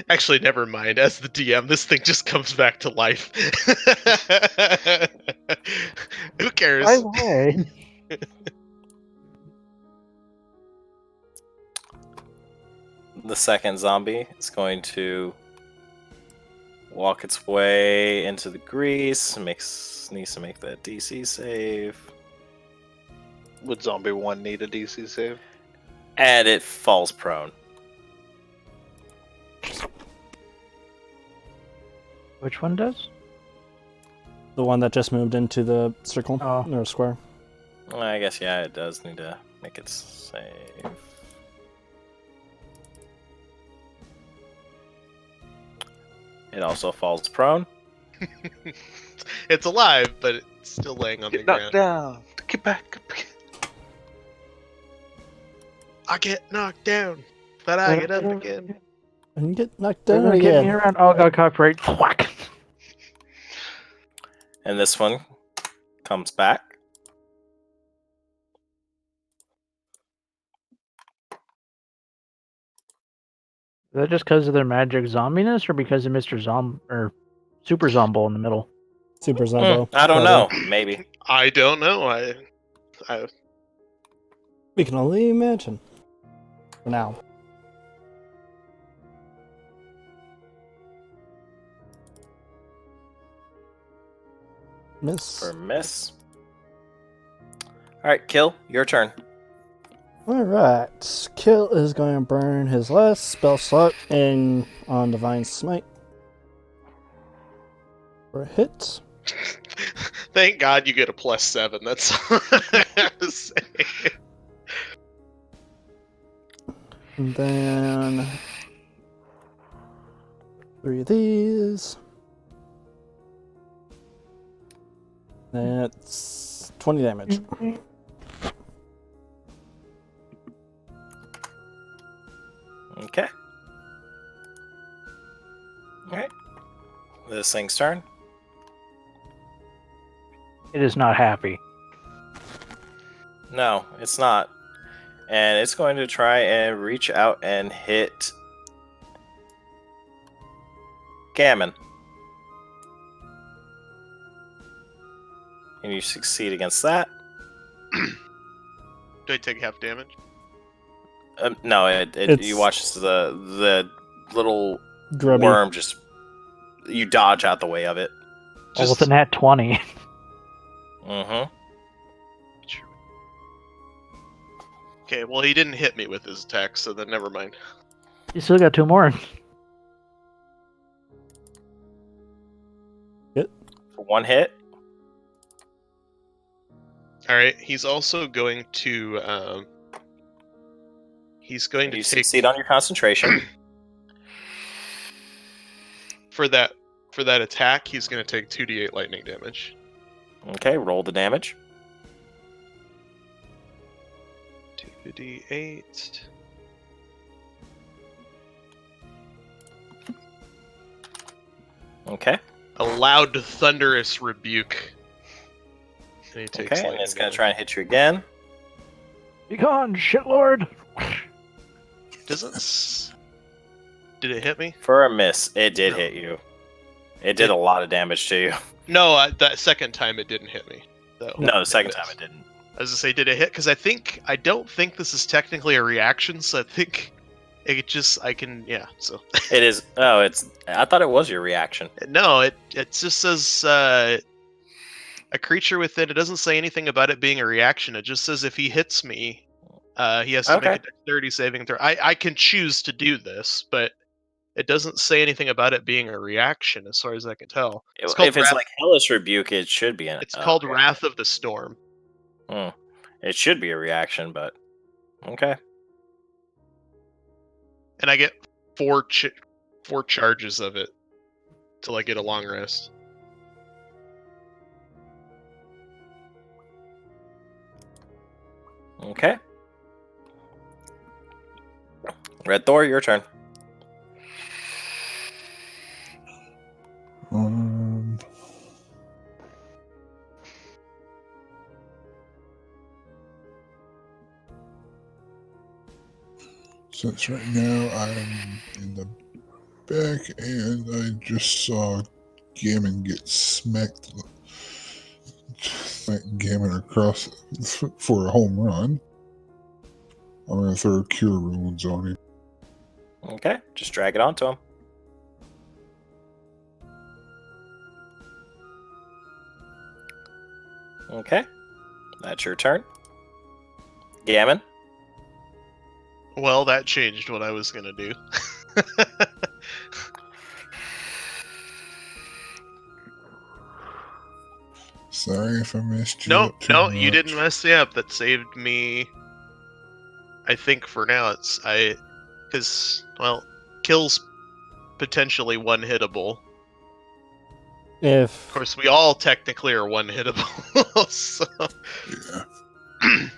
Actually, never mind. As the DM, this thing just comes back to life. Who cares? By the way, The second zombie is going to walk its way into the grease. Needs to make that DC save. Would zombie 1 need a DC save? And it falls prone. which one does? The one that just moved into the circle Oh. or square. Well, I guess, yeah, it does need to make its save. It also falls prone. It's alive, but it's still laying on Get the knocked ground. down. Get back. I get knocked down, but I get up again. And you get knocked They're down gonna get me again. around. Oh, got copyright. Whack. And this one comes back. Is that just because of their magic zombiness, or because of Mr. or Super Zombo in the middle? Super Zombo. I don't probably. know. Maybe. I don't know. I We can only imagine. For now. Miss. For miss. Alright, kill. Your turn. Alright. Kill is going to burn his last spell slot in on Divine Smite. For a hit. thank God you get a +7. That's all I have to say. And then 3 of these. That's 20 damage. Okay. Alright. This thing's turn. It is not happy. No, it's not. And it's going to try and reach out and hit Gammon. And you succeed against that. Do I take half damage? No, It's- you watch the little Grubby. worm just you dodge out the way of it. Well, with a nat 20. Mm-hmm. Okay, well he didn't hit me with his attack, so then never mind. You still got 2 more. For 1 hit. All right, he's also going to he's going to You take succeed on your concentration. for that attack. He's going to take 2d8 lightning damage. Okay, roll the damage. 2d8. Okay. A loud, thunderous rebuke. And he takes Okay, and lightning it's gonna damage. try and hit you again. Be gone, shitlord! Did it hit me? For a miss, it did No. hit you. It did a lot of damage to you. No, that second time it didn't hit me. Though. No, the second time it didn't. I was gonna say, did it hit? Because I don't think this is technically a reaction, so I think I can, yeah. So It is. Oh, I thought it was your reaction. no, it just says a creature within. It doesn't say anything about it being a reaction. It just says if he hits me, he has to make a dexterity saving throw. I can choose to do this, but it doesn't say anything about it being a reaction, as far as I can tell. It's called If it's like Hellish Rebuke, it should be an. It's called Wrath of the Storm. It should be a reaction, but okay. And I get four charges of it till I get a long rest. Okay. Red Thor, your turn. Since right now I'm in the back and I just saw Gammon get smacked Gammon across for a home run, I'm going to throw Cure Wounds on him. Okay, just drag it onto him. Okay, that's your turn. Gammon. Well, that changed what I was gonna do. Sorry if I messed you No, up too no, much. you didn't mess me up. That saved me. I think for now because kill's potentially one hittable. Of If course, we all technically are one hittable. So. Yeah.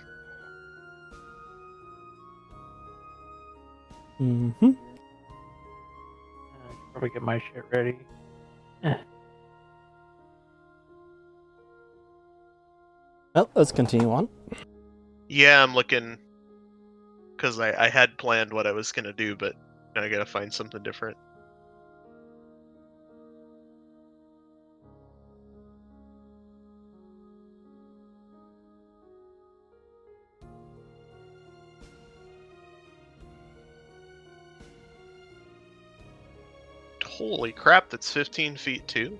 mm-hmm. Probably get my shit ready. Well, let's continue on. Yeah, I'm looking because I had planned what I was gonna do, but now I gotta find something different. Holy crap, that's 15 feet too?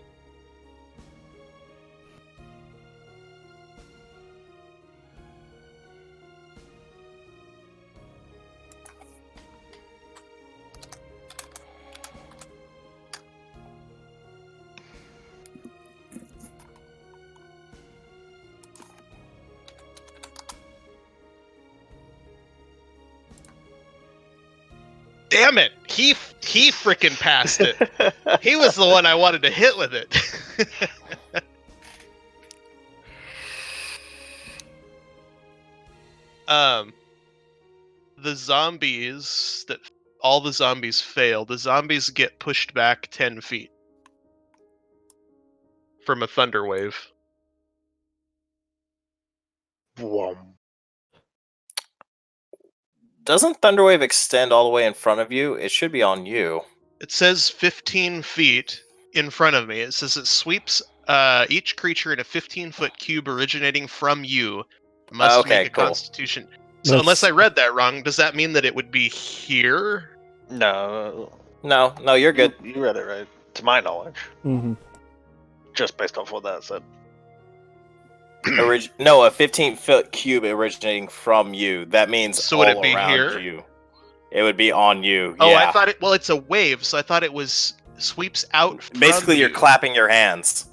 Damn it! He freaking passed it. He was the one I wanted to hit with it. The zombies all the zombies fail. The zombies get pushed back 10 feet from a thunder wave. Doesn't Thunderwave extend all the way in front of you? It should be on you. It says 15 feet in front of me. It says it sweeps each creature in a 15-foot cube originating from you. Must Okay, make a cool. Constitution. So unless I That's- read that wrong, does that mean that it would be here? No, No, you're good. You read it right, to my knowledge, Mhm. just based off what that said. No, a 15-foot cube originating from you. That means So all would it be around here? you. It would be on you. Oh, yeah. I thought it. Well, it's a wave, so I thought it was sweeps out. From Basically, you're you. clapping your hands.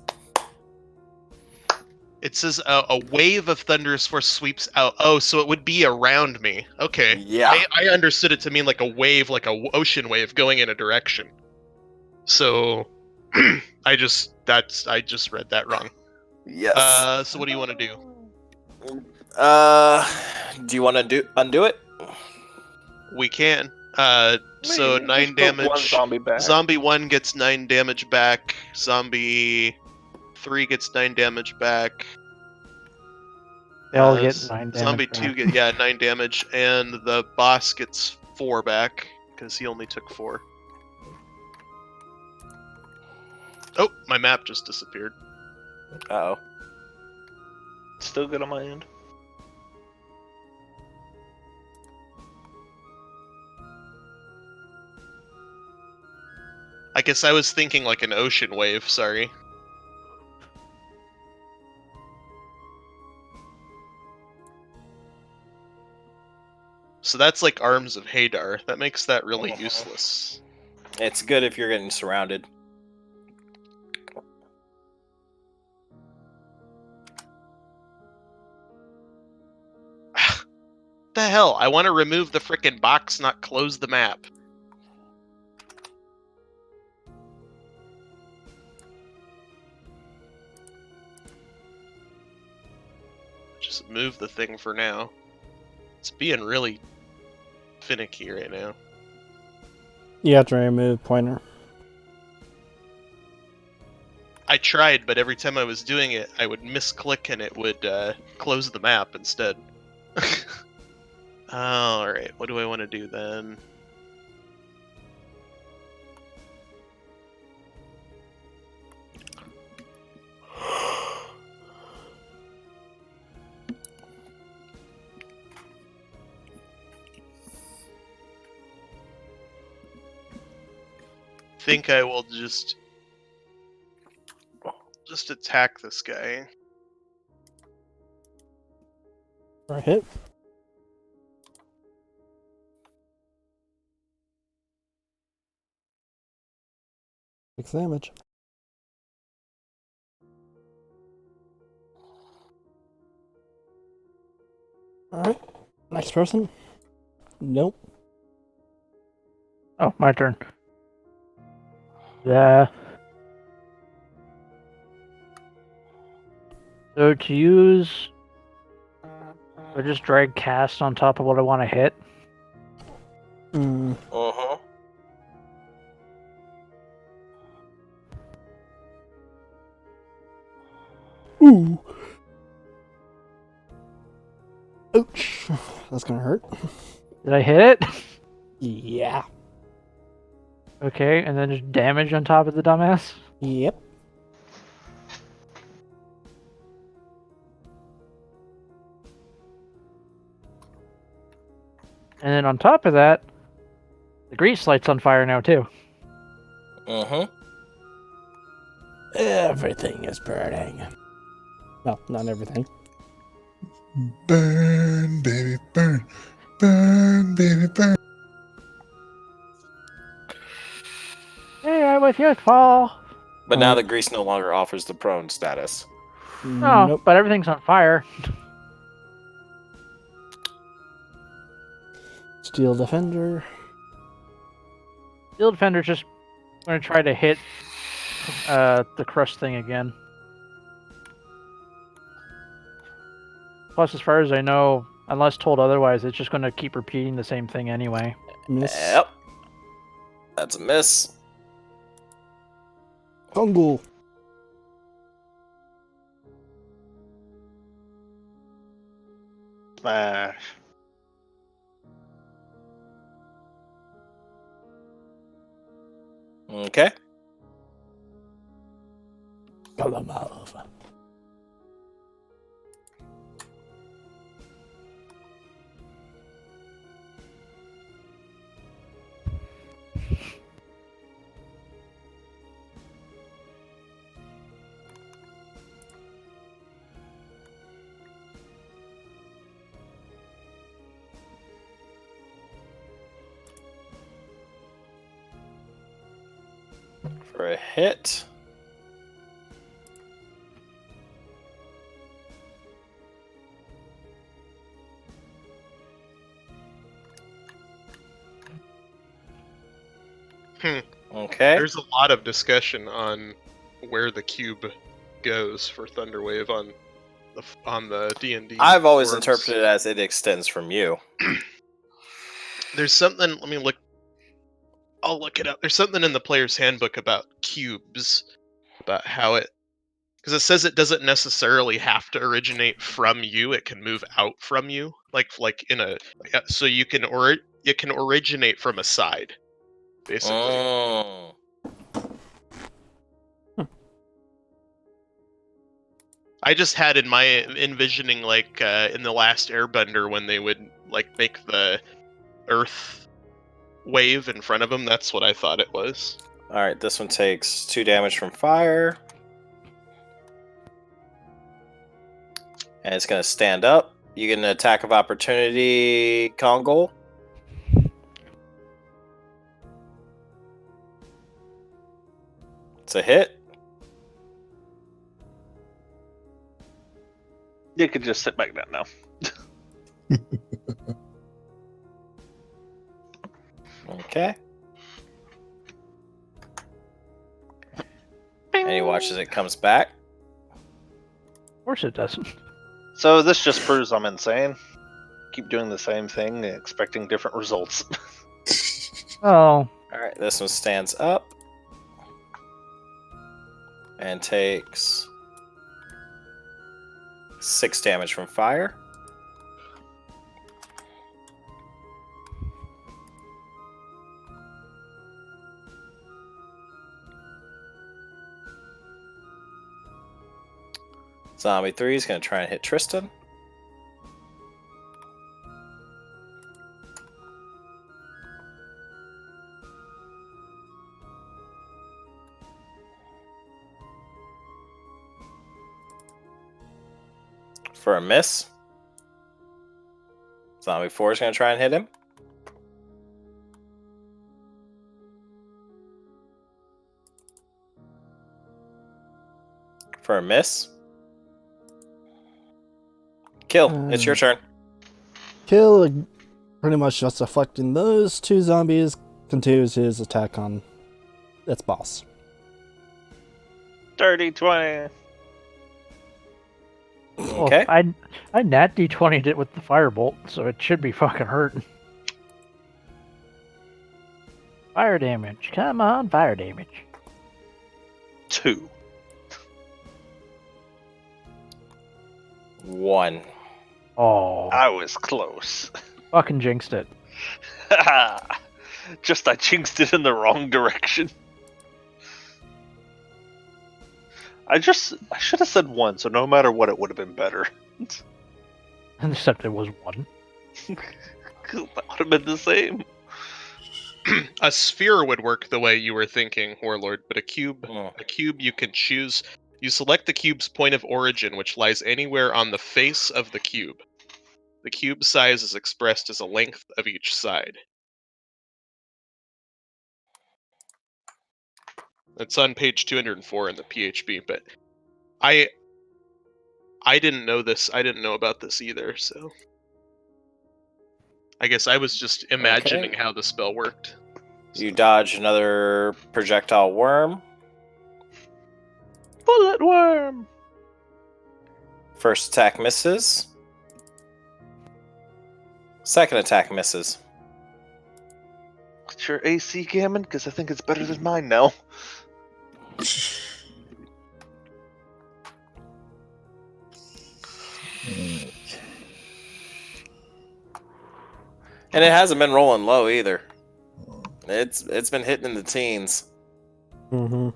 It says a wave of thunderous force sweeps out. Oh, so it would be around me. Okay. Yeah. I understood it to mean like a wave, like a ocean wave going in a direction. So I just read that wrong. Yes. So what do you want to do? Do you want to undo it? We can. So Maybe 9 just put one damage. zombie back. Zombie 1 gets 9 damage back. Zombie 3 gets 9 damage back. They all get 9 damage Zombie back. 2 get 9 damage, and the boss gets 4 back because he only took 4. Oh, my map just disappeared. Uh-oh. Still good on my end. I guess I was thinking like an ocean wave. Sorry. So that's like Arms of Hadar. That makes that really useless. It's good if you're getting surrounded. The hell? I want to remove the frickin' box, not close the map. Just move the thing for now. It's being really finicky right now. You have to remove pointer. I tried, but every time I was doing it, I would misclick and it would close the map instead. Alright, what do I want to do then? Think I will just attack this guy. For a hit. 6 damage. Alright. Next person. Nope. Oh, my turn. Yeah. So to use, I just drag cast on top of what I want to hit. Uh-huh. Ooh. Ouch. That's gonna hurt. Did I hit it? Yeah. Okay, and then just damage on top of the dumbass. Yep. And then on top of that, the grease light's on fire now too. Uh-huh. Everything is burning. Well, not everything. Burn, baby, burn. Burn, baby, burn. Hey, I was useful. But now the grease no longer offers the prone status. Oh, Nope. but everything's on fire. Steel Defender. Steel Defender's just going to try to hit the crust thing again. Plus, as far as I know, unless told otherwise, it's just going to keep repeating the same thing anyway. Miss. Yep. That's a miss. Fungal. Smash. Okay. Kalamov. For a hit. Okay. There's a lot of discussion on where the cube goes for Thunderwave on the D&D. I've always forums. interpreted it as it extends from you. There's something. Let me look. I'll look it up. There's something in the player's handbook about cubes, about how it, because it says it doesn't necessarily have to originate from you. It can move out from you, like in a. So you can it can originate from a side, basically. Mm. I just had in my envisioning like in the last Airbender when they would like make the Earth wave in front of them. That's what I thought it was. All right, this one takes 2 damage from fire. And it's going to stand up. You get an attack of opportunity, Kongol. It's a hit. You could just sit back down now. Okay. And he watches it comes back. Of course it doesn't. So this just proves I'm insane. Keep doing the same thing, expecting different results. Oh, All right, this one stands up and takes 6 damage from fire. Zombie 3 is going to try and hit Tristan. For a miss. Zombie 4 is going to try and hit him. For a miss. Kill, it's your turn. Kill, pretty much just afflicting those 2 zombies, continues his attack on its boss. Dirty 20. Okay. Well, I nat D20'd it with the firebolt, so it should be fucking hurting. Fire damage. Come on, fire damage. 2. 1. Oh, I was close. fucking jinxed it. Just I jinxed it in the wrong direction. I should have said 1, so no matter what, it would have been better. Except it was 1. That would have been the same. A sphere would work the way you were thinking, Warlord, but a cube you can choose. You select the cube's point of origin, which lies anywhere on the face of the cube. The cube size is expressed as a length of each side. It's on page 204 in the PHP, but I didn't know this. I didn't know about this either, so I guess I was just imagining how the spell worked. You dodge another projectile worm. Bullet worm! First attack misses. Second attack misses. What's your AC, Gammon? Because I think it's better than mine now. And it hasn't been rolling low either. It's been hitting in the teens. Mm-hmm.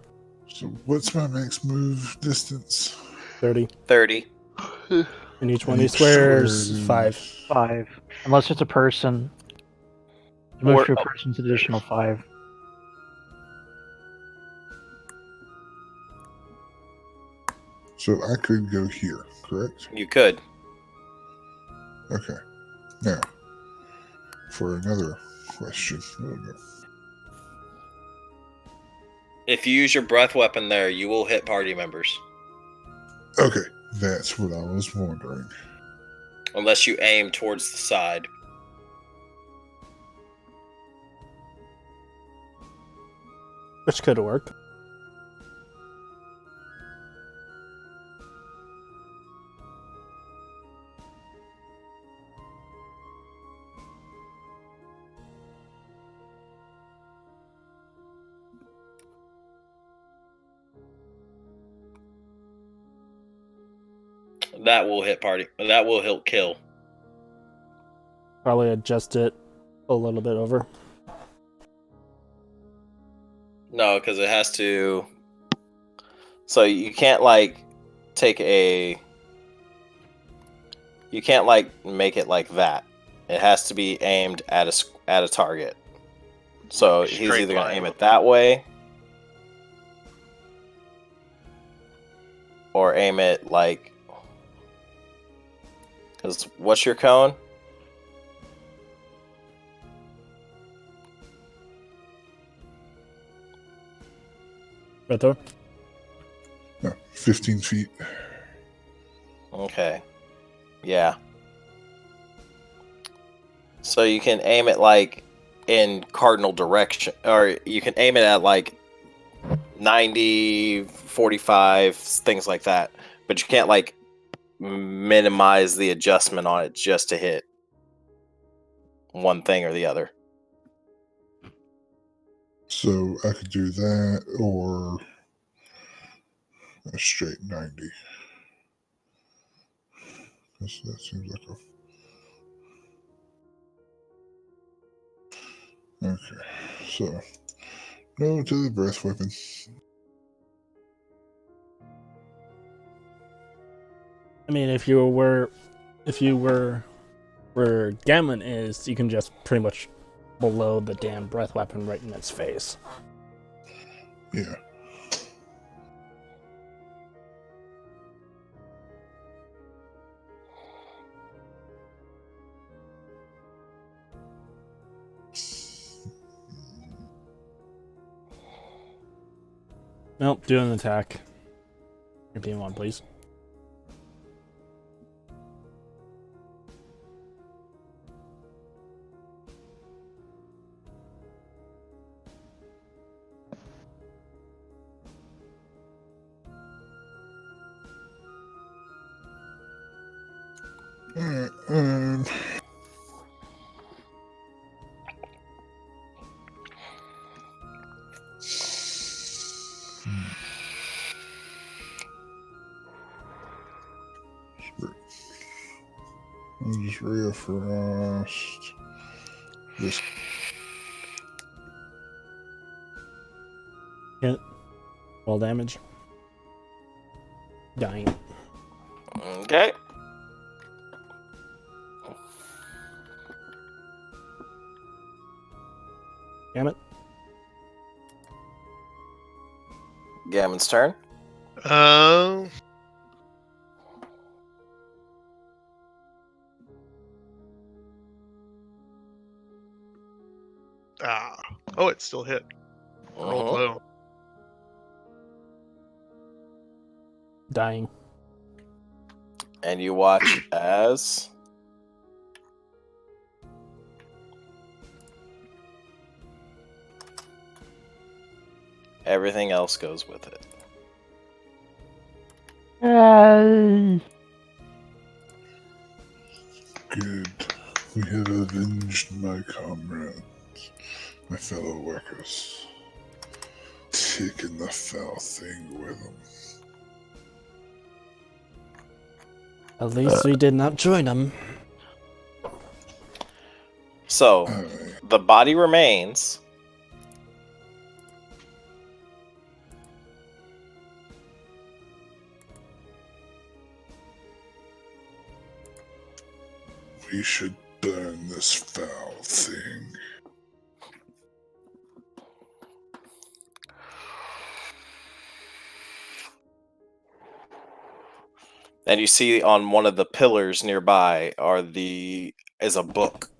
So what's my next move distance? 30. 30. And each one of these Each squares, square 5. 5. Unless it's a person. To move to a person's additional 5. So I could go here, correct? You could. Okay. Now, for another question. Oh, no. If you use your breath weapon there, you will hit party members. Okay, that's what I was wondering. Unless you aim towards the side. Which could work. That will hit party. That will hit kill. Probably adjust it a little bit over. No, because it has to. So you can't like take a. You can't like make it like that. It has to be aimed at a target. So he's Straight either gonna line. aim it that way, or aim it like. Because what's your cone? Right there. No, 15 feet. Okay. Yeah. So you can aim it like in cardinal direction, or you can aim it at like 90, 45, things like that. But you can't like minimize the adjustment on it just to hit one thing or the other. So I could do that or a straight 90. That seems like a. Okay, so no to the breath weapon. I mean, if you were where Gammon is, you can just pretty much blow the damn breath weapon right in its face. Yeah. Nope, do an attack. Your P1, please. Alright, I'll just reaffrost this. Hit. Roll damage. Dying. Okay. Damn it. Gammon's turn. Oh, it still hit. Rolled Mhm. low. Dying. And you watch as everything else goes with it. Good. We have avenged my comrades, my fellow workers. Taken the foul thing with them. At least we did not join them. So the body remains. We should burn this foul thing. And you see on one of the pillars nearby is a book.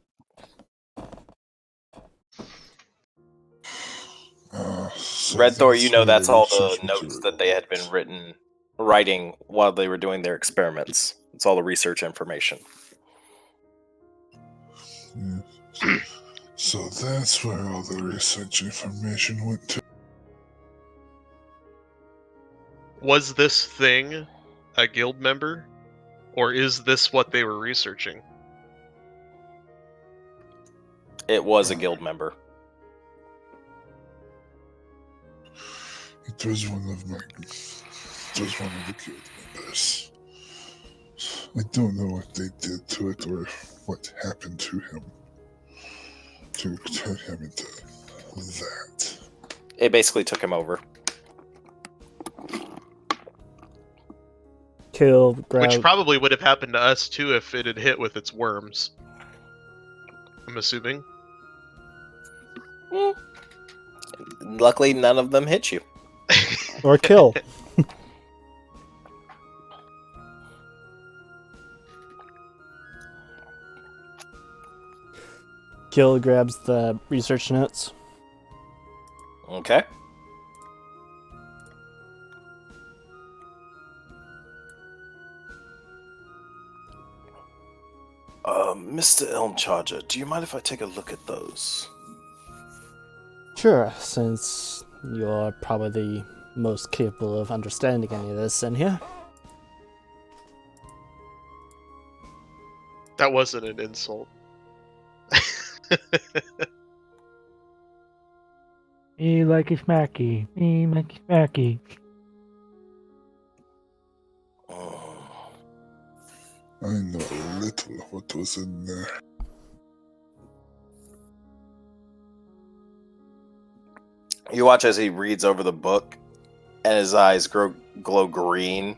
So Red Thor, you that's know where that's all the research notes that they had been materials. writing while they were doing their experiments. It's all the research information. Yeah. So that's where all the research information went to. Was this thing a guild member? Or is this what they were researching? It was a guild member. It was one of the guild members. I don't know what they did to it or what happened to him to turn him into that. It basically took him over. Kill, grab. Which probably would have happened to us too if it had hit with its worms. I'm assuming. Luckily, none of them hit you. Or kill. Kill grabs the research notes. Okay. Mr. Elm Charger, do you mind if I take a look at those? Sure, since you're probably the most capable of understanding any of this in here. That wasn't an insult. Me like a smacky. Me like a smacky. Oh. I know a little of what was in there. You watch as he reads over the book, and his eyes glow green.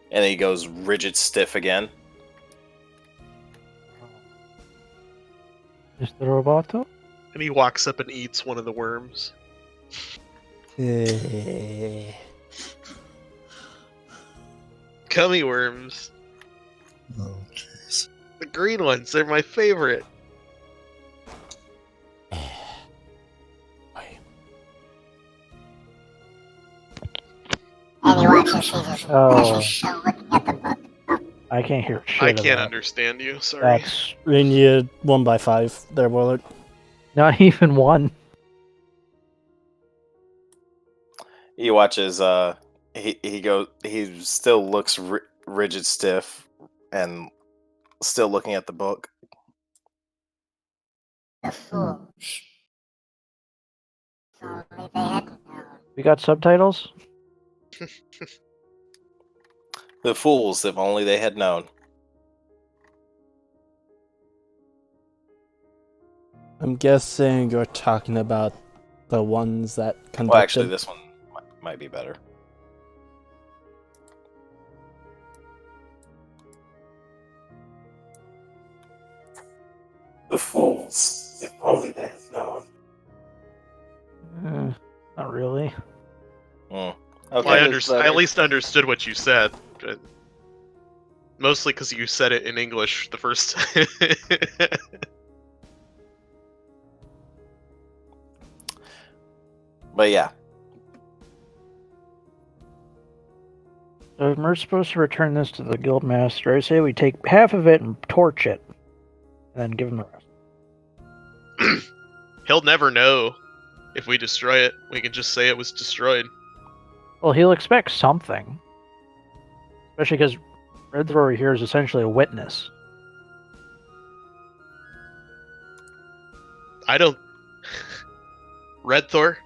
And he goes rigid stiff again. Mr. Roboto? And he walks up and eats one of the worms. Gummy worms. Oh, jeez. The green ones, they're my favorite. And you watch as he just Oh. still looking at the book. I can't hear shit I of can't that. understand you, sorry. That's Ring you 1 by 5 there, Warlord. not even one. He watches. He still looks rigid stiff, and still looking at the book. The fools. If only they had known. We got subtitles? The fools, if only they had known. I'm guessing you're talking about the ones that conducted... Well, actually, this one might be better. The fools, if only they had known. Not really. Okay. Well, I at least understood what you said, but mostly because you said it in English the first time. But yeah. So we're supposed to return this to the guild master. I say we take half of it and torch it, and then give him the rest. He'll never know if we destroy it. We can just say it was destroyed. Well, he'll expect something. Especially because Red Thrower here is essentially a witness. I don't... Red Thor,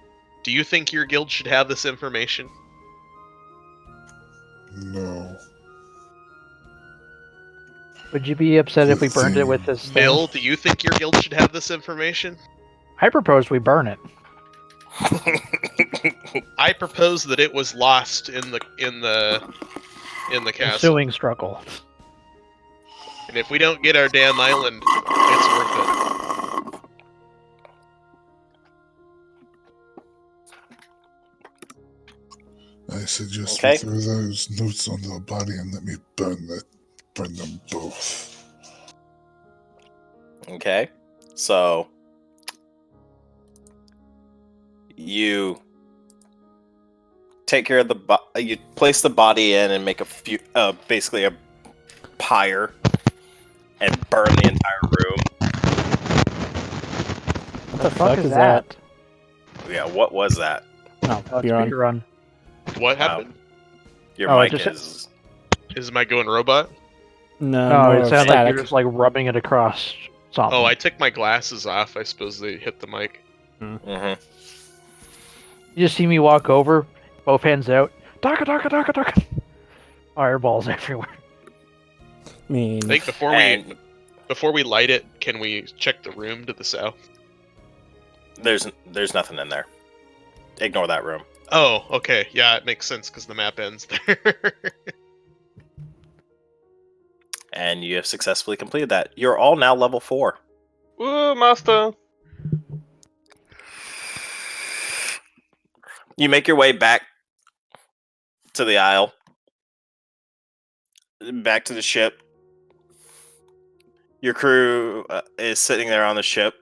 do you think your guild should have this information? No. Would you be upset if we burned it with this thing? Bill, do you think your guild should have this information? I propose we burn it. I propose that it was lost in the castle. Ensuing struggle. And if we don't get our damn island, it's worth it. I suggest Okay. we throw those notes on the body and let me burn them both. Okay. So you take care of you place the body in and make a few, basically a pyre, and burn the entire room. What the fuck is that? Yeah, what was that? No, Oh, it's you're on. run. What Wow. happened? Your Oh, it mic just- is. Is my going robot? No, No, more it of sounded like static. you're just like rubbing it across something. Oh, I took my glasses off. I suppose they hit the mic. Mhm. You just see me walk over, both hands out. Taka taka taka taka. Fireballs everywhere. I mean, I think before we light it, can we check the room to the south? There's nothing in there. Ignore that room. Oh, okay. Yeah, it makes sense because the map ends there. And you have successfully completed that. You're all now level 4. Woo, master. You make your way back to the aisle, back to the ship. Your crew is sitting there on the ship.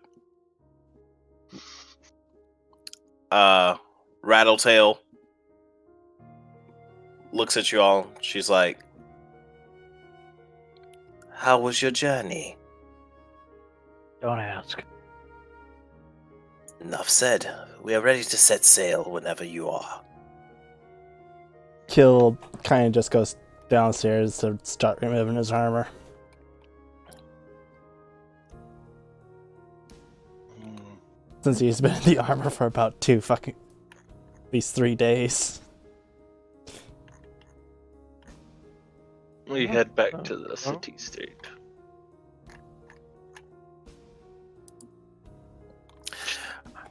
Rattletail looks at you all. She's like, "How was your journey?" Don't ask. Enough said. We are ready to set sail whenever you are. Kill kind of just goes downstairs to start removing his armor. Since he's been in the armor for about at least 3 days. We head back to the city state.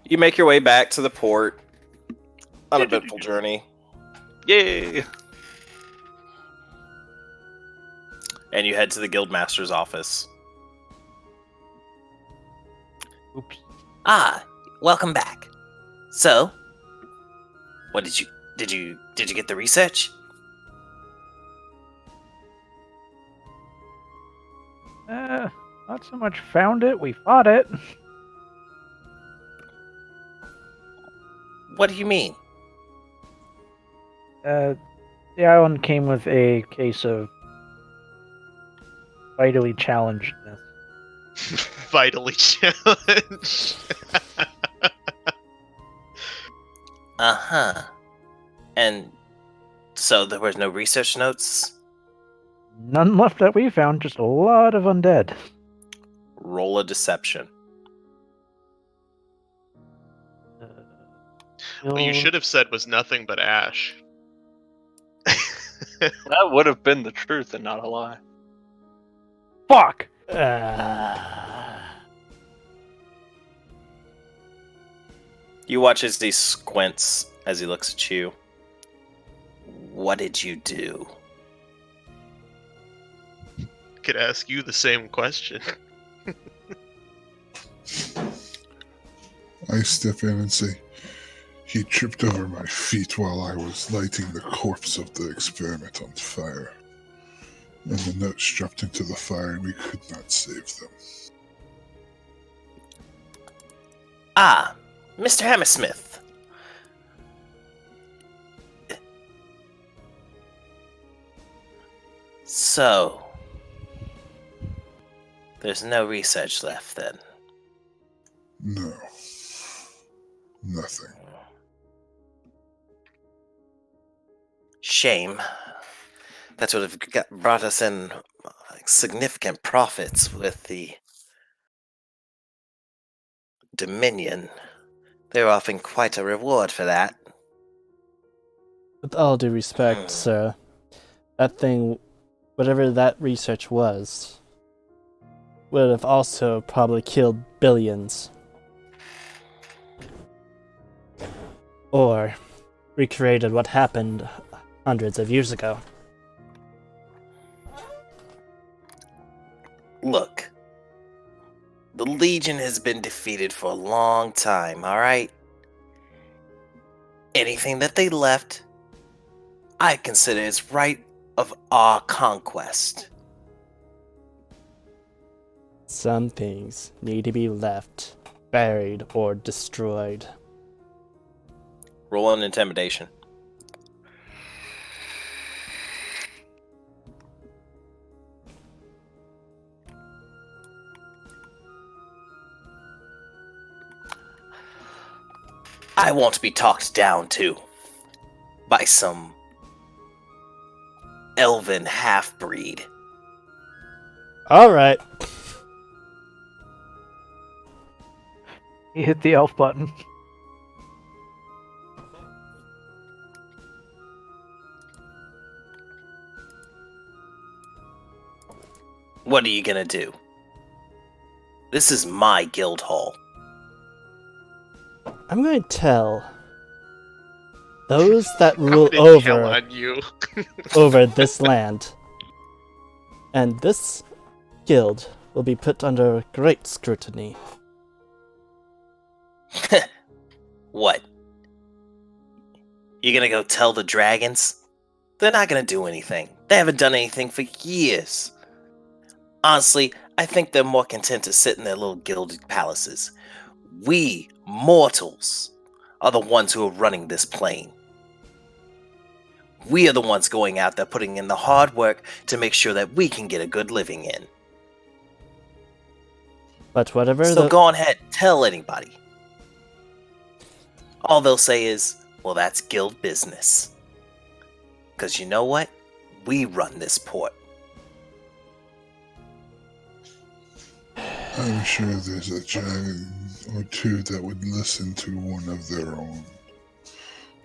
You make your way back to the port. Uneventful journey. Yay! And you head to the Guildmaster's office. Oops. Ah, welcome back. So, what did you get the research? Not so much found it, we fought it. What do you mean? The island came with a case of vitally challengedness. Vitally challenged. Uh-huh. And so there was no research notes? None left that we found, just a lot of undead. Roll a deception. What you should have said was nothing but ash. That would have been the truth and not a lie. Fuck! You watch as he squints as he looks at you. What did you do? Could ask you the same question. I step in and say, he tripped over my feet while I was lighting the corpse of the experiment on fire. And the notes dropped into the fire and we could not save them. Ah, Mr. Hammersmith. So, there's no research left then? No. Nothing. Shame. That would have brought us in significant profits with the Dominion. They're offering quite a reward for that. With all due respect, sir, that thing, whatever that research was, would have also probably killed billions. Or recreated what happened hundreds of years ago. Look, the Legion has been defeated for a long time, alright? Anything that they left, I consider as right of our conquest. Some things need to be left, buried, or destroyed. Roll an intimidation. I won't be talked down to by some elven half-breed. Alright. He hit the elf button. What are you gonna do? This is my guild hall. I'm going to tell those that I'm rule gonna yell over on you. over this land, and this guild will be put under great scrutiny. What? You gonna go tell the dragons? They're not gonna do anything. They haven't done anything for years. Honestly, I think they're more content to sit in their little gilded palaces. We, mortals, are the ones who are running this plane. We are the ones going out there putting in the hard work to make sure that we can get a good living in. But whatever So the go on ahead, tell anybody. All they'll say is, well, that's guild business. Because you know what? We run this port. I'm sure there's a dragon or two that would listen to one of their own,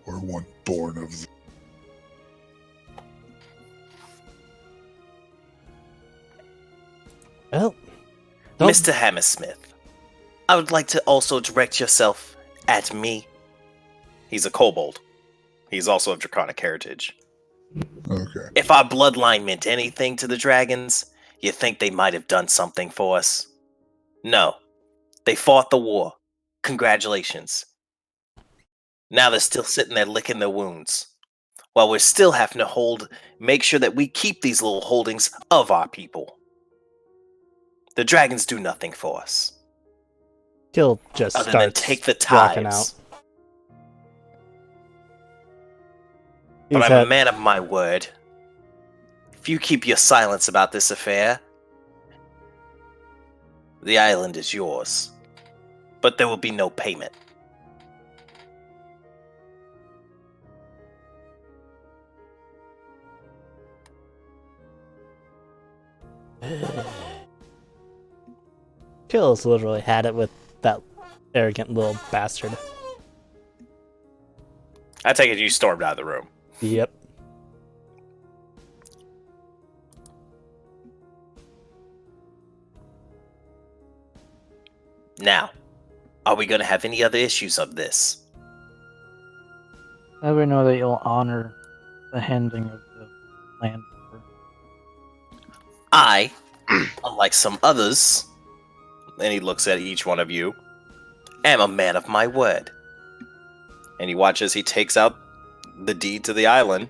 or one born of them. well, don't- Mr. Hammersmith, I would like to also direct yourself at me. He's a kobold. He's also of draconic heritage. Okay. If our bloodline meant anything to the dragons, you think they might have done something for us? No. They fought the war. Congratulations. Now they're still sitting there licking their wounds. While we're still having to make sure that we keep these little holdings of our people. The dragons do nothing for us. he'll just Other than start take the walking tithes. out. But He's I'm a had- man of my word. If you keep your silence about this affair, the island is yours. But there will be no payment. Kill's literally had it with that arrogant little bastard. I take it you stormed out of the room. Yep. Now, are we going to have any other issues of this? Now we know that you'll honor the handing of the land. I, unlike some others, and he looks at each one of you, am a man of my word. And you watch as he takes out the deed to the island,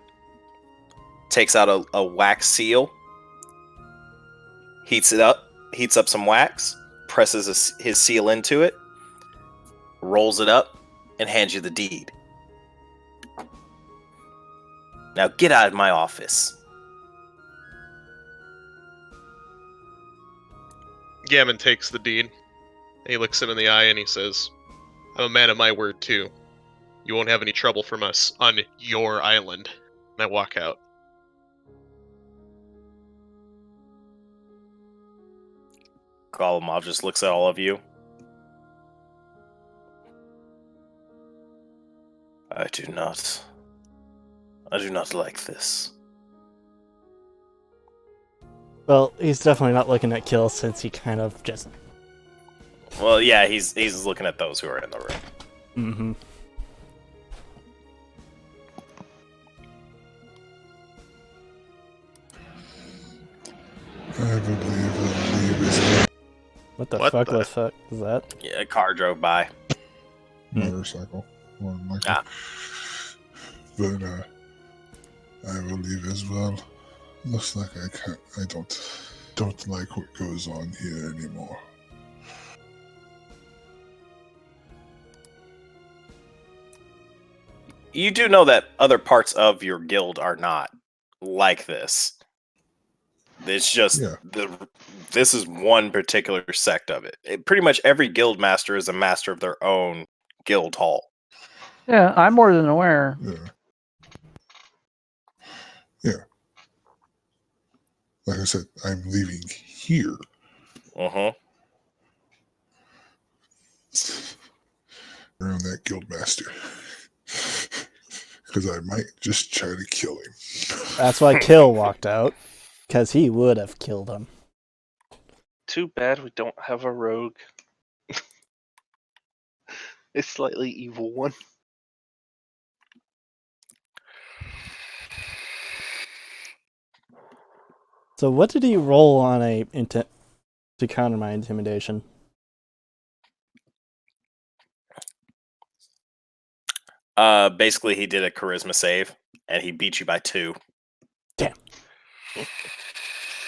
takes out a wax seal, heats up some wax, presses his seal into it, rolls it up, and hands you the deed. Now get out of my office. Gammon takes the deed. And he looks him in the eye and he says, I'm a man of my word too. You won't have any trouble from us on your island. And I walk out. Golemov just looks at all of you. I do not like this. Well, he's definitely not looking at Kill since he kind of just. Well, yeah, he's looking at those who are in the room. Mm-hmm. I believe is What the What fuck the- was that? Yeah, a car drove by. motorcycle. More than likely. Ah. But I believe as well. Looks like I don't don't like what goes on here anymore. You do know that other parts of your guild are not like this. It's just Yeah. this is one particular sect of it. Pretty much every guild master is a master of their own guild hall. Yeah, I'm more than aware. Yeah. Like I said, I'm leaving here. Uh-huh. Around that guild master. Because I might just try to kill him. That's why Kill walked out, because he would have killed him. Too bad we don't have a rogue. A slightly evil one. So what did he roll on to counter my intimidation? Basically he did a charisma save and he beat you by 2. Damn. You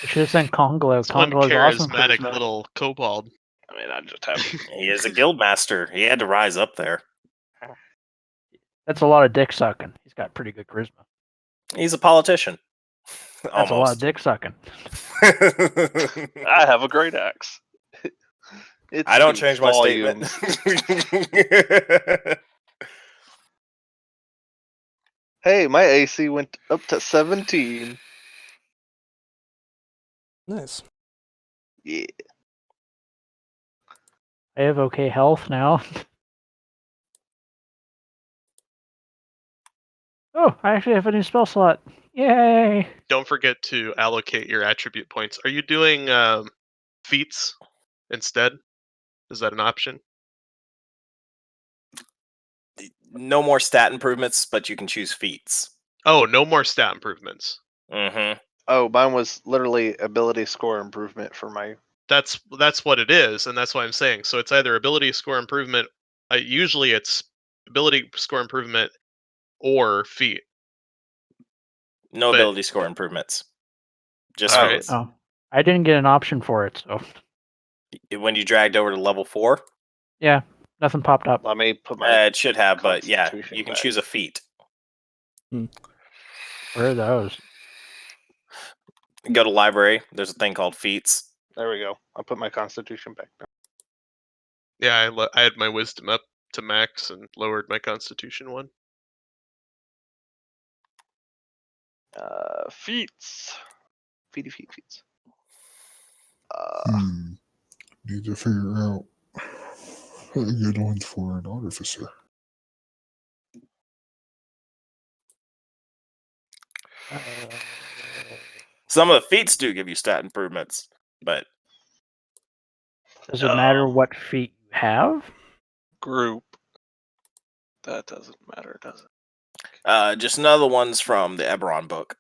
should have sent Congo. It's one Congo is awesome. charismatic charisma. little kobold. I mean, I just have. He is a guild master. He had to rise up there. That's a lot of dick sucking. He's got pretty good charisma. He's a politician. That's a lot of dick sucking. I have a great axe. I don't change my statement. Hey, my AC went up to 17. Nice. Yeah. I have okay health now. Oh, I actually have a new spell slot. Yay! Don't forget to allocate your attribute points. Are you doing feats instead? Is that an option? No more stat improvements, but you can choose feats. Oh, no more stat improvements. Mm-hmm. Oh, mine was literally ability score improvement for my. That's what it is, and that's why I'm saying. So it's either ability score improvement. Usually it's ability score improvement or feat. No But- ability score improvements. Just Alright. feats. Oh, I didn't get an option for it, so When you dragged over to level 4, yeah, nothing popped up. Let me put my. it should have, but yeah, Constitution you can back. choose a feat. Where are those? Go to library. There's a thing called feats. There we go. I'll put my constitution back now. Yeah, I had my wisdom up to max and lowered my constitution 1. Feats. Feats. Need to figure out a good one for an artificer. Some of the feats do give you stat improvements, but Does it matter what feat you have? Group. That doesn't matter, does it? just none of the ones from the Eberron book.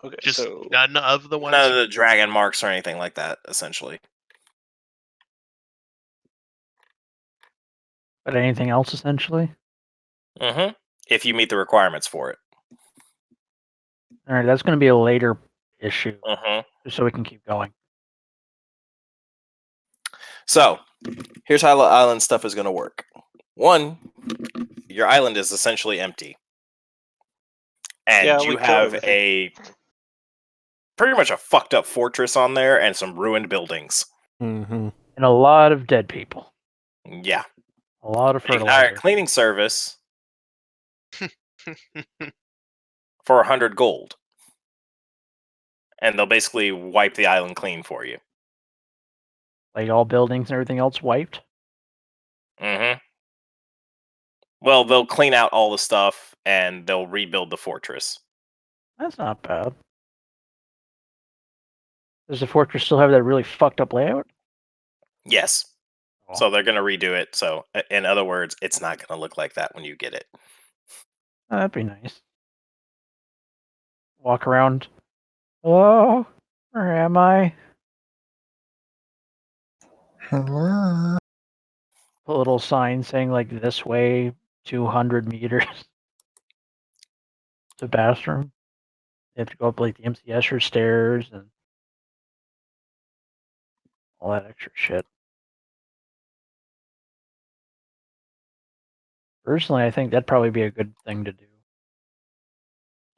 Okay, Just so none of the ones. None of the dragon marks or anything like that, essentially. But anything else, essentially? Mm-hmm. If you meet the requirements for it. All right, that's going to be a later issue, Mm-hmm. just so we can keep going. So, here's how the island stuff is going to work. 1, your island is essentially empty. And Yeah, you we kill have everything. pretty much a fucked up fortress on there and some ruined buildings. Mm-hmm. And a lot of dead people. Yeah. A lot of You can hire a fertilizer. cleaning service for 100 gold. And they'll basically wipe the island clean for you. Like all buildings and everything else wiped? Mm-hmm. Well, they'll clean out all the stuff and they'll rebuild the fortress. That's not bad. Does the fortress still have that really fucked up layout? Yes. Oh. So they're going to redo it. So, in other words, it's not going to look like that when you get it. Oh, that'd be nice. Walk around. Hello? Where am I? Hello? Put a little sign saying, like, this way, 200 meters. to bathroom. You have to go up, like, the MC Escher stairs and all that extra shit. Personally, I think that'd probably be a good thing to do.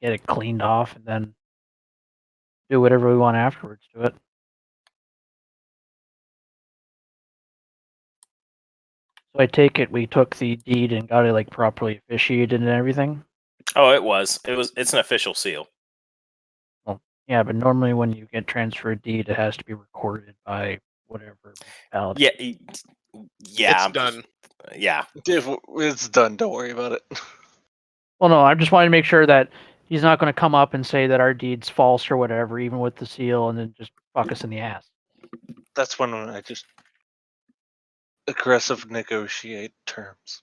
Get it cleaned off and then do whatever we want afterwards to it. So I take it we took the deed and got it like properly officiated and everything. Oh, it was. It's an official seal. Well, yeah, but normally when you get transferred deed, it has to be recorded by whatever municipality. Yeah. Yeah. It's I'm just- done. yeah. If it's done, don't worry about it. Well, no, I just wanted to make sure that he's not going to come up and say that our deed's false or whatever, even with the seal, and then just fuck us in the ass. That's when I just aggressive negotiate terms.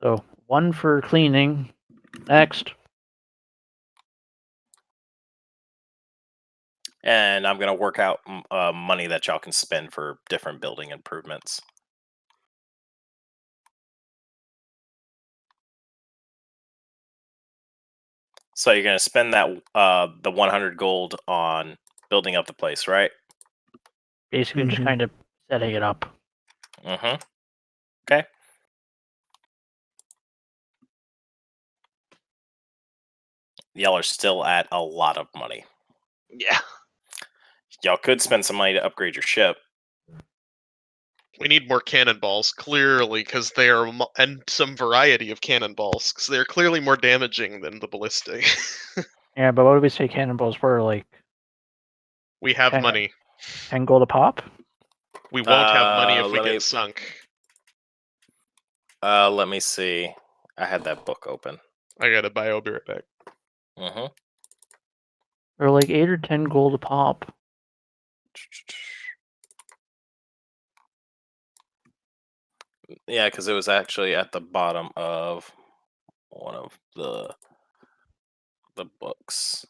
So 1 for cleaning. Next. And I'm gonna work out money that y'all can spend for different building improvements. So you're gonna spend that the 100 gold on building up the place, right? Basically, just Mhm. kind of setting it up. Mm-hmm. Okay. Y'all are still at a lot of money. Yeah. Y'all could spend some money to upgrade your ship. We need more cannonballs, clearly, because they are, and some variety of cannonballs, because they are clearly more damaging than the ballistic. Yeah, but what do we say cannonballs were? Like We have 10 money. 10 gold a pop? We won't have money if we let me- get sunk. Let me see. I had that book open. I gotta buy. I'll be right back. Mm-hmm. Or like 8 or 10 gold a pop. Yeah, because it was actually at the bottom of one of the books.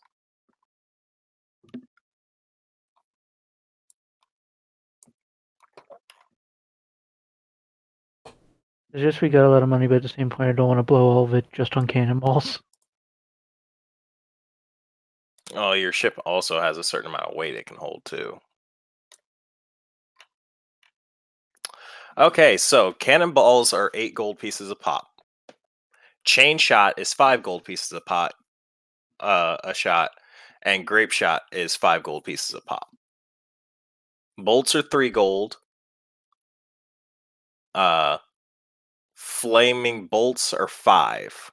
It's just we got a lot of money, but at the same point, I don't want to blow all of it just on cannonballs. Oh, your ship also has a certain amount of weight it can hold too. Okay, so cannonballs are 8 gold pieces a pop. Chain shot is 5 gold pieces a pot, a shot, and grape shot is 5 gold pieces a pop. Bolts are 3 gold. Flaming bolts are 5.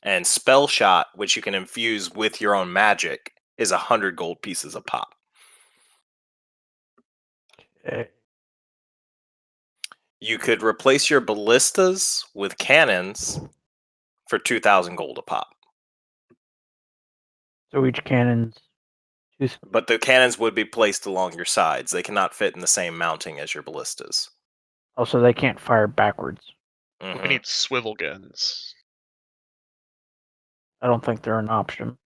And spell shot, which you can infuse with your own magic, is 100 gold pieces a pop. Okay. You could replace your ballistas with cannons for 2,000 gold a pop. So each cannon's But the cannons would be placed along your sides. They cannot fit in the same mounting as your ballistas. also they can't fire backwards. Mhm. We need swivel guns. I don't think they're an option.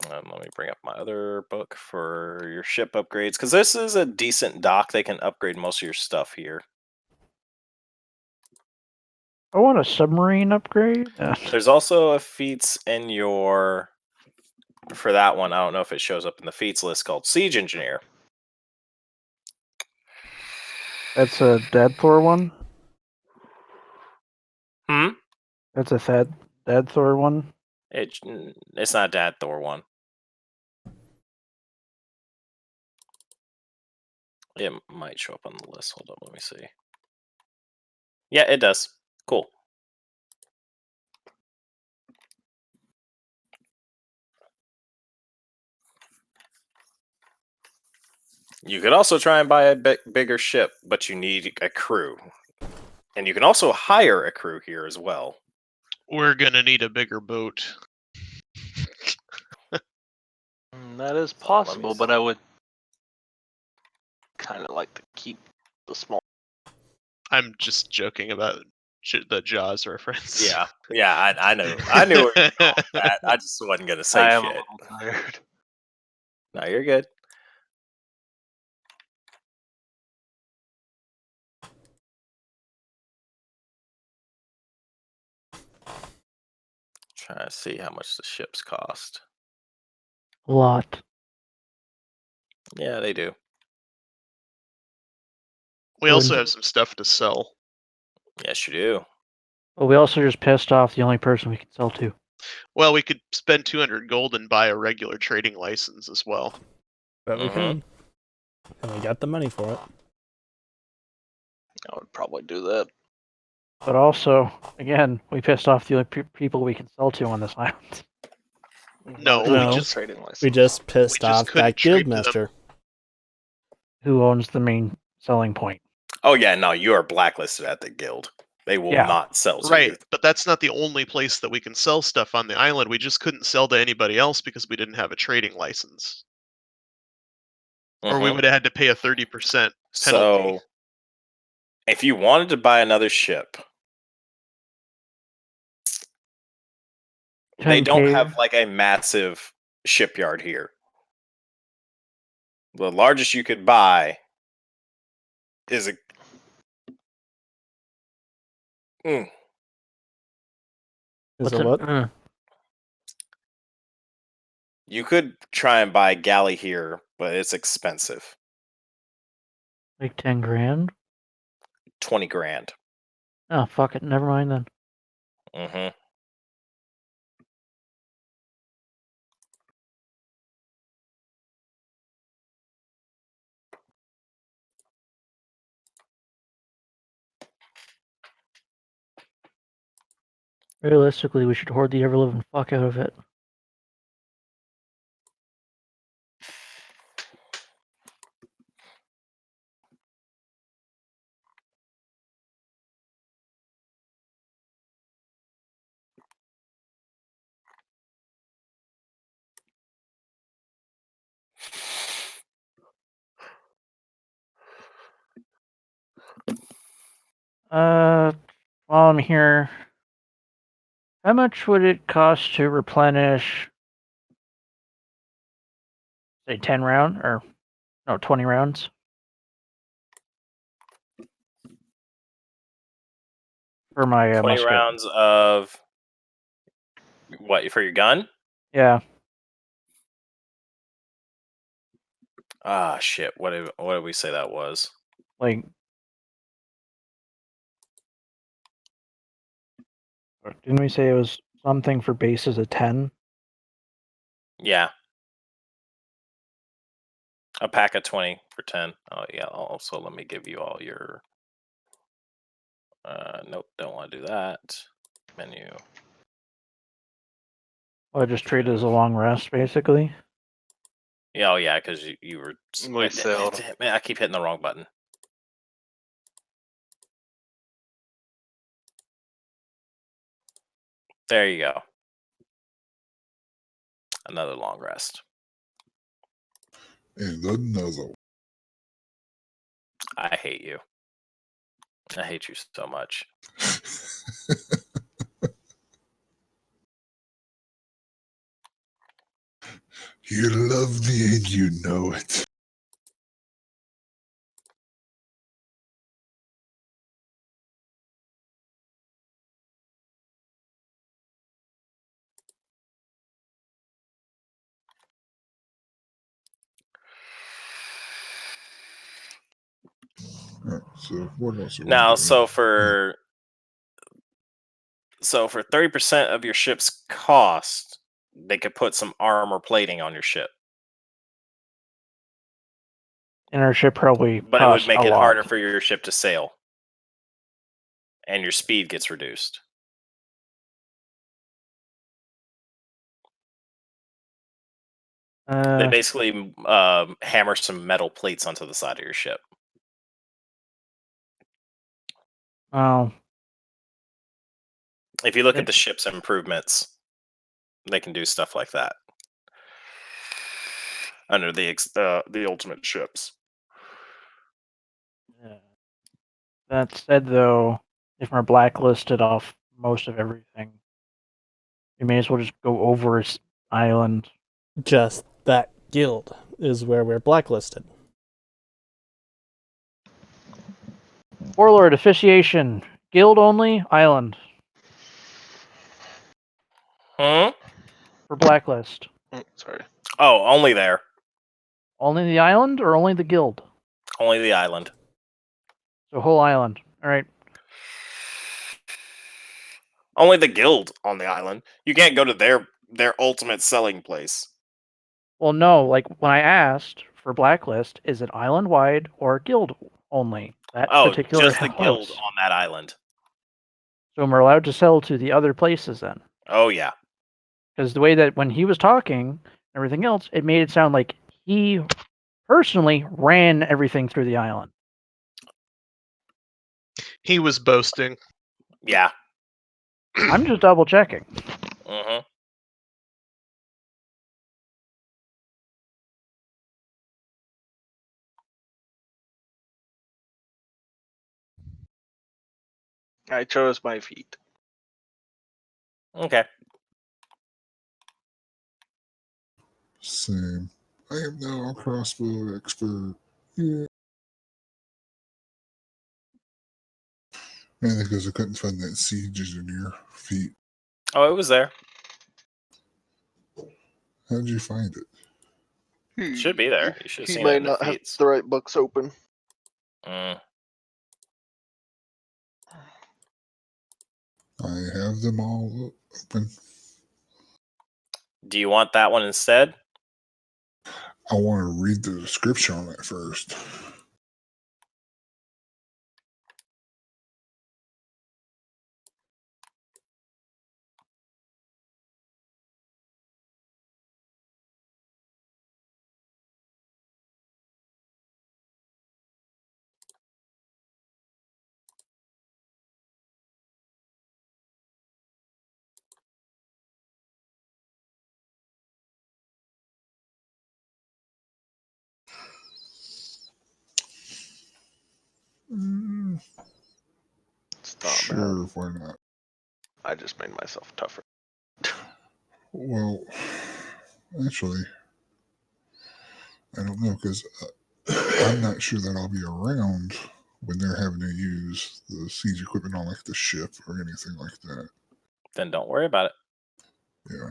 Let me bring up my other book for your ship upgrades, because this is a decent dock. They can upgrade most of your stuff here. I want a submarine upgrade. There's also a feats in your... For that one, I don't know if it shows up in the feats list, called Siege Engineer. That's a Dad Thor one? Hmm? That's a Dad Thor one? It's not Dad Thor one. It might show up on the list. Hold on, let me see. Yeah, it does. Cool. You could also try and buy a bigger ship, but you need a crew. And you can also hire a crew here as well. We're gonna need a bigger boat. That is possible, but I would kind of like to keep the small. I'm just joking about the Jaws reference. Yeah, I know. I knew where you were going with that. I just wasn't gonna say I am shit. a little tired. No, you're good. Trying to see how much the ships cost. A lot. Yeah, they do. We also Wouldn't- have some stuff to sell. Yes, you do. Well, we also just pissed off the only person we can sell to. Well, we could spend 200 gold and buy a regular trading license as well. But we Mhm. can. And we got the money for it. I would probably do that. But also, again, we pissed off the only people we can sell to on this island. No, we we No. just trading license. We just pissed just off couldn't that trade to them. guildmaster. Who owns the main selling point? Oh yeah, no, you are blacklisted at the guild. They will Yeah. not sell to Right, you. but that's not the only place that we can sell stuff on the island. We just couldn't sell to anybody else because we didn't have a trading license. Or we Mhm. would have had to pay a 30% penalty. So, if you wanted to buy another ship, they don't 10K. have like a massive shipyard here. The largest you could buy is a. Is What's it it? what? You could try and buy a galley here, but it's expensive. Like 10 grand? 20 grand. Oh, fuck it. Never mind then. Mm-hmm. Realistically, we should hoard the ever living fuck out of it. While I'm here, how much would it cost to replenish, say, 10 round or no, 20 rounds for my 20 musket? rounds of what for your gun? Yeah, Ah, shit. What did we say that was? like didn't we say it was something for bases of 10? Yeah. A pack of 20 for 10. Oh, yeah. Also, let me give you all your. Nope, don't want to do that. Menu. Well, I just treat it as a long rest, basically. Yeah, oh yeah, because you were. We sailed. Man, I keep hitting the wrong button. There you go. Another long rest. And the nuzzle. I hate you. I hate you so much. You love me and you know it. Alright, so what else are we Now, doing? so for 30% of your ship's cost, they could put some armor plating on your ship, And our ship probably but it would costs make a it lot. harder for your ship to sail, and your speed gets reduced. They basically hammer some metal plates onto the side of your ship. Oh, If you look at the ship's improvements, they can do stuff like that under the ultimate ships. That said, though, if we're blacklisted off most of everything, we may as well just go over island. Just that guild is where we're blacklisted. Warlord officiation, guild only, island Hmm? for blacklist. Sorry. Oh, only there. Only the island or only the guild? Only the island. So whole island. All right. Only the guild on the island. You can't go to their ultimate selling place. Well, no. Like when I asked for blacklist, is it island wide or guild only? That Oh, particular just the guild house. on that island. So we're allowed to sell to the other places then. Oh yeah. Because the way that when he was talking and everything else, it made it sound like he personally ran everything through the island. He was boasting. Yeah. I'm just double checking. Mm-hmm. I chose my feet. Okay. Same. I am now a crossbow expert. Yeah. Mainly because I couldn't find that siege engineer feat. Oh, it was there. How'd you find it? It should be there. You should have He seen it might in the not have feeds. the right books open. Mm. I have them all open. Do you want that one instead? I want to read the description on it first. Stop, Sure, man. why not? I just made myself tougher. Well, actually, I don't know because I'm not sure that I'll be around when they're having to use the siege equipment on like the ship or anything like that. Then don't worry about it. Yeah.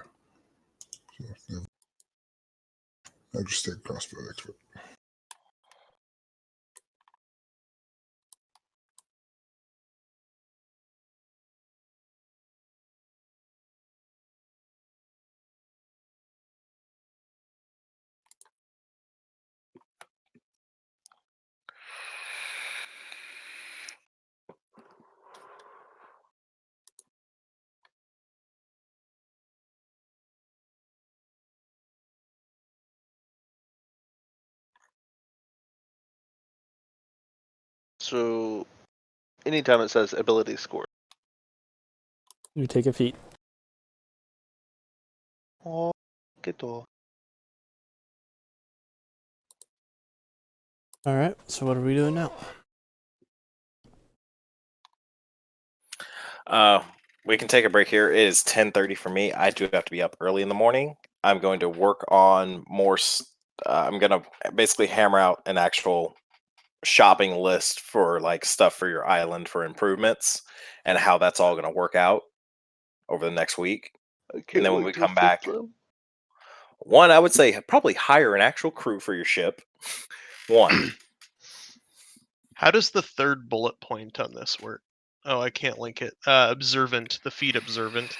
So I just stay crossbow expert. So, anytime it says ability score. You take a feat. Oh, get off. All right. So what are we doing now? We can take a break here. It is 10:30 for me. I do have to be up early in the morning. I'm going to work on more. I'm going to basically hammer out an actual shopping list for like stuff for your island for improvements and how that's all going to work out over the next week. I can't And then when wait we to come fix back, them. one, I would say probably hire an actual crew for your ship. One. How does the third bullet point on this work? Oh, I can't link it. Observant, the feat observant.